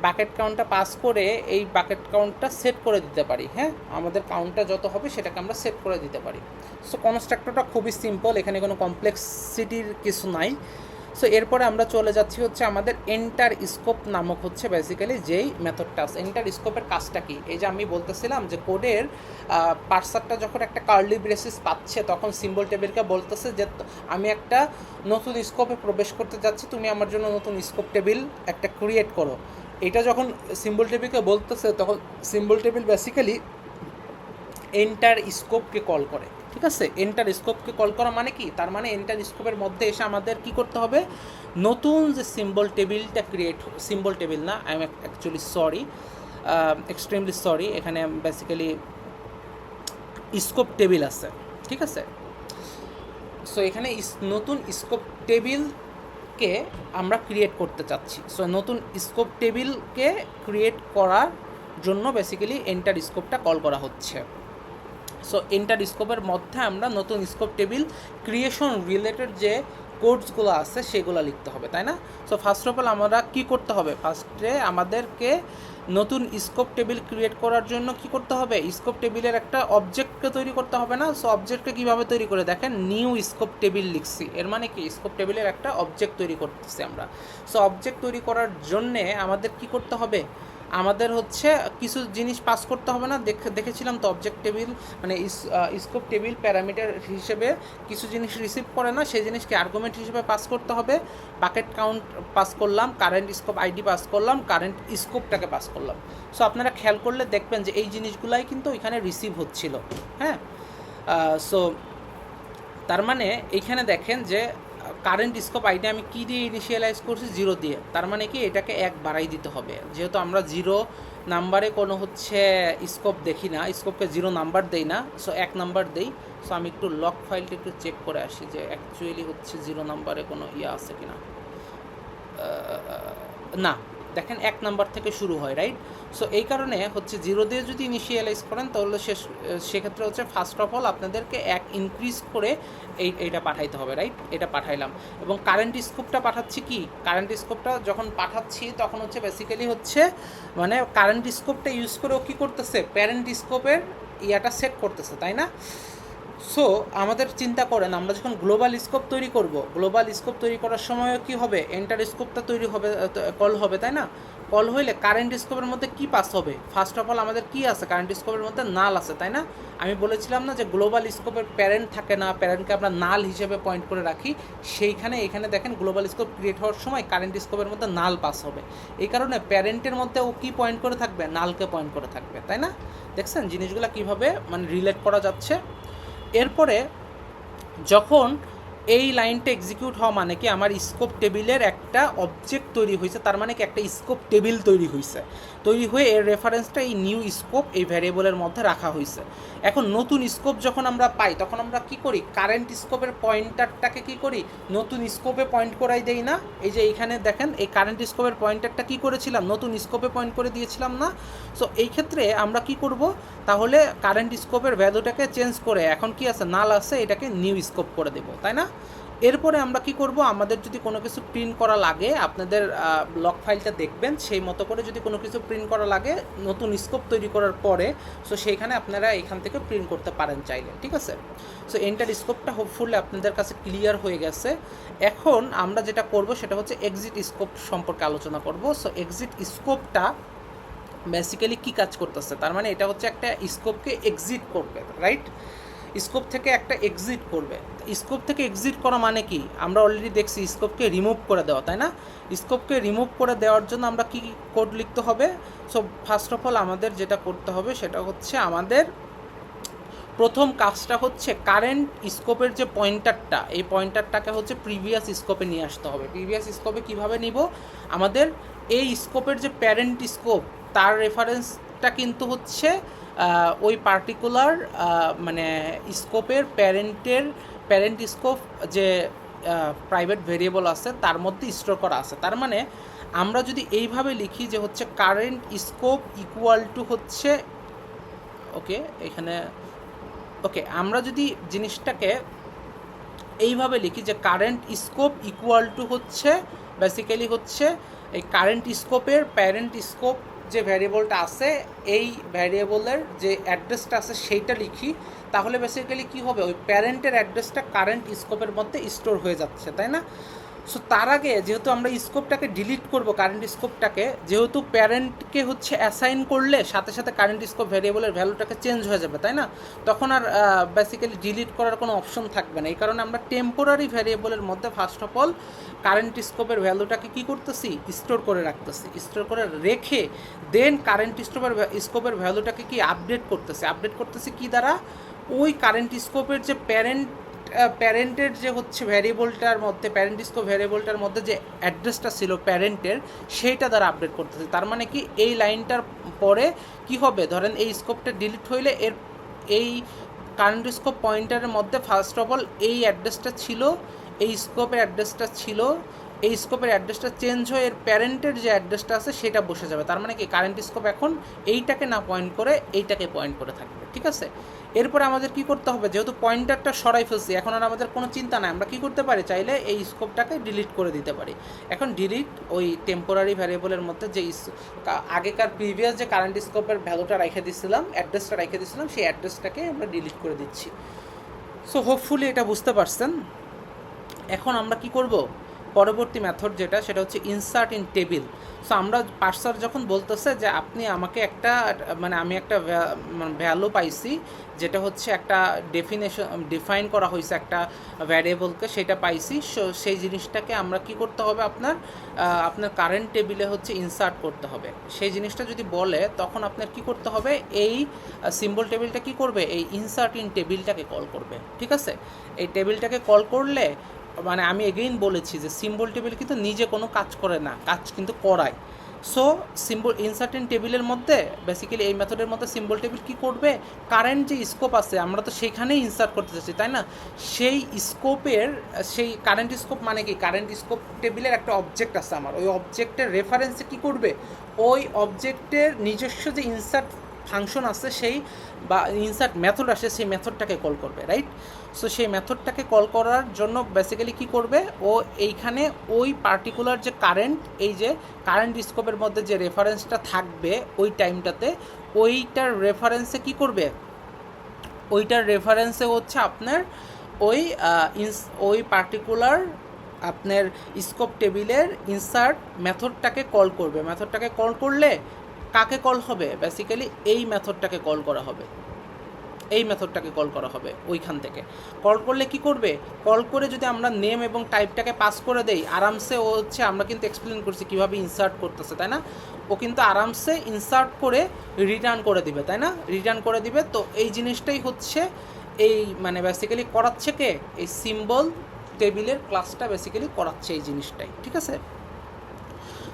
বাকেট কাউন্টটা পাস করে এই বাকেট কাউন্টটা সেট করে দিতে পারি, হ্যাঁ, আমাদের কাউন্টটা যত হবে সেটাকে আমরা সেট করে দিতে পারি। সো কনস্ট্রাক্টরটা খুবই সিম্পল, এখানে কোনো কমপ্লেক্সিটির কিছু নাই। সো এরপরে আমরা চলে যাচ্ছি হচ্ছে আমাদের এন্টার স্কোপ নামক হচ্ছে বেসিক্যালি যেই মেথডটা আছে। এন্টার স্কোপের কাজটা কি, এই যে আমি বলতেছিলাম যে কোডের পার্সারটা যখন একটা কার্লি ব্রেসিস পাচ্ছে তখন সিম্বল টেবিলকে বলতেছে যে আমি একটা নতুন স্কোপে প্রবেশ করতে যাচ্ছি, তুমি আমার জন্য নতুন স্কোপ টেবিল একটা ক্রিয়েট করো। এটা যখন সিম্বল টেবিলকে বলতেছে তখন সিম্বল টেবিল বেসিক্যালি এন্টার স্কোপকে কল করে, ঠিক আছে। এন্টার স্কোপকে কল করা মানে কি, তার মানে এন্টার স্কোপের মধ্যে এসে আমাদের কি করতে হবে, নতুন যে সিম্বল টেবিলটা ক্রিয়েট, সিম্বল টেবিল না, I am actually sorry, extremely sorry, এখানে বেসিক্যালি স্কোপ টেবিল আছে, ঠিক আছে। সো এখানে নতুন স্কোপ টেবিলকে আমরা ক্রিয়েট করতে চাচ্ছি। সো নতুন স্কোপ টেবিলকে ক্রিয়েট করার জন্য বেসিক্যালি এন্টার স্কোপটা কল করা হচ্ছে। সো এন্টার স্কোপের মধ্যে আমরা নতুন স্কোপ টেবিল ক্রিয়েশন রিলেটেড যে কোডসগুলো আছে সেগুলো লিখতে হবে, তাই না। সো ফার্স্ট অফ অল আমরা কী করতে হবে, ফার্স্টে আমাদেরকে নতুন স্কোপ টেবিল ক্রিয়েট করার জন্য কি করতে হবে, স্কোপ টেবিলের একটা অবজেক্টকে তৈরি করতে হবে না। সো অবজেক্টকে কীভাবে তৈরি করে দেখেন, নিউ স্কোপ টেবিল লিখছি, এর মানে কি স্কোপ টেবিলের একটা অবজেক্ট তৈরি করতেছি আমরা। সো অবজেক্ট তৈরি করার জন্যে আমাদের কি করতে হবে, আমাদের হচ্ছে কিছু জিনিস পাস করতে হবে না, দেখেছিলাম তো অবজেক্ট টেবিল মানে স্কোপ টেবিল প্যারামিটার হিসেবে কিছু জিনিস রিসিভ করে না, সেই জিনিসকে আর্গুমেন্ট হিসেবে পাস করতে হবে। বাকেট কাউন্ট পাস করলাম, কারেন্ট স্কোপ আইডি পাস করলাম, কারেন্ট স্কোপটাকে পাস করলাম। সো আপনারা খেয়াল করলে দেখবেন যে এই জিনিসগুলাই কিন্তু এখানে রিসিভ হচ্ছিল, হ্যাঁ। সো তার মানে এইখানে দেখেন যে কারেন্ট স্কোপ আইডি আমি কী দিয়ে ইনিশিয়ালাইজ করছি, 0 দিয়ে। তার মানে কি এটাকে 1 বাড়াই দিতে হবে, যেহেতু আমরা 0 নাম্বারে কোনো হচ্ছে স্কোপ দেখি না, স্কোপকে 0 নাম্বার দেই না, সো 1 নাম্বার দেই। সো আমি একটু লক ফাইলটা একটু চেক করে আসি যে অ্যাকচুয়ালি হচ্ছে 0 নাম্বারে কোনো আছে কি না। না, দেখেন 1 নাম্বার থেকে শুরু হয়, রাইট। সো এই কারণে হচ্ছে 0 দিয়ে যদি ইনিশিয়ালাইজ করেন তাহলে সেক্ষেত্রে হচ্ছে ফার্স্ট অফ অল আপনাদেরকে 1 ইনক্রিজ করে এইটা পাঠাইতে হবে, রাইট। এটা পাঠাইলাম এবং কারেন্ট স্কোপটা পাঠাচ্ছি কি, কারেন্ট স্কোপটা যখন পাঠাচ্ছি তখন হচ্ছে বেসিক্যালি হচ্ছে মানে কারেন্ট স্কোপটা ইউজ করে ও কী করতেছে, প্যারেন্ট স্কোপের ইয়াটা সেট করতেছে, তাই না। সো আমাদের চিন্তা করেন আমরা যখন গ্লোবাল স্কোপ তৈরি করব, গ্লোবাল স্কোপ তৈরি করার সময় কি হবে, এন্টার স্কোপটা তৈরি হবে, কল হবে, তাই না। কল হইলে কারেন্ট স্কোপের মধ্যে কি পাস হবে, ফার্স্ট অফ অল আমাদের কি আছে, কারেন্ট স্কোপের মধ্যে নাল আছে, তাই না। আমি বলেছিলাম না যে গ্লোবাল স্কোপের প্যারেন্ট থাকে না, প্যারেন্টকে আমরা নাল হিসেবে পয়েন্ট করে রাখি, সেইখানে এখানে দেখেন গ্লোবাল স্কোপ ক্রিয়েট হওয়ার সময় কারেন্ট স্কোপের মধ্যে নাল পাস হবে। এই কারণে প্যারেন্টের মধ্যে ও কি পয়েন্ট করে থাকবে, নালকে পয়েন্ট করে থাকবে, তাই না। দেখছেন জিনিসগুলো কীভাবে মানে রিলেট করা যাচ্ছে। এরপরে যখন এই লাইনটা এক্সিকিউট হওয়া মানে কি আমার স্কোপ টেবিলের একটা অবজেক্ট তৈরি হয়েছে, তার মানে কি একটা স্কোপ টেবিল তৈরি হয়েছে, তৈরি হয়ে এর রেফারেন্সটা এই নিউ স্কোপ এই ভ্যারিয়েবলের মধ্যে রাখা হয়েছে। এখন নতুন স্কোপ যখন আমরা পাই তখন আমরা কি করি, কারেন্ট স্কোপের পয়েন্টারটাকে কি করি, নতুন স্কোপে পয়েন্ট করাই দেই না। এই যে এইখানে দেখেন এই কারেন্ট স্কোপের পয়েন্টারটা কি করেছিলাম, নতুন স্কোপে পয়েন্ট করে দিয়েছিলাম না। সো এই ক্ষেত্রে আমরা কি করব, তাহলে কারেন্ট স্কোপের ভ্যালুটাকে চেঞ্জ করে এখন কি আছে, নাল আছে, এটাকে নিউ স্কোপ করে দেবো, তাই না। এরপরে আমরা কি করব, আমাদের যদি কোনো কিছু প্রিন্ট করা লাগে, আপনাদের ব্লক ফাইলটা দেখবেন, সেই মতো করে যদি কোনো কিছু প্রিন্ট করা লাগে নতুন স্কোপ তৈরি করার পরে, সো সেইখানে আপনারা এখান থেকে প্রিন্ট করতে পারেন চাইলে, ঠিক আছে। সো এন্টার স্কোপটা হোপফুলি আপনাদের কাছে ক্লিয়ার হয়ে গেছে। এখন আমরা যেটা করব সেটা হচ্ছে এক্সিট স্কোপ সম্পর্কে আলোচনা করব। সো এক্সিট স্কোপটা বেসিক্যালি কী কাজ করতেছে, তার মানে এটা হচ্ছে একটা স্কোপকে এক্সিট করবে, রাইট। স্কোপ থেকে একটা এক্সিট করবে। স্কোপ থেকে এক্সিট করা মানে কি, আমরা অলরেডি দেখছি স্কোপকে রিমুভ করে দেওয়া, তাই না? স্কোপকে রিমুভ করে দেওয়ার জন্য আমরা কি কোড লিখতে হবে? সো ফার্স্ট অফ অল আমাদের যেটা করতে হবে সেটা হচ্ছে আমাদের প্রথম কাজটা হচ্ছে কারেন্ট স্কোপের যে পয়েন্টারটা, এই পয়েন্টারটাকে হচ্ছে প্রিভিয়াস স্কোপে নিয়ে আসতে হবে। প্রিভিয়াস স্কোপে কীভাবে নিব? আমাদের এই স্কোপের যে প্যারেন্ট স্কোপ, তার রেফারেন্সটা কিন্তু হচ্ছে ওই পার্টিকুলার মানে স্কোপের প্যারেন্ট স্কোপ যে প্রাইভেট ভেরিয়েবল আছে তার মধ্যে স্টোর করা আছে। তার মানে আমরা যদি এইভাবে লিখি যে হচ্ছে কারেন্ট স্কোপ ইকুয়াল টু হচ্ছে, ওকে এখানে ওকে, আমরা যদি জিনিসটাকে এইভাবে লিখি যে কারেন্ট স্কোপ ইকুয়াল টু হচ্ছে বেসিক্যালি হচ্ছে এই কারেন্ট স্কোপের প্যারেন্ট স্কোপ যে ভ্যারিয়েবলটা আছে, এই ভ্যারিয়েবলের যে অ্যাড্রেসটা আছে সেইটা লিখি, তাহলে বেসিক্যালি কী হবে, ওই প্যারেন্টের অ্যাড্রেসটা কারেন্ট স্কোপের মধ্যে স্টোর হয়ে যাচ্ছে, তাই না? সো তার আগে যেহেতু আমরা স্কোপটাকে ডিলিট করব, কারেন্ট স্কোপটাকে যেহেতু প্যারেন্টকে হচ্ছে অ্যাসাইন করলে সাথে সাথে কারেন্ট স্কোপ ভ্যারিয়েবলের ভ্যালুটাকে চেঞ্জ হয়ে যাবে, তাই না? তখন আর বেসিক্যালি ডিলিট করার কোনো অপশন থাকবে না। এই কারণে আমরা টেম্পোরারি ভ্যারিয়েবলের মধ্যে ফার্স্ট অফ অল কারেন্ট স্কোপের ভ্যালুটাকে কী করতেছি, স্টোর করে রাখতেছি। স্টোর করে রেখে দেন কারেন্ট স্কোপের ভ্যালুটাকে কি আপডেট করতেছি কী দ্বারা? ওই কারেন্ট স্কোপের যে প্যারেন্টের যে হচ্ছে ভ্যারিয়েবলটার মধ্যে, প্যারেন্ট স্কোপ ভ্যারিয়েবলটার মধ্যে যে অ্যাড্রেসটা ছিল প্যারেন্টের, সেইটা দ্বারা আপডেট করতেছে। তার মানে কি এই লাইনটার পরে কি হবে, ধরেন এই স্কোপটা ডিলিট হইলে এর এই কারেন্ট স্কোপ পয়েন্টারের মধ্যে ফার্স্ট অফ অল এই অ্যাড্রেসটা ছিল, এই স্কোপের অ্যাড্রেসটা ছিল, এই স্কোপের অ্যাড্রেসটা চেঞ্জ হয়ে এর প্যারেন্টের যে অ্যাড্রেসটা আছে সেটা বসে যাবে। তার মানে কি কারেন্ট স্কোপ এখন এইটাকে না পয়েন্ট করে এইটাকে পয়েন্ট করে থাকবে, ঠিক আছে? এরপরে আমাদের কি করতে হবে, যেহেতু পয়েন্টারটা সরাই ফেলছি, এখন আর আমাদের কোনো চিন্তা নাই, আমরা কি করতে পারি, চাইলে এই স্কোপটাকে ডিলিট করে দিতে পারি। এখন ডিলিট ওই টেম্পোরারি ভ্যারিয়েবলের মধ্যে যে আগেকার প্রিভিয়াস যে কারেন্ট স্কোপের ভ্যালুটা রেখে দিয়েছিলাম, অ্যাড্রেসটা রেখে দিয়েছিলাম, সেই অ্যাড্রেসটাকে আমরা ডিলিট করে দিচ্ছি। সো হোপফুলি এটা বুঝতে পারছেন। এখন আমরা কি করব, পরবর্তী মেথড যেটা সেটা হচ্ছে ইনসার্ট ইন টেবিল। সো আমরা পার্সার যখন বলতেছে যে আপনি আমাকে একটা মানে আমি একটা ভ্যালু পাইছি, যেটা হচ্ছে একটা ডিফাইন করা হয়েছে একটা ভ্যারিয়েবলকে, সেটা পাইছি। সো সেই জিনিসটাকে আমরা কি করতে হবে, আপনার কারেন্ট টেবিলে হচ্ছে ইনসার্ট করতে হবে। সেই জিনিসটা যদি বলে তখন আপনার কি করতে হবে, এই সিম্বল টেবিলটা কি করবে, এই ইনসার্ট ইন টেবিলটাকে কল করবে, ঠিক আছে? এই টেবিলটাকে কল করলে, মানে আমি এগেইন বলেছি যে সিম্বল টেবিল কিন্তু নিজে কোনো কাজ করে না, কাজ কিন্তু করায়। সো সিম্বল ইনসার্টেন টেবিলের মধ্যে বেসিক্যালি এই মেথডের মধ্যে সিম্বল টেবিল কী করবে, কারেন্ট যে স্কোপ আছে আমরা তো সেখানেই ইনসার্ট করতে চাচ্ছি, তাই না? সেই স্কোপের সেই কারেন্ট স্কোপ মানে কি, কারেন্ট স্কোপ টেবিলের একটা অবজেক্ট আছে আমার, ওই অবজেক্টের রেফারেন্সে কী করবে, ওই অবজেক্টের নিজস্ব যে ইনসার্ট ফাংশন আছে সেই বা ইনসার্ট মেথড আসে, সেই মেথডটাকে কল করবে, রাইট? সো সেই মেথডটাকে কল করার জন্য বেসিক্যালি কী করবে, ও এইখানে ওই পার্টিকুলার যে এই যে কারেন্ট স্কোপের মধ্যে যে রেফারেন্সটা থাকবে ওই টাইমটাতে, ওইটার রেফারেন্সে কী করবে, ওইটার রেফারেন্সে হচ্ছে আপনার ওই পার্টিকুলার আপনার স্কোপ টেবিলের ইনসার্ট মেথডটাকে কল করবে। মেথডটাকে কল করলে কাকে কল হবে, বেসিক্যালি এই মেথডটাকে কল করা হবে, এই মেথডটাকে কল করা হবে। ওইখান থেকে কল করলে কি করবে, কল করে যদি আমরা নেম এবং টাইপটাকে পাস করে দেই, আরামসে ও হচ্ছে, আমরা কিন্তু এক্সপ্লেন করছি কীভাবে ইনসার্ট করতেছে, তাই না? ও কিন্তু আরামসে ইনসার্ট করে রিটার্ন করে দিবে, তাই না? রিটার্ন করে দিবে। তো এই জিনিসটাই হচ্ছে এই মানে বেসিক্যালি করাচ্ছে কে, এই সিম্বল টেবিলের ক্লাসটা বেসিক্যালি করাচ্ছে এই জিনিসটাই, ঠিক আছে?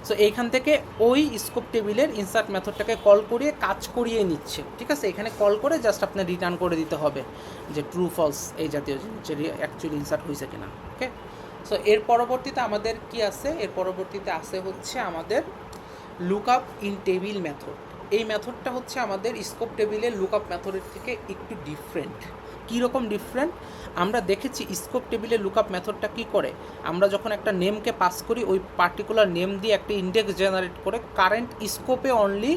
সো এইখান থেকে ওই স্কোপ টেবিলের ইনসার্ট মেথডটাকে কল করিয়ে কাজ করিয়ে নিচ্ছে, ঠিক আছে? এখানে কল করে জাস্ট আপনার রিটার্ন করে দিতে হবে যে ট্রু ফলস এই জাতীয় জিনিস, যে অ্যাকচুয়ালি ইনসার্ট হয়েছে কিনা, ওকে? সো এর পরবর্তীতে আমাদের কি আছে, এর পরবর্তীতে আছে হচ্ছে আমাদের look up in table method. এই মেথডটা হচ্ছে আমাদের স্কোপ টেবিলের লুক আপ মেথডের থেকে একটু ডিফারেন্ট। কীরকম ডিফারেন্ট, আমরা দেখেছি স্কোপ টেবিলের লুক আপ মেথডটা কী করে, আমরা যখন একটা নেমকে পাস করি, ওই পার্টিকুলার নেম দিয়ে একটা ইন্ডেক্স জেনারেট করে কারেন্ট স্কোপে অনলি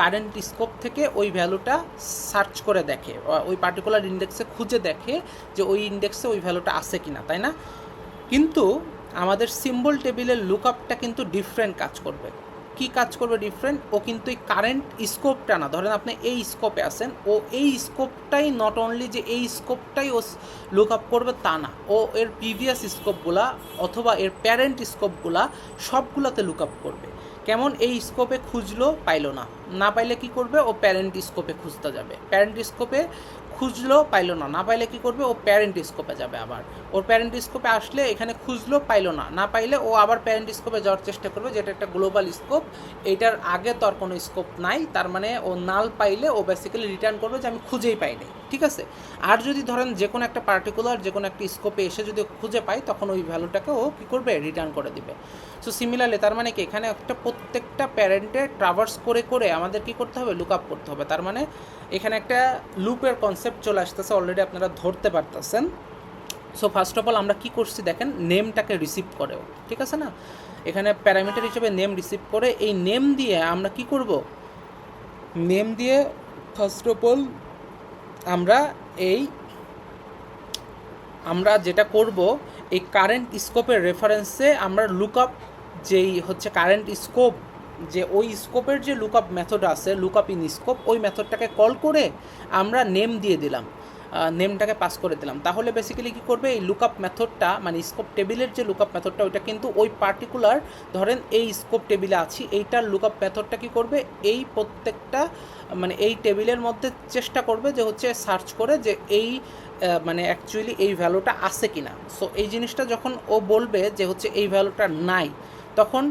কারেন্ট স্কোপ থেকে ওই ভ্যালুটা সার্চ করে দেখে, ওই পার্টিকুলার ইন্ডেক্সে খুঁজে দেখে যে ওই ইন্ডেক্সে ওই ভ্যালুটা আছে কিনা, তাই না? কিন্তু আমাদের সিম্বল টেবিলের লুক আপটা কিন্তু ডিফারেন্ট কাজ করবে। কি কাজ করবে ডিফারেন্ট, ও কিন্তু এই কারেন্ট স্কোপটা না, ধরেন আপনি এই স্কোপে আছেন, ও এই স্কোপটাই নট অনলি যে এই স্কোপটাই ও লুক আপ করবে তা না, ও এর প্রিভিয়াস স্কোপগুলা অথবা এর প্যারেন্ট স্কোপগুলা সবগুলোতে লুক আপ করবে। কেমন, এই স্কোপে খুঁজলো পাইলো না, না পাইলে কি করবে, ও প্যারেন্ট স্কোপে খুঁজতে যাবে, প্যারেন্ট স্কোপে খুঁজলো পাইলো না, না পাইলে কি করবে, ও প্যারেন্ট স্কোপে যাবে, আবার ওর প্যারেন্ট স্কোপে আসলে এখানে খুঁজলো পাইলো না, না পাইলে ও আবার প্যারেন্ট স্কোপে যাওয়ার চেষ্টা করবে, যেটা একটা গ্লোবাল স্কোপ, এইটার আগে তো আর কোনো স্কোপ নাই, তার মানে ও নাল পাইলে ও বেসিক্যালি রিটার্ন করবে যে আমি খুঁজেই পাইনি, ঠিক আছে। আর যদি ধরেন যে কোনো একটা পার্টিকুলার যে কোনো একটা স্কোপে এসে যদি খুঁজে পাই, তখন ওই ভ্যালুটাকে ও কী করবে, রিটার্ন করে দিবে। সো সিমিলারলি তার মানে কি, এখানে একটা প্রত্যেকটা প্যারেন্টে ট্রাভার্স করে করে আমাদের কী করতে হবে, লুক আপ করতে হবে। তার মানে এখানে একটা লুপের কনসেপ্ট চলে আসতেছে, অলরেডি আপনারা ধরতে পারতেছেন। সো ফার্স্ট অফ অল আমরা কী করছি দেখেন, নেমটাকে রিসিভ করেও, ঠিক আছে না, এখানে প্যারামিটার হিসেবে নেম রিসিভ করে, এই নেম দিয়ে আমরা কি করব, নেম দিয়ে ফার্স্ট অফ অল আমরা যেটা করব, এই কারেন্ট স্কোপের রেফারেন্সে আমরা লুক আপ, যেই হচ্ছে কারেন্ট স্কোপ, যে ওই স্কোপের যে লুক আপ মেথড আছে, লুক আপ ইন স্কোপ, ওই মেথডটাকে কল করে আমরা নেম দিয়ে দিলাম, নেমটাকে পাস করে দিলাম। তাহলে বেসিক্যালি কী করবে, এই লুক আপ মেথডটা মানে স্কোপ টেবিলের যে লুক আপ মেথডটা, ওইটা কিন্তু ওই পার্টিকুলার ধরেন এই স্কোপ টেবিলে আছি, এইটার লুক আপ মেথডটা কী করবে, এই প্রত্যেকটা মানে এই টেবিলের মধ্যে চেষ্টা করবে যে হচ্ছে সার্চ করে যে এই মানে অ্যাকচুয়ালি এই ভ্যালুটা আছে কি না। সো এই জিনিসটা যখন ও বলবে যে হচ্ছে এই ভ্যালুটা নাই, তখন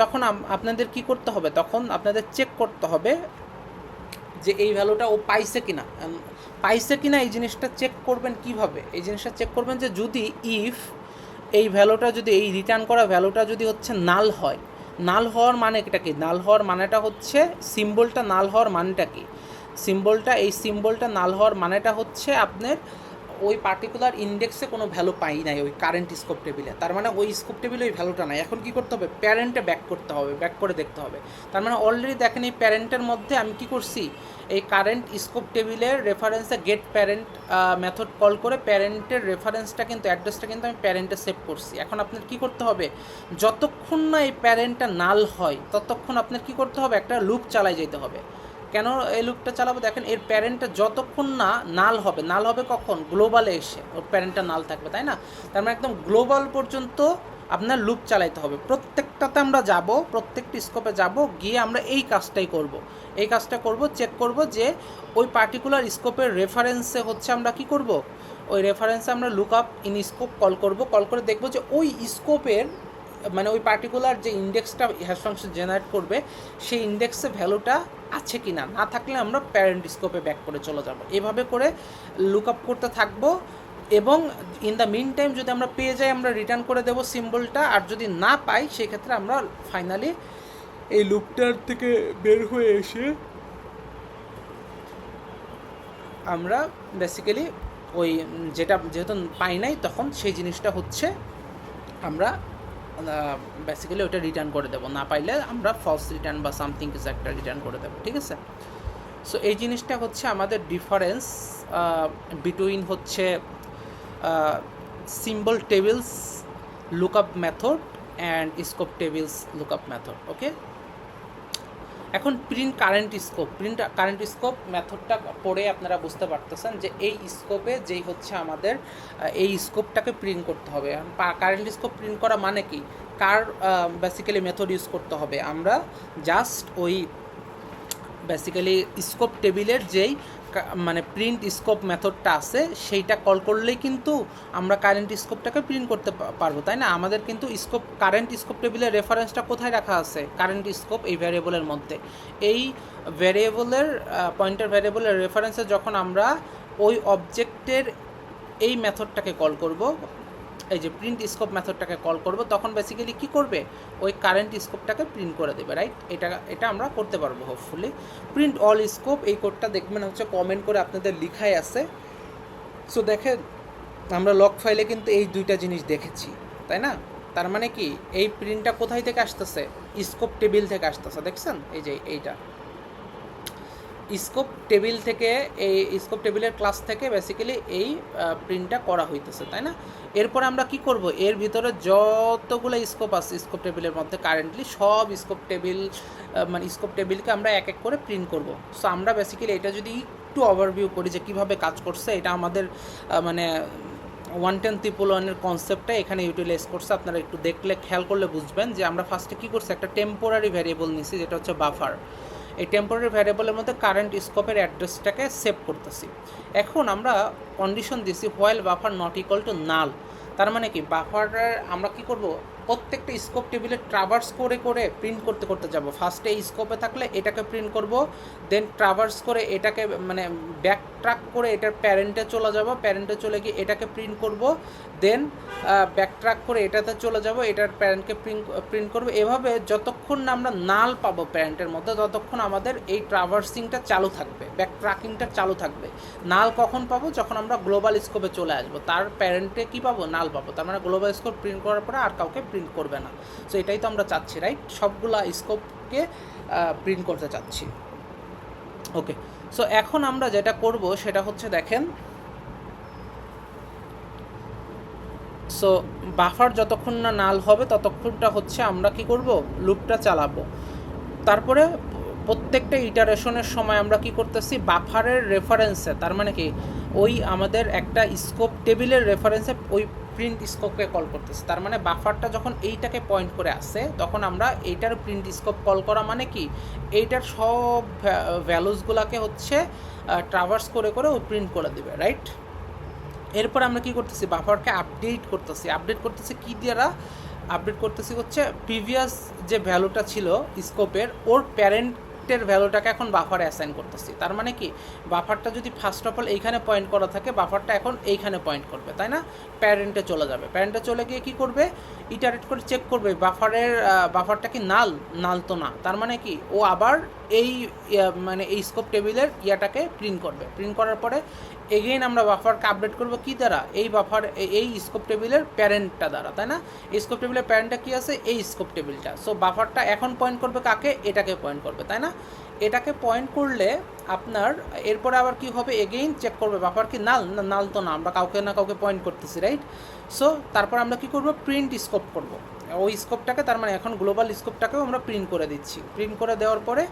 তখন আপনাদের কি করতে হবে, তখন আপনাদের চেক করতে হবে যে এই ভ্যালুটা ও পাইছে কিনা, পাইছে কিনা এই জিনিসটা চেক করবেন কিভাবে, এই জিনিসটা চেক করবেন যে যদি ইফ এই ভ্যালুটা যদি এই রিটার্ন করা ভ্যালুটা যদি হচ্ছে নাল হয়, নাল হওয়ার মানে এটা কি, নাল হওয়ার মানেটা হচ্ছে সিম্বলটা নাল হওয়ার মানেটা কি, এই সিম্বলটা নাল হওয়ার মানেটা হচ্ছে আপনার ওই পার্টিকুলার ইন্ডেক্সে কোনো ভ্যালু পাই নাই ওই কারেন্ট স্কোপ টেবিলে, তার মানে ওই স্কোপ টেবিলে ওই ভ্যালুটা নাই। এখন কী করতে হবে, প্যারেন্টে ব্যাক করতে হবে, ব্যাক করে দেখতে হবে। তার মানে অলরেডি দেখেন এই প্যারেন্টের মধ্যে আমি কী করছি, এই কারেন্ট স্কোপ টেবিলের রেফারেন্সে গেট প্যারেন্ট মেথড কল করে প্যারেন্টের রেফারেন্সটা কিন্তু অ্যাড্রেসটা কিন্তু আমি প্যারেন্টে সেভ করছি। এখন আপনার কী করতে হবে, যতক্ষণ না এই প্যারেন্টটা নাল হয় ততক্ষণ আপনার কী করতে হবে, একটা লুপ চালাই যেতে হবে। কেন এই লুপটা চালাবো, দেখেন এর প্যারেন্টটা যতক্ষণ না নাল হবে কখন, গ্লোবালে এসে ওর প্যারেন্টটা নাল থাকবে, তাই না। তার মানে একদম গ্লোবাল পর্যন্ত আপনার লুপ চালাইতে হবে। প্রত্যেকটাতে আমরা যাব, প্রত্যেকটি স্কোপে যাব, গিয়ে আমরা এই কাজটাই করব, এই কাজটা করব, চেক করব যে ওই পার্টিকুলার স্কোপের রেফারেন্সে হচ্ছে আমরা কি করব, ওই রেফারেন্সে আমরা look up in scope call করব, কল করে দেখব যে ওই স্কোপের মানে ওই পার্টিকুলার যে ইন্ডেক্সটা হ্যাশ ফাংশন জেনারেট করবে সেই ইন্ডেক্সে ভ্যালুটা আছে কি না, না থাকলে আমরা প্যারেন্ট স্কোপে ব্যাক করে চলে যাব। এভাবে করে লুক আপ করতে থাকবো, এবং ইন দ্য মিন টাইম যদি আমরা পেয়ে যাই আমরা রিটার্ন করে দেবো সিম্বলটা, আর যদি না পাই সেক্ষেত্রে আমরা ফাইনালি এই লুপটার থেকে বের হয়ে এসে আমরা বেসিক্যালি ওই যেহেতু পাই নাই, তখন সেই জিনিসটা হচ্ছে আমরা বেসিক্যালি ওটা রিটার্ন করে দেবো, না পাইলে আমরা ফলস রিটার্ন বা সামথিং কিছু একটা রিটার্ন করে দেবো, ঠিক আছে। সো এই জিনিসটা হচ্ছে আমাদের ডিফারেন্স বিটুইন হচ্ছে symbol tables lookup method and scope tables lookup method. Okay, এখন প্রিন্ট কারেন্ট স্কোপ মেথডটা পড়ে আপনারা বুঝতে পারতেছেন যে এই স্কোপে যেই হচ্ছে আমাদের এই স্কোপটাকে প্রিন্ট করতে হবে। কারেন্ট স্কোপ প্রিন্ট করা মানে কি, বেসিক্যালি মেথড ইউজ করতে হবে, আমরা জাস্ট ওই বেসিক্যালি স্কোপ টেবিলের যেই মানে প্রিন্ট স্কোপ মেথডটা আছে সেইটা কল করলেই কিন্তু আমরা কারেন্ট স্কোপটাকে প্রিন্ট করতে পারবো, তাই না। আমাদের কিন্তু কারেন্ট স্কোপ টেবিলের রেফারেন্সটা কোথায় রাখা আছে, কারেন্ট স্কোপ এই ভ্যারিয়েবলের মধ্যে। এই ভ্যারিয়েবলের পয়েন্টার ভ্যারিয়েবলের রেফারেন্সে যখন আমরা ওই অবজেক্টের এই মেথডটাকে কল করব, এই যে প্রিন্ট স্কোপ মেথডটাকে কল করব, তখন বেসিক্যালি কী করবে, ওই কারেন্ট স্কোপটাকে প্রিন্ট করে দেবে, রাইট। এটা আমরা করতে পারবো হোপফুলি। প্রিন্ট অল স্কোপ, এই কোডটা দেখবেন হচ্ছে কমেন্ট করে আপনাদের লিখাই আছে। সো দেখেন আমরা লগ ফাইলে কিন্তু এই দুইটা জিনিস দেখেছি, তাই না। তার মানে কি এই প্রিন্টটা কোথায় থেকে আসতেছে, স্কোপ টেবিল থেকে আসতেছে, দেখছেন এই যে এইটা স্কোপ টেবিল থেকে, এই স্কোপ টেবিলের ক্লাস থেকে বেসিক্যালি এই প্রিন্টটা করা হইতেছে, তাই না? এরপর আমরা কি করব, এর ভিতরে যতগুলো স্কোপ আছে স্কোপ টেবিলের মধ্যে কারেন্টলি সব স্কোপ টেবিল মানে স্কোপ টেবিলকে আমরা এক এক করে প্রিন্ট করব। সো আমরা বেসিক্যালি এটা যদি একটু ওভারভিউ করি যে কীভাবে কাজ করছে, এটা আমাদের মানে 110 3.1-এর কনসেপ্টটা এখানে ইউটিলাইজ করছে। আপনারা একটু দেখলে খেয়াল করলে বুঝবেন যে আমরা ফার্স্টে কী করছি, একটা টেম্পোরারি ভ্যারিয়েবল নিছি যেটা হচ্ছে বাফার। এই টেম্পোরারি ভ্যারিয়েবলের মধ্যে কারেন্ট স্কোপের অ্যাড্রেসটাকে সেভ করতেছি। এখন আমরা কন্ডিশন দিছি while buffer not equal to নাল। তার মানে কি, বাফারের আমরা কি করব, প্রত্যেকটা স্কোপ টেবিলে ট্রাভার্স করে করে প্রিন্ট করতে করতে যাব। ফার্স্টে এই স্কোপে থাকলে এটাকে প্রিন্ট করব, দেন ট্রাভার্স করে এটাকে মানে ব্যাক ট্র্যাক করে এটার প্যারেন্টে চলে যাব, প্যারেন্টে চলে গিয়ে এটাকে প্রিন্ট করব, দেন ব্যাক ট্র্যাক করে এটাতে চলে যাব, এটার প্যারেন্টকে প্রিন্ট করব। এভাবে যতক্ষণ না আমরা নাল পাবো প্যারেন্টের মধ্যে, ততক্ষণ আমাদের এই ট্রাভার্সিংটা চালু থাকবে, ব্যাক ট্র্যাকিংটা চালু থাকবে। নাল কখন পাবো, যখন আমরা গ্লোবাল স্কোপে চলে আসবো, তার প্যারেন্টে কী পাবো, নাল পাবো। তার মানে গ্লোবাল স্কোপ প্রিন্ট করার পরে আর কাউকে প্রিন্ট করবে না। সো এটাই তো আমরা চাচ্ছি, রাইট? সবগুলা স্কোপকে প্রিন্ট করতে চাচ্ছি। ওকে, সো এখন আমরা যেটা করব সেটা হচ্ছে, দেখেন, সো বাফার যতক্ষণ না নাল হবে ততক্ষণটা হচ্ছে আমরা কি করব, লুপটা চালাবো। তারপরে প্রত্যেকটা ইটারেশনের সময় আমরা কি করতেছি, বাফারের রেফারেন্সে, তার মানে কি ওই আমাদের একটা স্কোপ টেবিলের রেফারেন্সে ওই প্রিন্ট স্কোপকে কল করতেছি। তার মানে বাফারটা যখন এইটাকে পয়েন্ট করে আসে, তখন আমরা এইটার প্রিন্ট স্কোপ কল করা মানে কি, এইটার সব ভ্যালুসগুলোকে হচ্ছে ট্রাভার্স করে করে ও প্রিন্ট করে দেবে, রাইট? এরপর আমরা কি করতেছি, বাফারকে আপডেট করতেছি কি দ্বারা আপডেট করতেছি, হচ্ছে প্রিভিয়াস যে ভ্যালুটা ছিল স্কোপের, ওর প্যারেন্টের ভ্যালুটাকে এখন বাফারে অ্যাসাইন করতেছি। তার মানে কি, বাফারটা যদি ফার্স্ট অফ অল এইখানে পয়েন্ট করা থাকে, বাফারটা এখন এইখানে পয়েন্ট করবে, তাই না? প্যারেন্টে চলে যাবে, প্যারেন্টে চলে গিয়ে কী করবে, ইটারেট করে চেক করবে বাফারটা কি নাল তো না। তার মানে কি, ও আবার এই মানে এই স্কোপ টেবিলের ইয়াটাকে প্রিন্ট করবে। প্রিন্ট করার পরে এগেইন আমরা বাফারকে আপডেট করবো কি দ্বারা, এই স্কোপ টেবিলের প্যারেন্টটা দ্বারা, তাই না? এই স্কোপ টেবিলের প্যারেন্টটা কী আছে, এই স্কোপ টেবিলটা। সো বাফারটা এখন পয়েন্ট করবে কাকে, এটাকে পয়েন্ট করবে, তাই না? এটাকে পয়েন্ট করলে আপনার এরপরে আবার কি হবে, এগেইন চেক করবে বাফার কি নাল তো না, আমরা কাউকে না কাউকে পয়েন্ট করতেছি, রাইট? সো তারপর আমরা কি করব, প্রিন্ট স্কোপ করব ওই স্কোপটাকে। তার মানে এখন গ্লোবাল স্কোপটাকেও আমরা প্রিন্ট করে দিচ্ছি। প্রিন্ট করে দেওয়ার পরে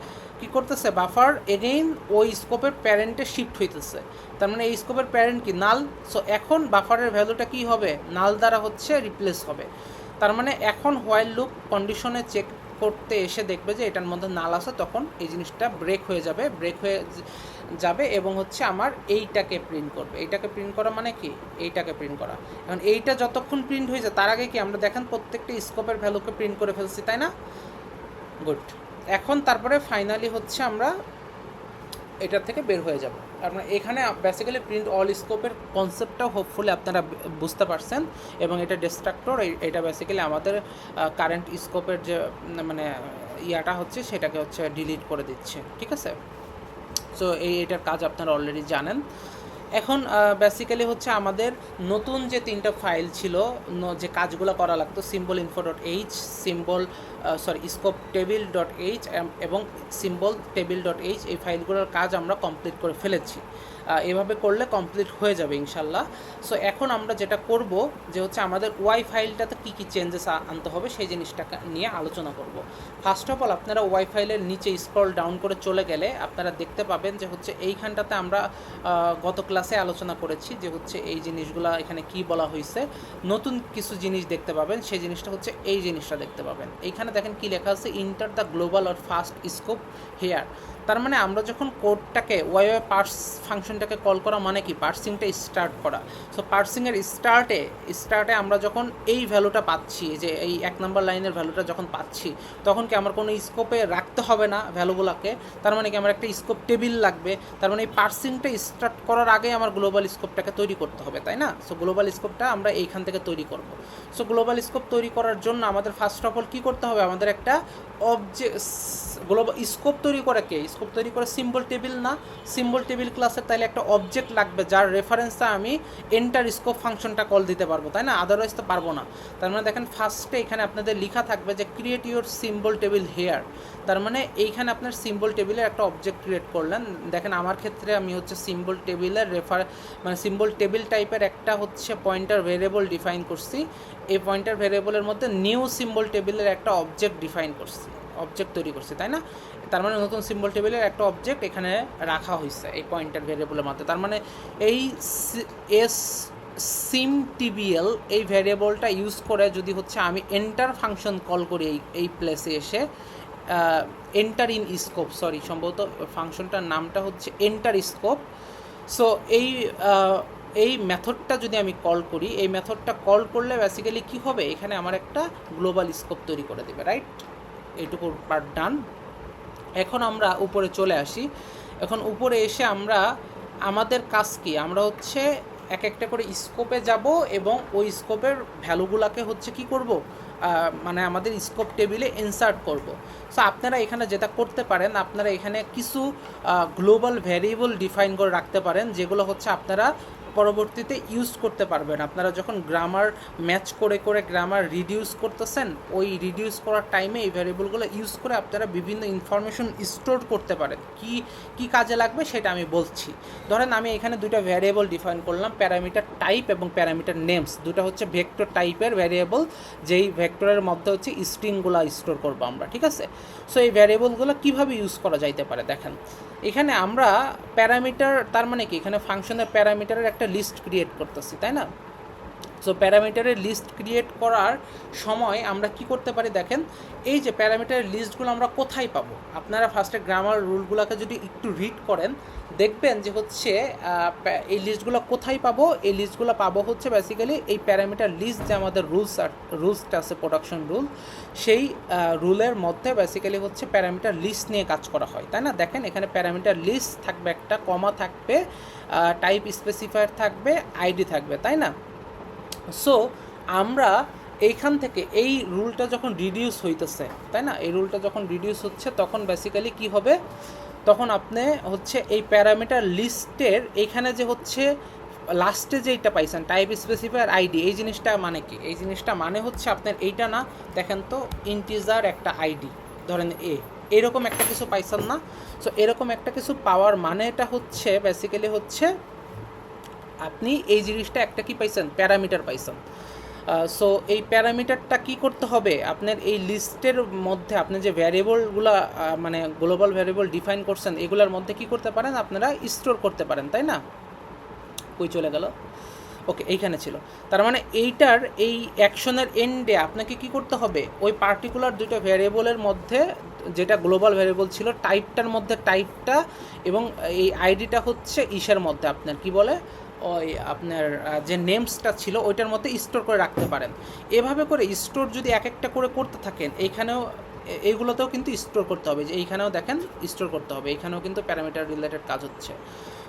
কি করতেছে, বাফার এগেইন ওই স্কোপের প্যারেন্টে শিফট হইতেছে। তার মানে এই স্কোপের প্যারেন্ট কি, নাল। সো এখন বাফারের ভ্যালুটা কি হবে, নাল দ্বারা হচ্ছে রিপ্লেস হবে। তার মানে এখন হোয়াইল লুপ কন্ডিশনে চেক করতে এসে দেখবে যে এটার মধ্যে নাল আছে, তখন এই জিনিসটা ব্রেক হয়ে যাবে এবং হচ্ছে আমার এইটাকে প্রিন্ট করবে। এইটাকে প্রিন্ট করা মানে কি, এইটাকে প্রিন্ট করা। এখন এইটা যতক্ষণ প্রিন্ট হয়ে যায়, তার আগে কি আমরা দেখেন প্রত্যেকটা স্কোপের ভ্যালুকে প্রিন্ট করে ফেলছি, তাই না? গুড। এখন তারপরে ফাইনালি হচ্ছে আমরা এটার থেকে বের হয়ে যাব। আপনার এখানে বেসিক্যালি প্রিন্ট অল স্কোপের কনসেপ্টটাও হোপফুলি আপনারা বুঝতে পারছেন, এবং এটা ডিস্ট্রাক্টর, এটা বেসিক্যালি আমাদের কারেন্ট স্কোপের যে মানে ইয়াটা হচ্ছে সেটাকে হচ্ছে ডিলিট করে দিচ্ছে, ঠিক আছে? সো এটার কাজ আপনারা অলরেডি জানেন। এখন বেসিক্যালি হচ্ছে আমাদের নতুন যে 3টা ফাইল ছিল, যে কাজগুলো করা লাগতো, symbol info dot H, scope table dot H এবং সিম্বল টেবিল ডট এইচ, এই ফাইলগুলোর কাজ আমরা কমপ্লিট করে ফেলেছি। এভাবে করলে কমপ্লিট হয়ে যাবে ইনশাল্লাহ। সো এখন আমরা যেটা করব যে হচ্ছে আমাদের ওয়াই ফাইলটাতে কী কী চেঞ্জেস আনতে হবে সেই জিনিসটা নিয়ে আলোচনা করব। ফার্স্ট অফ অল আপনারা ওয়াই ফাইলের নিচে স্ক্রল ডাউন করে চলে গেলে আপনারা দেখতে পাবেন যে হচ্ছে এইখানটাতে আমরা গত ক্লাসে আলোচনা করেছি যে হচ্ছে এই জিনিসগুলো এখানে কি বলা হয়েছে। নতুন কিছু জিনিস দেখতে পাবেন, সেই জিনিসটা হচ্ছে এই জিনিসটা দেখতে পাবেন। এইখানে দেখেন কি লেখা আছে, enter the global or first scope here. তার মানে আমরা যখন কোডটাকে ওয়াই পার্স ফাংশনটাকে কল করা মানে কি, পার্সিংটা স্টার্ট করা। সো পার্সিংয়ের স্টার্টে আমরা যখন এই ভ্যালুটা পাচ্ছি, যে এই 1 নম্বর লাইনের ভ্যালুটা যখন পাচ্ছি, তখন কি আমার কোনো স্কোপে রাখতে হবে না ভ্যালুগুলোকে। তার মানে কি আমার একটা স্কোপ টেবিল লাগবে। তার মানে এই পার্সিংটা স্টার্ট করার আগে আমার গ্লোবাল স্কোপটাকে তৈরি করতে হবে, তাই না? সো গ্লোবাল স্কোপটা আমরা এইখান থেকে তৈরি করব। সো গ্লোবাল স্কোপ তৈরি করার জন্য আমাদের ফার্স্ট অফ অল কী করতে হবে, আমাদের একটা গ্লোবাল স্কোপ তৈরি করে কে, স্কোপ তৈরি করে সিম্বল টেবিল না, সিম্বল টেবিল ক্লাসের তাইলে একটা অবজেক্ট লাগবে যার রেফারেন্সে আমি এন্টার স্কোপ ফাংশনটা কল দিতে পারবো, তাই না? আদারওয়াইজ তো পারবো না। তার মানে দেখেন ফার্স্টে এখানে আপনাদের লেখা থাকবে যে create your symbol table here, তার মানে এইখানে আপনার সিম্বল টেবিলের একটা অবজেক্ট ক্রিয়েট করলেন। দেখেন আমার ক্ষেত্রে আমি হচ্ছে সিম্বল টেবিলের মানে সিম্বল টেবিল টাইপের একটা হচ্ছে পয়েন্টার ভেরিয়েবল ডিফাইন করছি। এই পয়েন্টার ভেরিয়েবলের মধ্যে নিউ সিম্বল টেবিলের একটা অবজেক্ট ডিফাইন করছি, অবজেক্ট তৈরি করছি, তাই না? তার মানে নতুন সিম্বল টেবিলের একটা অবজেক্ট এখানে রাখা হয়েছে এই পয়েন্টার ভেরিয়েবলের মধ্যে। তার মানে এই সিম টিবিএল এই ভেরিয়েবলটা ইউজ করে যদি হচ্ছে আমি এন্টার ফাংশন কল করি এই প্লেসে এসে, এন্টার ইন স্কোপ, সরি সম্ভবত ফাংশনটার নামটা হচ্ছে এন্টার স্কোপ। সো এই মেথডটা যদি আমি কল করি, এই মেথডটা কল করলে বেসিক্যালি কী হবে, এখানে আমার একটা গ্লোবাল স্কোপ তৈরি করে দেবে, রাইট? এইটুকু পার্ট ডান। এখন আমরা উপরে চলে আসি। এখন উপরে এসে আমরা আমাদের কাজ কি, আমরা হচ্ছে এক একটা করে স্কোপে যাব এবং ওই স্কোপের ভ্যালুগুলোকে হচ্ছে কি করব, মানে আমাদের স্কোপ টেবিলে ইনসার্ট করব। সো আপনারা এখানে যেটা করতে পারেন, আপনারা এখানে কিছু গ্লোবাল ভ্যারিয়েবল ডিফাইন করে রাখতে পারেন, যেগুলো হচ্ছে আপনারা পরবর্তীতে ইউজ করতে পারবেন। আপনারা যখন গ্রামার ম্যাচ করে করে গ্রামার রিডিউস করতেছেন, ওই রিডিউস করার টাইমে এই ভ্যারিয়েবলগুলো ইউজ করে আপনারা বিভিন্ন ইনফরমেশন স্টোর করতে পারেন। কি কাজে লাগবে সেটা আমি বলছি। ধরেন আমি এখানে দুটো ভ্যারিয়েবল ডিফাইন করলাম, প্যারামিটার টাইপ এবং প্যারামিটার নেমস। দুটো হচ্ছে ভেক্টর টাইপের ভ্যারিয়েবল, যেই ভেক্টরের মধ্যে হচ্ছে স্ট্রিংগুলো স্টোর করবো আমরা, ঠিক আছে? সো এই ভ্যারিয়েবলগুলো কীভাবে ইউজ করা যাইতে পারে দেখেন। এখানে আমরা প্যারামিটার, তার মানে কি এখানে ফাংশনের প্যারামিটারের একটা লিস্ট ক্রিয়েট করতেছি, তাই না? সো প্যারামিটারের লিস্ট ক্রিয়েট করার সময় আমরা কি করতে পারি দেখেন, এই যে প্যারামিটারের লিস্টগুলো আমরা কোথায় পাবো, আপনারা ফার্স্টে গ্রামার রুলগুলোকে যদি একটু রিড করেন দেখবেন যে হচ্ছে এই লিস্টগুলো কোথায় পাবো। এই লিস্টগুলো পাবো হচ্ছে বেসিক্যালি এই প্যারামিটার লিস্ট, যে আমাদের রুলসটা আছে প্রোডাকশন রুল, সেই রুলের মধ্যে বেসিক্যালি হচ্ছে প্যারামিটার লিস্ট নিয়ে কাজ করা হয়, তাই না? দেখেন এখানে প্যারামিটার লিস্ট থাকবে, একটা কমা থাকবে, টাইপ স্পেসিফায়ার থাকবে, আইডি থাকবে, তাই না? সো আমরা এইখান থেকে এই রুলটা যখন রিডিউস হইতেছে, তাই না, এই রুলটা যখন রিডিউস হচ্ছে তখন বেসিক্যালি কি হবে, তখন আপনি হচ্ছে এই প্যারামিটার লিস্টের এইখানে যে হচ্ছে লাস্টে যেইটা পাইছেন টাইপ স্পেসিফায়ার আইডি, এই জিনিসটা মানে কি, এই জিনিসটা মানে হচ্ছে আপনার এইটা না, দেখেন তো ইন্টিজার একটা আইডি, ধরেন এরকম একটা কিছু পাইছেন না? সো এরকম একটা কিছু পাওয়ার মানে এটা হচ্ছে বেসিক্যালি হচ্ছে আপনি এই জিনিসটা একটা কি পাইছেন, প্যারামিটার পাইছেন। সো এই প্যারামিটারটা কি করতে হবে, আপনার এই লিস্টের মধ্যে আপনি যে ভ্যারিয়েবলগুলো মানে গ্লোবাল ভ্যারিয়েবল ডিফাইন করছেন এগুলোর মধ্যে কি করতে পারেন, আপনারা স্টোর করতে পারেন, তাই না? কই চলে গেল, ওকে এইখানে ছিল। তার মানে এইটার এই অ্যাকশনের এন্ডে আপনাকে কি করতে হবে, ওই পার্টিকুলার দুটো ভ্যারিয়েবলের মধ্যে যেটা গ্লোবাল ভ্যারিয়েবল ছিল টাইপটার মধ্যে টাইপটা এবং এই আইডিটা হচ্ছে ইসের মধ্যে আপনার কি বলে, ওই আপনার যে নেমসটা ছিল ওইটার মধ্যে স্টোর করে রাখতে পারেন। এভাবে করে স্টোর যদি এক একটা করে করতে থাকেন, এইখানেও এইগুলোতেও কিন্তু স্টোর করতে হবে, যে এইখানেও দেখেন স্টোর করতে হবে, এইখানেও কিন্তু প্যারামিটার রিলেটেড কাজ হচ্ছে।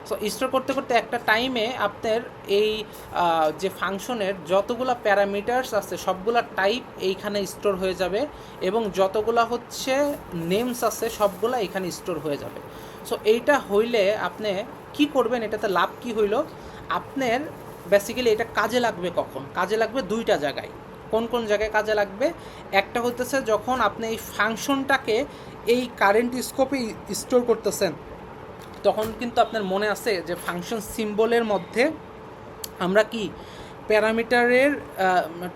সো স্টোর করতে করতে একটা টাইমে আপনার এই যে ফাংশনের যতগুলো প্যারামিটার্স আছে সবগুলা টাইপ এইখানে স্টোর হয়ে যাবে এবং যতগুলো হচ্ছে নেমস আছে সবগুলো এখানে স্টোর হয়ে যাবে। সো এইটা হইলে আপনি কি করবেন, এটাতে লাভ কি হইল, আপনার বেসিক্যালি এটা কাজে লাগবে কখন, কাজে লাগবে দুইটা জায়গায়। কোন কোন জায়গায় কাজে লাগবে, একটা হইতেছে যখন আপনি এই ফাংশনটাকে এই কারেন্ট স্কোপে স্টোর করতেছেন, তখন কিন্তু আপনার মনে আছে যে ফাংশন সিম্বলের মধ্যে আমরা কি প্যারামিটারের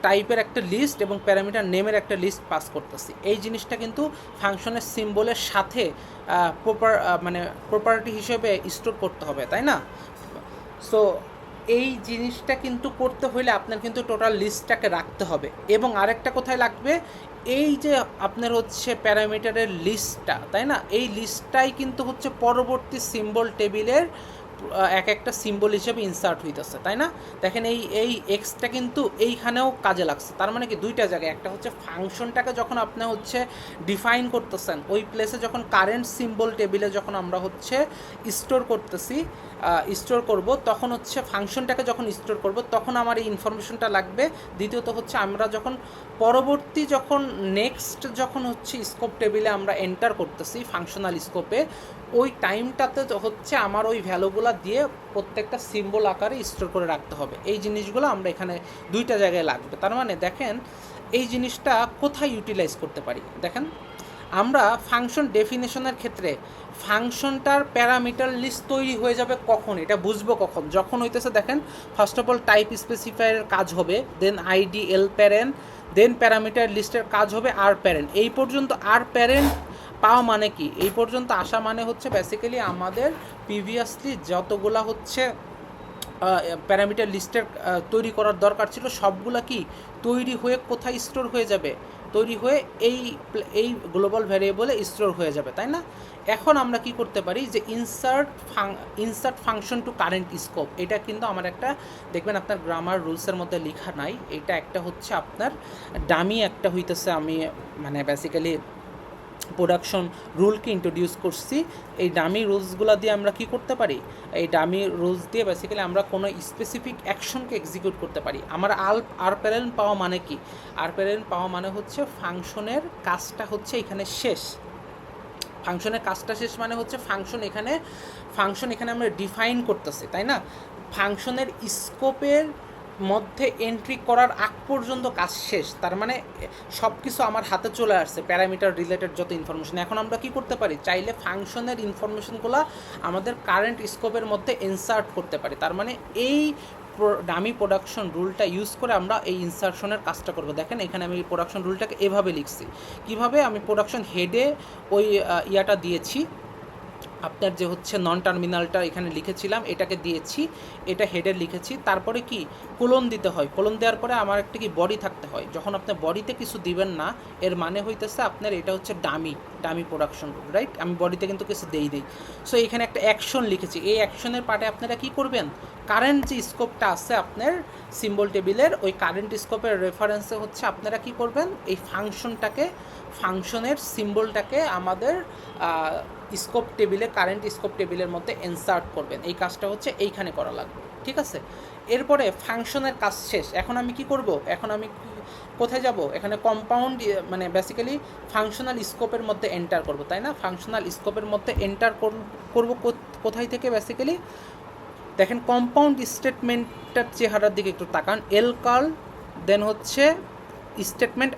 টাইপের একটা লিস্ট এবং প্যারামিটার নেমের একটা লিস্ট পাস করতেছি। এই জিনিসটা কিন্তু ফাংশনের সিম্বলের সাথে প্রপার্টি হিসেবে স্টোর করতে হবে, তাই না? সো এই জিনিসটা কিন্তু করতে হলে আপনার কিন্তু টোটাল লিস্টটাকে রাখতে হবে। এবং আরেকটা কোথায় লাগবে, এই যে আপনার হচ্ছে প্যারামিটারের লিস্টটা, তাই না, এই লিস্টটাই কিন্তু হচ্ছে পরবর্তী সিম্বল টেবিলের এক একটা সিম্বল হিসেবে ইনসার্ট হইতেছে, তাই না? দেখেন এই এক্সটা কিন্তু এইখানেও কাজে লাগছে। তার মানে কি দুইটা জায়গায়, একটা হচ্ছে ফাংশনটাকে যখন আপনি হচ্ছে ডিফাইন করতেছেন ওই প্লেসে, যখন কারেন্ট সিম্বল টেবিলে যখন আমরা হচ্ছে স্টোর করতেছি স্টোর করব, তখন হচ্ছে ফাংশনটাকে যখন স্টোর করব তখন আমার এই ইনফরমেশনটা লাগবে। দ্বিতীয়ত হচ্ছে আমরা যখন পরবর্তী যখন নেক্সট যখন হচ্ছে স্কোপ টেবিলে আমরা এন্টার করতেছি ফাংশনাল স্কোপে, ওই টাইমটাতে হচ্ছে আমার ওই ভ্যালুগুলো দিয়ে প্রত্যেকটা সিম্বল আকারে স্টোর করে রাখতে হবে। এই জিনিসগুলো আমরা এখানে দুইটা জায়গায় লাগবে। তার মানে দেখেন এই জিনিসটা কোথায় ইউটিলাইজ করতে পারি। দেখেন আমরা ফাংশন ডেফিনেশনের ক্ষেত্রে ফাংশনটার প্যারামিটার লিস্ট তৈরি হয়ে যাবে কখন, এটা বুঝবো কখন, যখন হইতেছে দেখেন ফার্স্ট অফ অল টাইপ স্পেসিফায়ারের কাজ হবে, দেন আইডি এল প্যারেন্ট, দেন প্যারামিটার লিস্টের কাজ হবে আর প্যারেন্ট। এই পর্যন্ত আর প্যারেন্ট পাওয়া মানে কি, এই পর্যন্ত আসা মানে হচ্ছে বেসিক্যালি আমাদের প্রিভিয়াসলি যতগুলা হচ্ছে প্যারামিটার লিস্টের তৈরি করার দরকার ছিল সবগুলা কি তৈরি হয়ে কোথায় স্টোর হয়ে যাবে, তৈরি হয়ে এই গ্লোবাল ভ্যারিয়েবলে স্টোর হয়ে যাবে, তাই না? এখন আমরা কি করতে পারি যে insert function to current scope, এটা কিন্তু আমার একটা দেখবেন আপনার গ্রামার রুলসের মধ্যে লেখা নাই, এটা একটা হচ্ছে আপনার ডামি একটা হইতেছে, আমি মানে বেসিক্যালি প্রোডাকশন রুলকে ইন্ট্রোডিউস করছি। এই ডামি রুলসগুলো দিয়ে আমরা কি করতে পারি, এই ডামি রুলস দিয়ে বেসিক্যালি আমরা কোনো স্পেসিফিক অ্যাকশনকে এক্সিকিউট করতে পারি। আমার আর প্যারেন্ট পাওয়া মানে কি, আর প্যারেন্ট পাওয়া মানে হচ্ছে ফাংশনের কাজটা হচ্ছে এখানে শেষ, ফাংশনের কাজটা শেষ মানে হচ্ছে ফাংশন এখানে আমরা ডিফাইন করতেছি, তাই না? ফাংশনের স্কোপের মধ্যে এন্ট্রি করার আগ পর্যন্ত কাজ শেষ, তার মানে সব কিছু আমার হাতে চলে আসছে, প্যারামিটার রিলেটেড যত ইনফরমেশন। এখন আমরা কি করতে পারি, চাইলে ফাংশনের ইনফরমেশনগুলো আমাদের কারেন্ট স্কোপের মধ্যে ইনসার্ট করতে পারি। তার মানে এই ডামি প্রোডাকশন রুলটা ইউজ করে আমরা এই ইনসার্শনের কাজটা করব। দেখেন এখানে আমি প্রোডাকশন রুলটাকে এভাবে লিখছি, কিভাবে আমি প্রোডাকশন হেডে ওই ইয়াটা দিয়েছি, আপনার যে হচ্ছে নন টার্মিনালটা এখানে লিখেছিলাম এটাকে দিয়েছি, এটা হেডের লিখেছি, তারপরে কি কোলন দিতে হয়, কোলন দেওয়ার পরে আমার একটা কি বডি থাকতে হয়। যখন আপনি বডিতে কিছু দিবেন না এর মানে হইতেছে আপনার এটা হচ্ছে ডামি প্রোডাকশন রুল, রাইট? আমি বডিতে কিন্তু কিছু দেই। সো এখানে একটা অ্যাকশন লিখেছি, এই অ্যাকশনের পার্টে আপনারা কি করবেন, কারেন্ট যে স্কোপটা আছে আপনার সিম্বল টেবিলের ওই কারেন্ট স্কোপের রেফারেন্সে হচ্ছে আপনারা কি করবেন, এই ফাংশনের সিম্বলটাকে আমাদের স্কোপ টেবিলে কারেন্ট স্কোপ টেবিলের মধ্যে ইনসার্ট করবেন। এই কাজটা হচ্ছে এইখানে করা লাগবে, ঠিক আছে? এরপরে ফাংশনের কাজ শেষ, এখন আমি কি করব, এখন আমি কোথায় যাব, এখানে কম্পাউন্ড মানে বেসিক্যালি ফাংশনাল স্কোপের মধ্যে এন্টার করব, তাই না? ফাংশনাল স্কোপের মধ্যে এন্টার করব কোথায় থেকে, বেসিক্যালি দেখেন কম্পাউন্ড স্টেটমেন্টটার চেহারার দিকে একটু তাকান, এল কার্ল দেন হচ্ছে স্টেটমেন্ট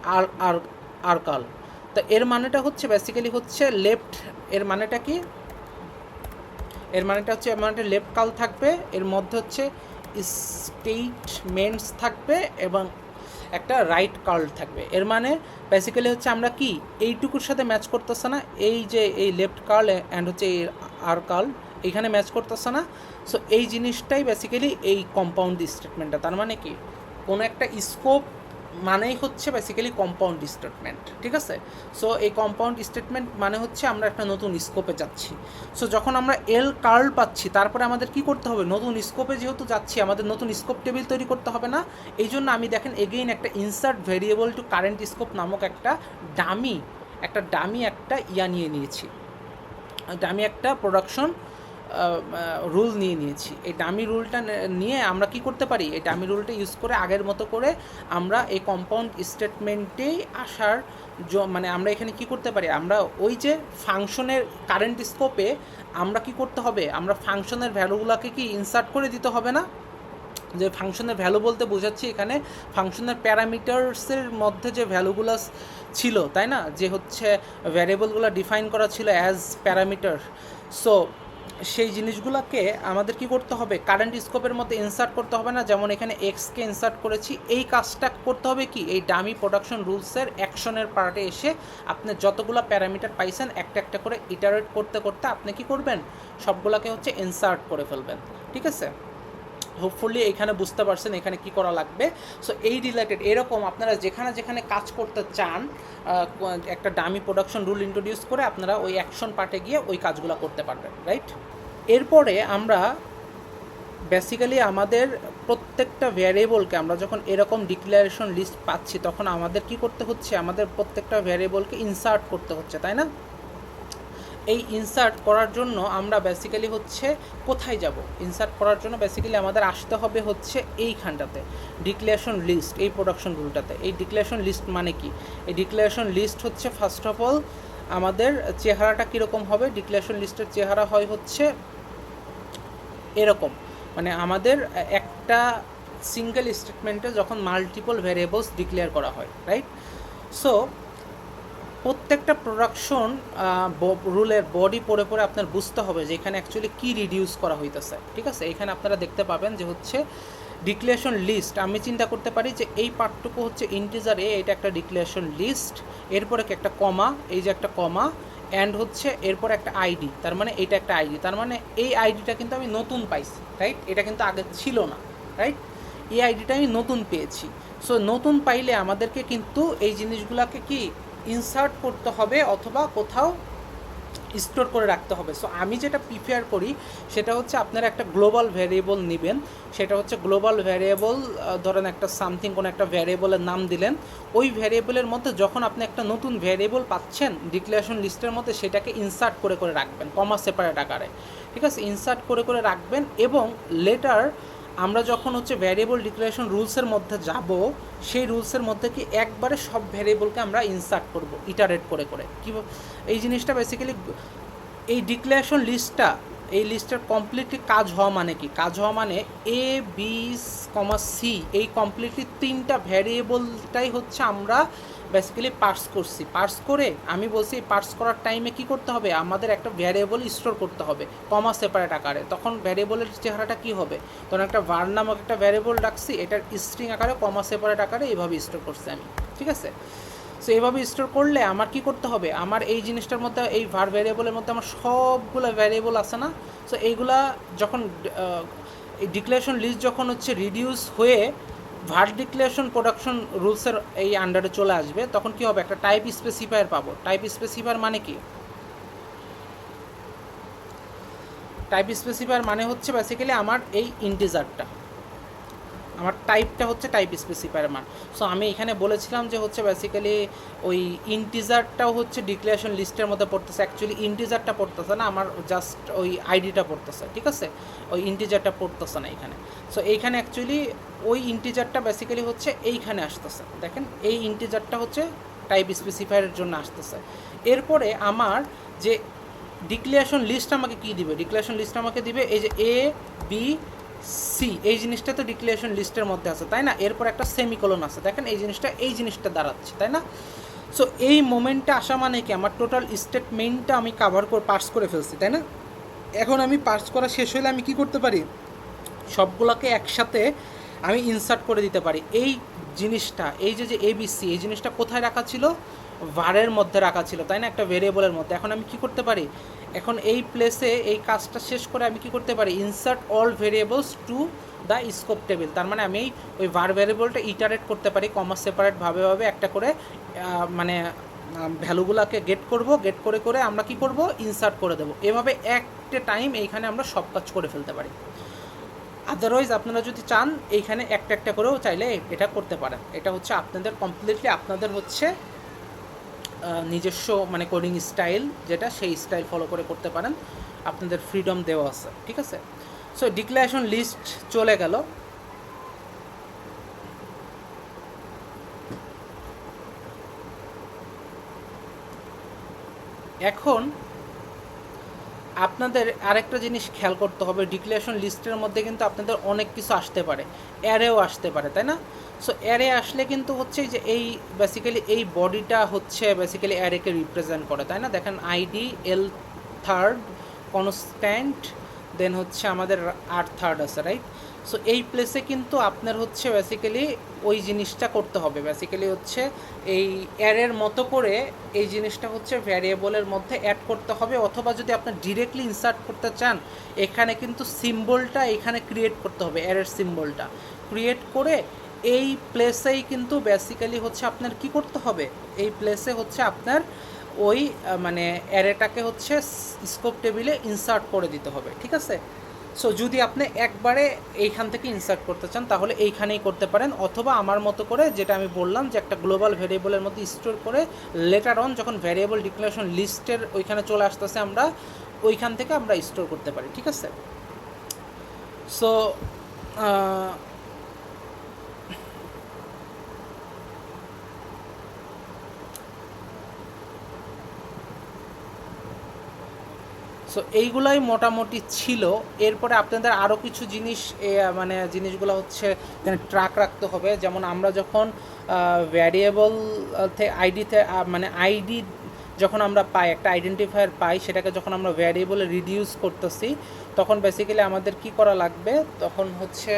আর কার্ল। তো এর মানেটা হচ্ছে বেসিক্যালি হচ্ছে লেফট, এর মানেটা কি, এর মানেটা হচ্ছে লেফট কার্ল থাকবে, এর মধ্যে হচ্ছে স্টেটমেন্টস থাকবে এবং একটা রাইট কার্ল থাকবে। এর মানে বেসিক্যালি হচ্ছে আমরা কি এইটুকুর সাথে ম্যাচ করতেছে না, এই যে এই লেফট কার্ল অ্যান্ড হচ্ছে এই আর কার্ল এখানে ম্যাচ করতেছে না। সো এই জিনিসটাই বেসিক্যালি এই কম্পাউন্ড স্টেটমেন্টটা, তার মানে কি কোনো একটা স্কোপ মানেই হচ্ছে বেসিক্যালি কম্পাউন্ড স্টেটমেন্ট, ঠিক আছে? সো এই কম্পাউন্ড স্টেটমেন্ট মানে হচ্ছে আমরা একটা নতুন স্কোপে যাচ্ছি। সো যখন আমরা এল কার্ল পাচ্ছি তারপরে আমাদের কি করতে হবে, নতুন স্কোপে যেহেতু যাচ্ছি আমাদের নতুন স্কোপ টেবিল তৈরি করতে হবে না? এই জন্য আমি দেখেন এগেইন একটা insert variable to current scope নামক একটা ডামি একটা ইয়া নিয়ে নিয়েছি, ডামি একটা প্রোডাকশন রুল নিয়েছি। এই ডামি রুলটা নিয়ে আমরা কি করতে পারি, এই ডামি রুলটা ইউজ করে আগের মতো করে আমরা এই কম্পাউন্ড স্টেটমেন্টেই আসার মানে আমরা এখানে কি করতে পারি, আমরা ওই যে ফাংশনের কারেন্ট স্কোপে আমরা কি করতে হবে, আমরা ফাংশনের ভ্যালুগুলোকে কি ইনসার্ট করে দিতে হবে না? যে ফাংশনের ভ্যালু বলতে বোঝাচ্ছি এখানে ফাংশনের প্যারামিটার্সের মধ্যে যে ভ্যালুগুলো ছিল, তাই না, যে হচ্ছে ভ্যারিয়েবলগুলো ডিফাইন করা ছিল অ্যাজ প্যারামিটার। সো সেই জিনিসগুলোকে আমাদের কি করতে হবে, কারেন্ট স্কোপের মধ্যে ইনসার্ট করতে হবে না। যেমন এখানে এক্সকে ইনসার্ট করেছি, এই কাজটা করতে হবে কি এই ডামি প্রোডাকশন রুলসের অ্যাকশনের পার্টে এসে আপনি যতগুলো প্যারামিটার পাইছেন একটা একটা করে ইটারেট করতে করতে আপনি কি করবেন, সবগুলোকে হচ্ছে ইনসার্ট করে ফেলবেন, ঠিক আছে? হোপফুলি এখানে বুঝতে পারছেন এখানে কি করা লাগবে। সো এই রিলেটেড এরকম আপনারা যেখানে যেখানে কাজ করতে চান একটা ডামি প্রোডাকশন রুল ইন্ট্রোডিউস করে আপনারা ওই অ্যাকশন পার্টে গিয়ে ওই কাজগুলো করতে পারবেন, রাইট? এরপরে আমরা বেসিক্যালি আমাদের প্রত্যেকটা ভ্যারিয়েবলকে আমরা যখন এরকম ডিক্লারেশন লিস্ট পাচ্ছি তখন আমাদের কি করতে হচ্ছে, আমাদের প্রত্যেকটা ভ্যারিয়েবলকে ইনসার্ট করতে হচ্ছে, তাই না? এই ইনসার্ট করার জন্য আমরা বেসিক্যালি হচ্ছে কোথায় যাব? ইনসার্ট করার জন্য বেসিক্যালি আমাদের আসতে হবে হচ্ছে এইখানটাতে, ডিক্লারেশন লিস্ট, এই প্রোডাকশন রুলটাতে। এই ডিক্লারেশন লিস্ট মানে কি? এই ডিক্লারেশন লিস্ট হচ্ছে ফার্স্ট অফ অল আমাদের চেহারাটা কীরকম হবে? ডিক্লারেশন লিস্টের চেহারা হয় হচ্ছে এরকম, মানে আমাদের একটা সিঙ্গেল স্টেটমেন্টে যখন মাল্টিপল ভ্যারিয়েবলস ডিক্লেয়ার করা হয়, রাইট? সো প্রত্যেকটা প্রোডাকশন রুলের বডি পড়ে পড়ে আপনার বুঝতে হবে যে এখানে অ্যাকচুয়ালি কী রিডিউস করা হইতেছে, ঠিক আছে? এখানে আপনারা দেখতে পাবেন যে হচ্ছে ডিক্লারেশন লিস্ট। আমি চিন্তা করতে পারি যে এই পার্টটুকু হচ্ছে ইন্টিজার এ, এটা একটা ডিক্লারেশন লিস্ট, এরপরে একটা কমা, এই যে একটা কমা, অ্যান্ড হচ্ছে এরপর একটা আইডি, তার মানে এইটা একটা আইডি, তার মানে এই আইডিটা কিন্তু আমি নতুন পাইছি, রাইট? এটা কিন্তু আগে ছিল না, রাইট? এই আইডিটা আমি নতুন পেয়েছি। সো নতুন পাইলে আমাদেরকে কিন্তু এই জিনিসগুলোকে কি ইনসার্ট করতে হবে অথবা কোথাও স্টোর করে রাখতে হবে। সো আমি যেটা প্রিফেয়ার করি সেটা হচ্ছে আপনারা একটা গ্লোবাল ভ্যারিয়েবল নেবেন, সেটা হচ্ছে গ্লোবাল ভ্যারিয়েবল, ধরেন একটা সামথিং কোনো একটা ভ্যারিয়েবলের নাম দিলেন, ওই ভ্যারিয়েবলের মধ্যে যখন আপনি একটা নতুন ভ্যারিয়েবল পাচ্ছেন ডিক্লারেশন লিস্টের মধ্যে, সেটাকে ইনসার্ট করে করে রাখবেন কমা সেপারেট আকারে, ঠিক আছে? ইনসার্ট করে করে রাখবেন এবং লেটার আমরা যখন হচ্ছে ভ্যারিয়েবল ডিক্লারেশন রুলসের মধ্যে যাব, সেই রুলসের মধ্যে কি একবারে সব ভ্যারিয়েবলকে আমরা ইনসার্ট করব ইটারেট করে করে। কী এই জিনিসটা বেসিক্যালি এই ডিক্লারেশন লিস্টটা, এই লিস্টের কমপ্লিটলি কাজ হওয়া মানে কি? কাজ হওয়া মানে এ বি কমা সি, এই কমপ্লিটলি তিনটা ভ্যারিয়েবলটাই হচ্ছে আমরা বেসিক্যালি পার্স করছি। পার্স করে আমি বলছি পার্স করার টাইমে কি করতে হবে? আমাদের একটা ভ্যারিয়েবল স্টোর করতে হবে কমা সেপারেট আকারে। তখন ভ্যারিয়েবলের চেহারাটা কি হবে? তখন একটা var নামক একটা ভ্যারিয়েবল রাখছি, এটার স্ট্রিং আকারে কমা সেপারেট আকারে এইভাবে স্টোর করছি আমি, ঠিক আছে? সো এইভাবে স্টোর করলে আমার কি করতে হবে? আমার এই জিনিসটার মধ্যে, এই var ভ্যারিয়েবলের মধ্যে আমার সবগুলো ভ্যারিয়েবল আছে না? সো এইগুলা যখন এই ডিক্লারেশন লিস্ট যখন হচ্ছে রিডিউস হয়ে var ডিক্লারেশন প্রোডাকশন রুলসের এই আন্ডারে চলে আসবে, তখন কি হবে? একটা টাইপ স্পেসিফায়ার পাবো। টাইপ স্পেসিফায়ার মানে কি? টাইপ স্পেসিফায়ার মানে হচ্ছে বেসিক্যালি আমার এই ইন্টিজারটা, আমার টাইপটা হচ্ছে টাইপ স্পেসিফায়ার মান। সো আমি এখানে বলেছিলাম যে হচ্ছে বেসিক্যালি ওই ইন্টিজারটাও হচ্ছে ডিক্লারেশন লিস্টের মধ্যে পড়তেছে, অ্যাকচুয়ালি ইন্টিজারটা পড়তেছে না, আমার জাস্ট ওই আইডিটা পড়তেছে, ঠিক আছে? ওই ইন্টিজারটা পড়তেছে না এখানে। সো এইখানে অ্যাকচুয়ালি ওই ইন্টিজারটা বেসিক্যালি হচ্ছে এইখানে আসতেছে, দেখেন এই ইন্টিজারটা হচ্ছে টাইপ স্পেসিফায়ারের জন্য আসতেছে। এরপরে আমার যে ডিক্লারেশন লিস্ট আমাকে কী দিবে? ডিক্লারেশন লিস্ট আমাকে দিবে এই যে এ বি সি, এই জিনিসটা তো ডিক্লারেশন লিস্টের মধ্যে আছে, তাই না? এরপর একটা সেমিকোলন আছে, দেখেন এই জিনিসটা দাঁড়াচ্ছে, তাই না? সো এই মোমেন্টটা আসা মানে কি? আমার টোটাল স্টেটমেন্টটা আমি পার্স করে ফেলছি, তাই না? এখন আমি পার্স করা শেষ হলে আমি কি করতে পারি? সবগুলোকে একসাথে আমি ইনসার্ট করে দিতে পারি। এই জিনিসটা, এই যে এবিসি, এই জিনিসটা কোথায় রাখা ছিল? ভারের মধ্যে রাখা ছিল, তাই না? একটা ভেরিয়েবলের মধ্যে। এখন আমি কি করতে পারি? এখন এই প্লেসে এই কাজটা শেষ করে আমি কি করতে পারি? Insert all variables to the scope table, তার মানে আমি ওই var ভেরিয়েবলটা ইটারেট করতে পারি কমা সেপারেটভাবে একটা করে, মানে ভ্যালুগুলোকে গেট করে করে আমরা কি করব? ইনসার্ট করে দেবো। এভাবে একটা টাইম এইখানে আমরা সব কাজ করে ফেলতে পারি। আদারওয়াইজ আপনারা যদি চান এইখানে একটা একটা করেও চাইলে এটা করতে পারেন। এটা হচ্ছে আপনাদের কমপ্লিটলি আপনাদের হচ্ছে নিজস্ব মানে কোডিং স্টাইল, যেটা সেই স্টাইল ফলো করে করতে পারেন, আপনাদের ফ্রিডম দেওয়া আছে, ঠিক আছে? সো ডিক্লারেশন লিস্ট চলে গেল। এখন আপনাদের আরেকটা জিনিস খেয়াল করতে হবে, ডিক্লারেশন লিস্টের মধ্যে কিন্তু আপনাদের অনেক কিছু আসতে পারে, অ্যারেও আসতে পারে, তাই না? সো অ্যারে আসলে কিন্তু হচ্ছে যে এই বেসিক্যালি এই বডিটা হচ্ছে বেসিক্যালি অ্যারেকে রিপ্রেজেন্ট করে, তাই না? দেখেন আইডি এল থার্ড কনস্ট্যান্ট, দেন হচ্ছে আমাদের আর থার্ড আছে, রাইট? সো এই প্লেসে কিন্তু আপনার হচ্ছে বেসিক্যালি ওই জিনিসটা করতে হবে, বেসিক্যালি হচ্ছে এই অ্যারের মতো করে এই জিনিসটা হচ্ছে ভ্যারিয়েবলের মধ্যে অ্যাড করতে হবে, অথবা যদি আপনি ডিরেক্টলি ইনসার্ট করতে চান এখানে কিন্তু সিম্বলটা এখানে ক্রিয়েট করতে হবে, অ্যারের সিম্বলটা ক্রিয়েট করে এই প্লেসেই কিন্তু বেসিক্যালি হচ্ছে আপনার কি করতে হবে? এই প্লেসে হচ্ছে আপনার ওই মানে অ্যারেটাকে হচ্ছে স্কোপ টেবিলে ইনসার্ট করে দিতে হবে, ঠিক আছে? সো যদি আপনি একবারে এইখান থেকে ইনসার্ট করতে চান তাহলে এইখানেই করতে পারেন, অথবা আমার মতো করে যেটা আমি বললাম যে একটা গ্লোবাল ভ্যারিয়েবলের মধ্যে স্টোর করে লেটার অন যখন ভ্যারিয়েবল ডিক্লারেশন লিস্টের ওইখানে চলে আসতেছে আমরা ওইখান থেকে আমরা স্টোর করতে পারি, ঠিক আছে। সো সো এইগুলাই মোটামুটি ছিল। এরপরে আপনাদের আরও কিছু জিনিস মানে জিনিসগুলো হচ্ছে এখানে ট্র্যাক রাখতে হবে। যেমন আমরা যখন ভ্যারিয়েবল আইডিতে মানে আইডি যখন আমরা পাই, একটা আইডেন্টিফায়ার পাই, সেটাকে যখন আমরা ভ্যারিয়েবলে রিডিউস করতেছি তখন বেসিক্যালি আমাদের কি করা লাগবে, তখন হচ্ছে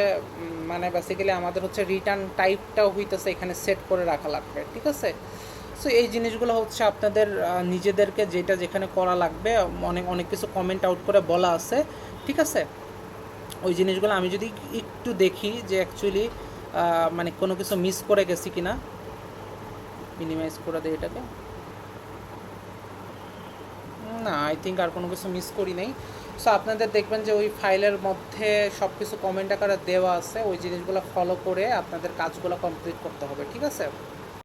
মানে বেসিক্যালি আমাদের হচ্ছে রিটার্ন টাইপটাও হইতেছে এখানে সেট করে রাখা লাগবে, ঠিক আছে। সো এই জিনিসগুলো হচ্ছে আপনাদের নিজেদেরকে যেটা যেখানে করা লাগবে অনেক অনেক কিছু কমেন্ট আউট করে বলা আছে, ঠিক আছে। ওই জিনিসগুলো আমি যদি একটু দেখি যে অ্যাকচুয়ালি মানে কোনো কিছু মিস করে গেছি কিনা, মিনিমাইজ করে দিই এটাকে। না, আই থিঙ্ক আর কোনো কিছু মিস করি নাই। সো আপনাদের দেখবেন যে ওই ফাইলের মধ্যে সব কিছু কমেন্ট আকারে দেওয়া আছে, ওই জিনিসগুলো ফলো করে আপনাদের কাজগুলো কমপ্লিট করতে হবে, ঠিক আছে।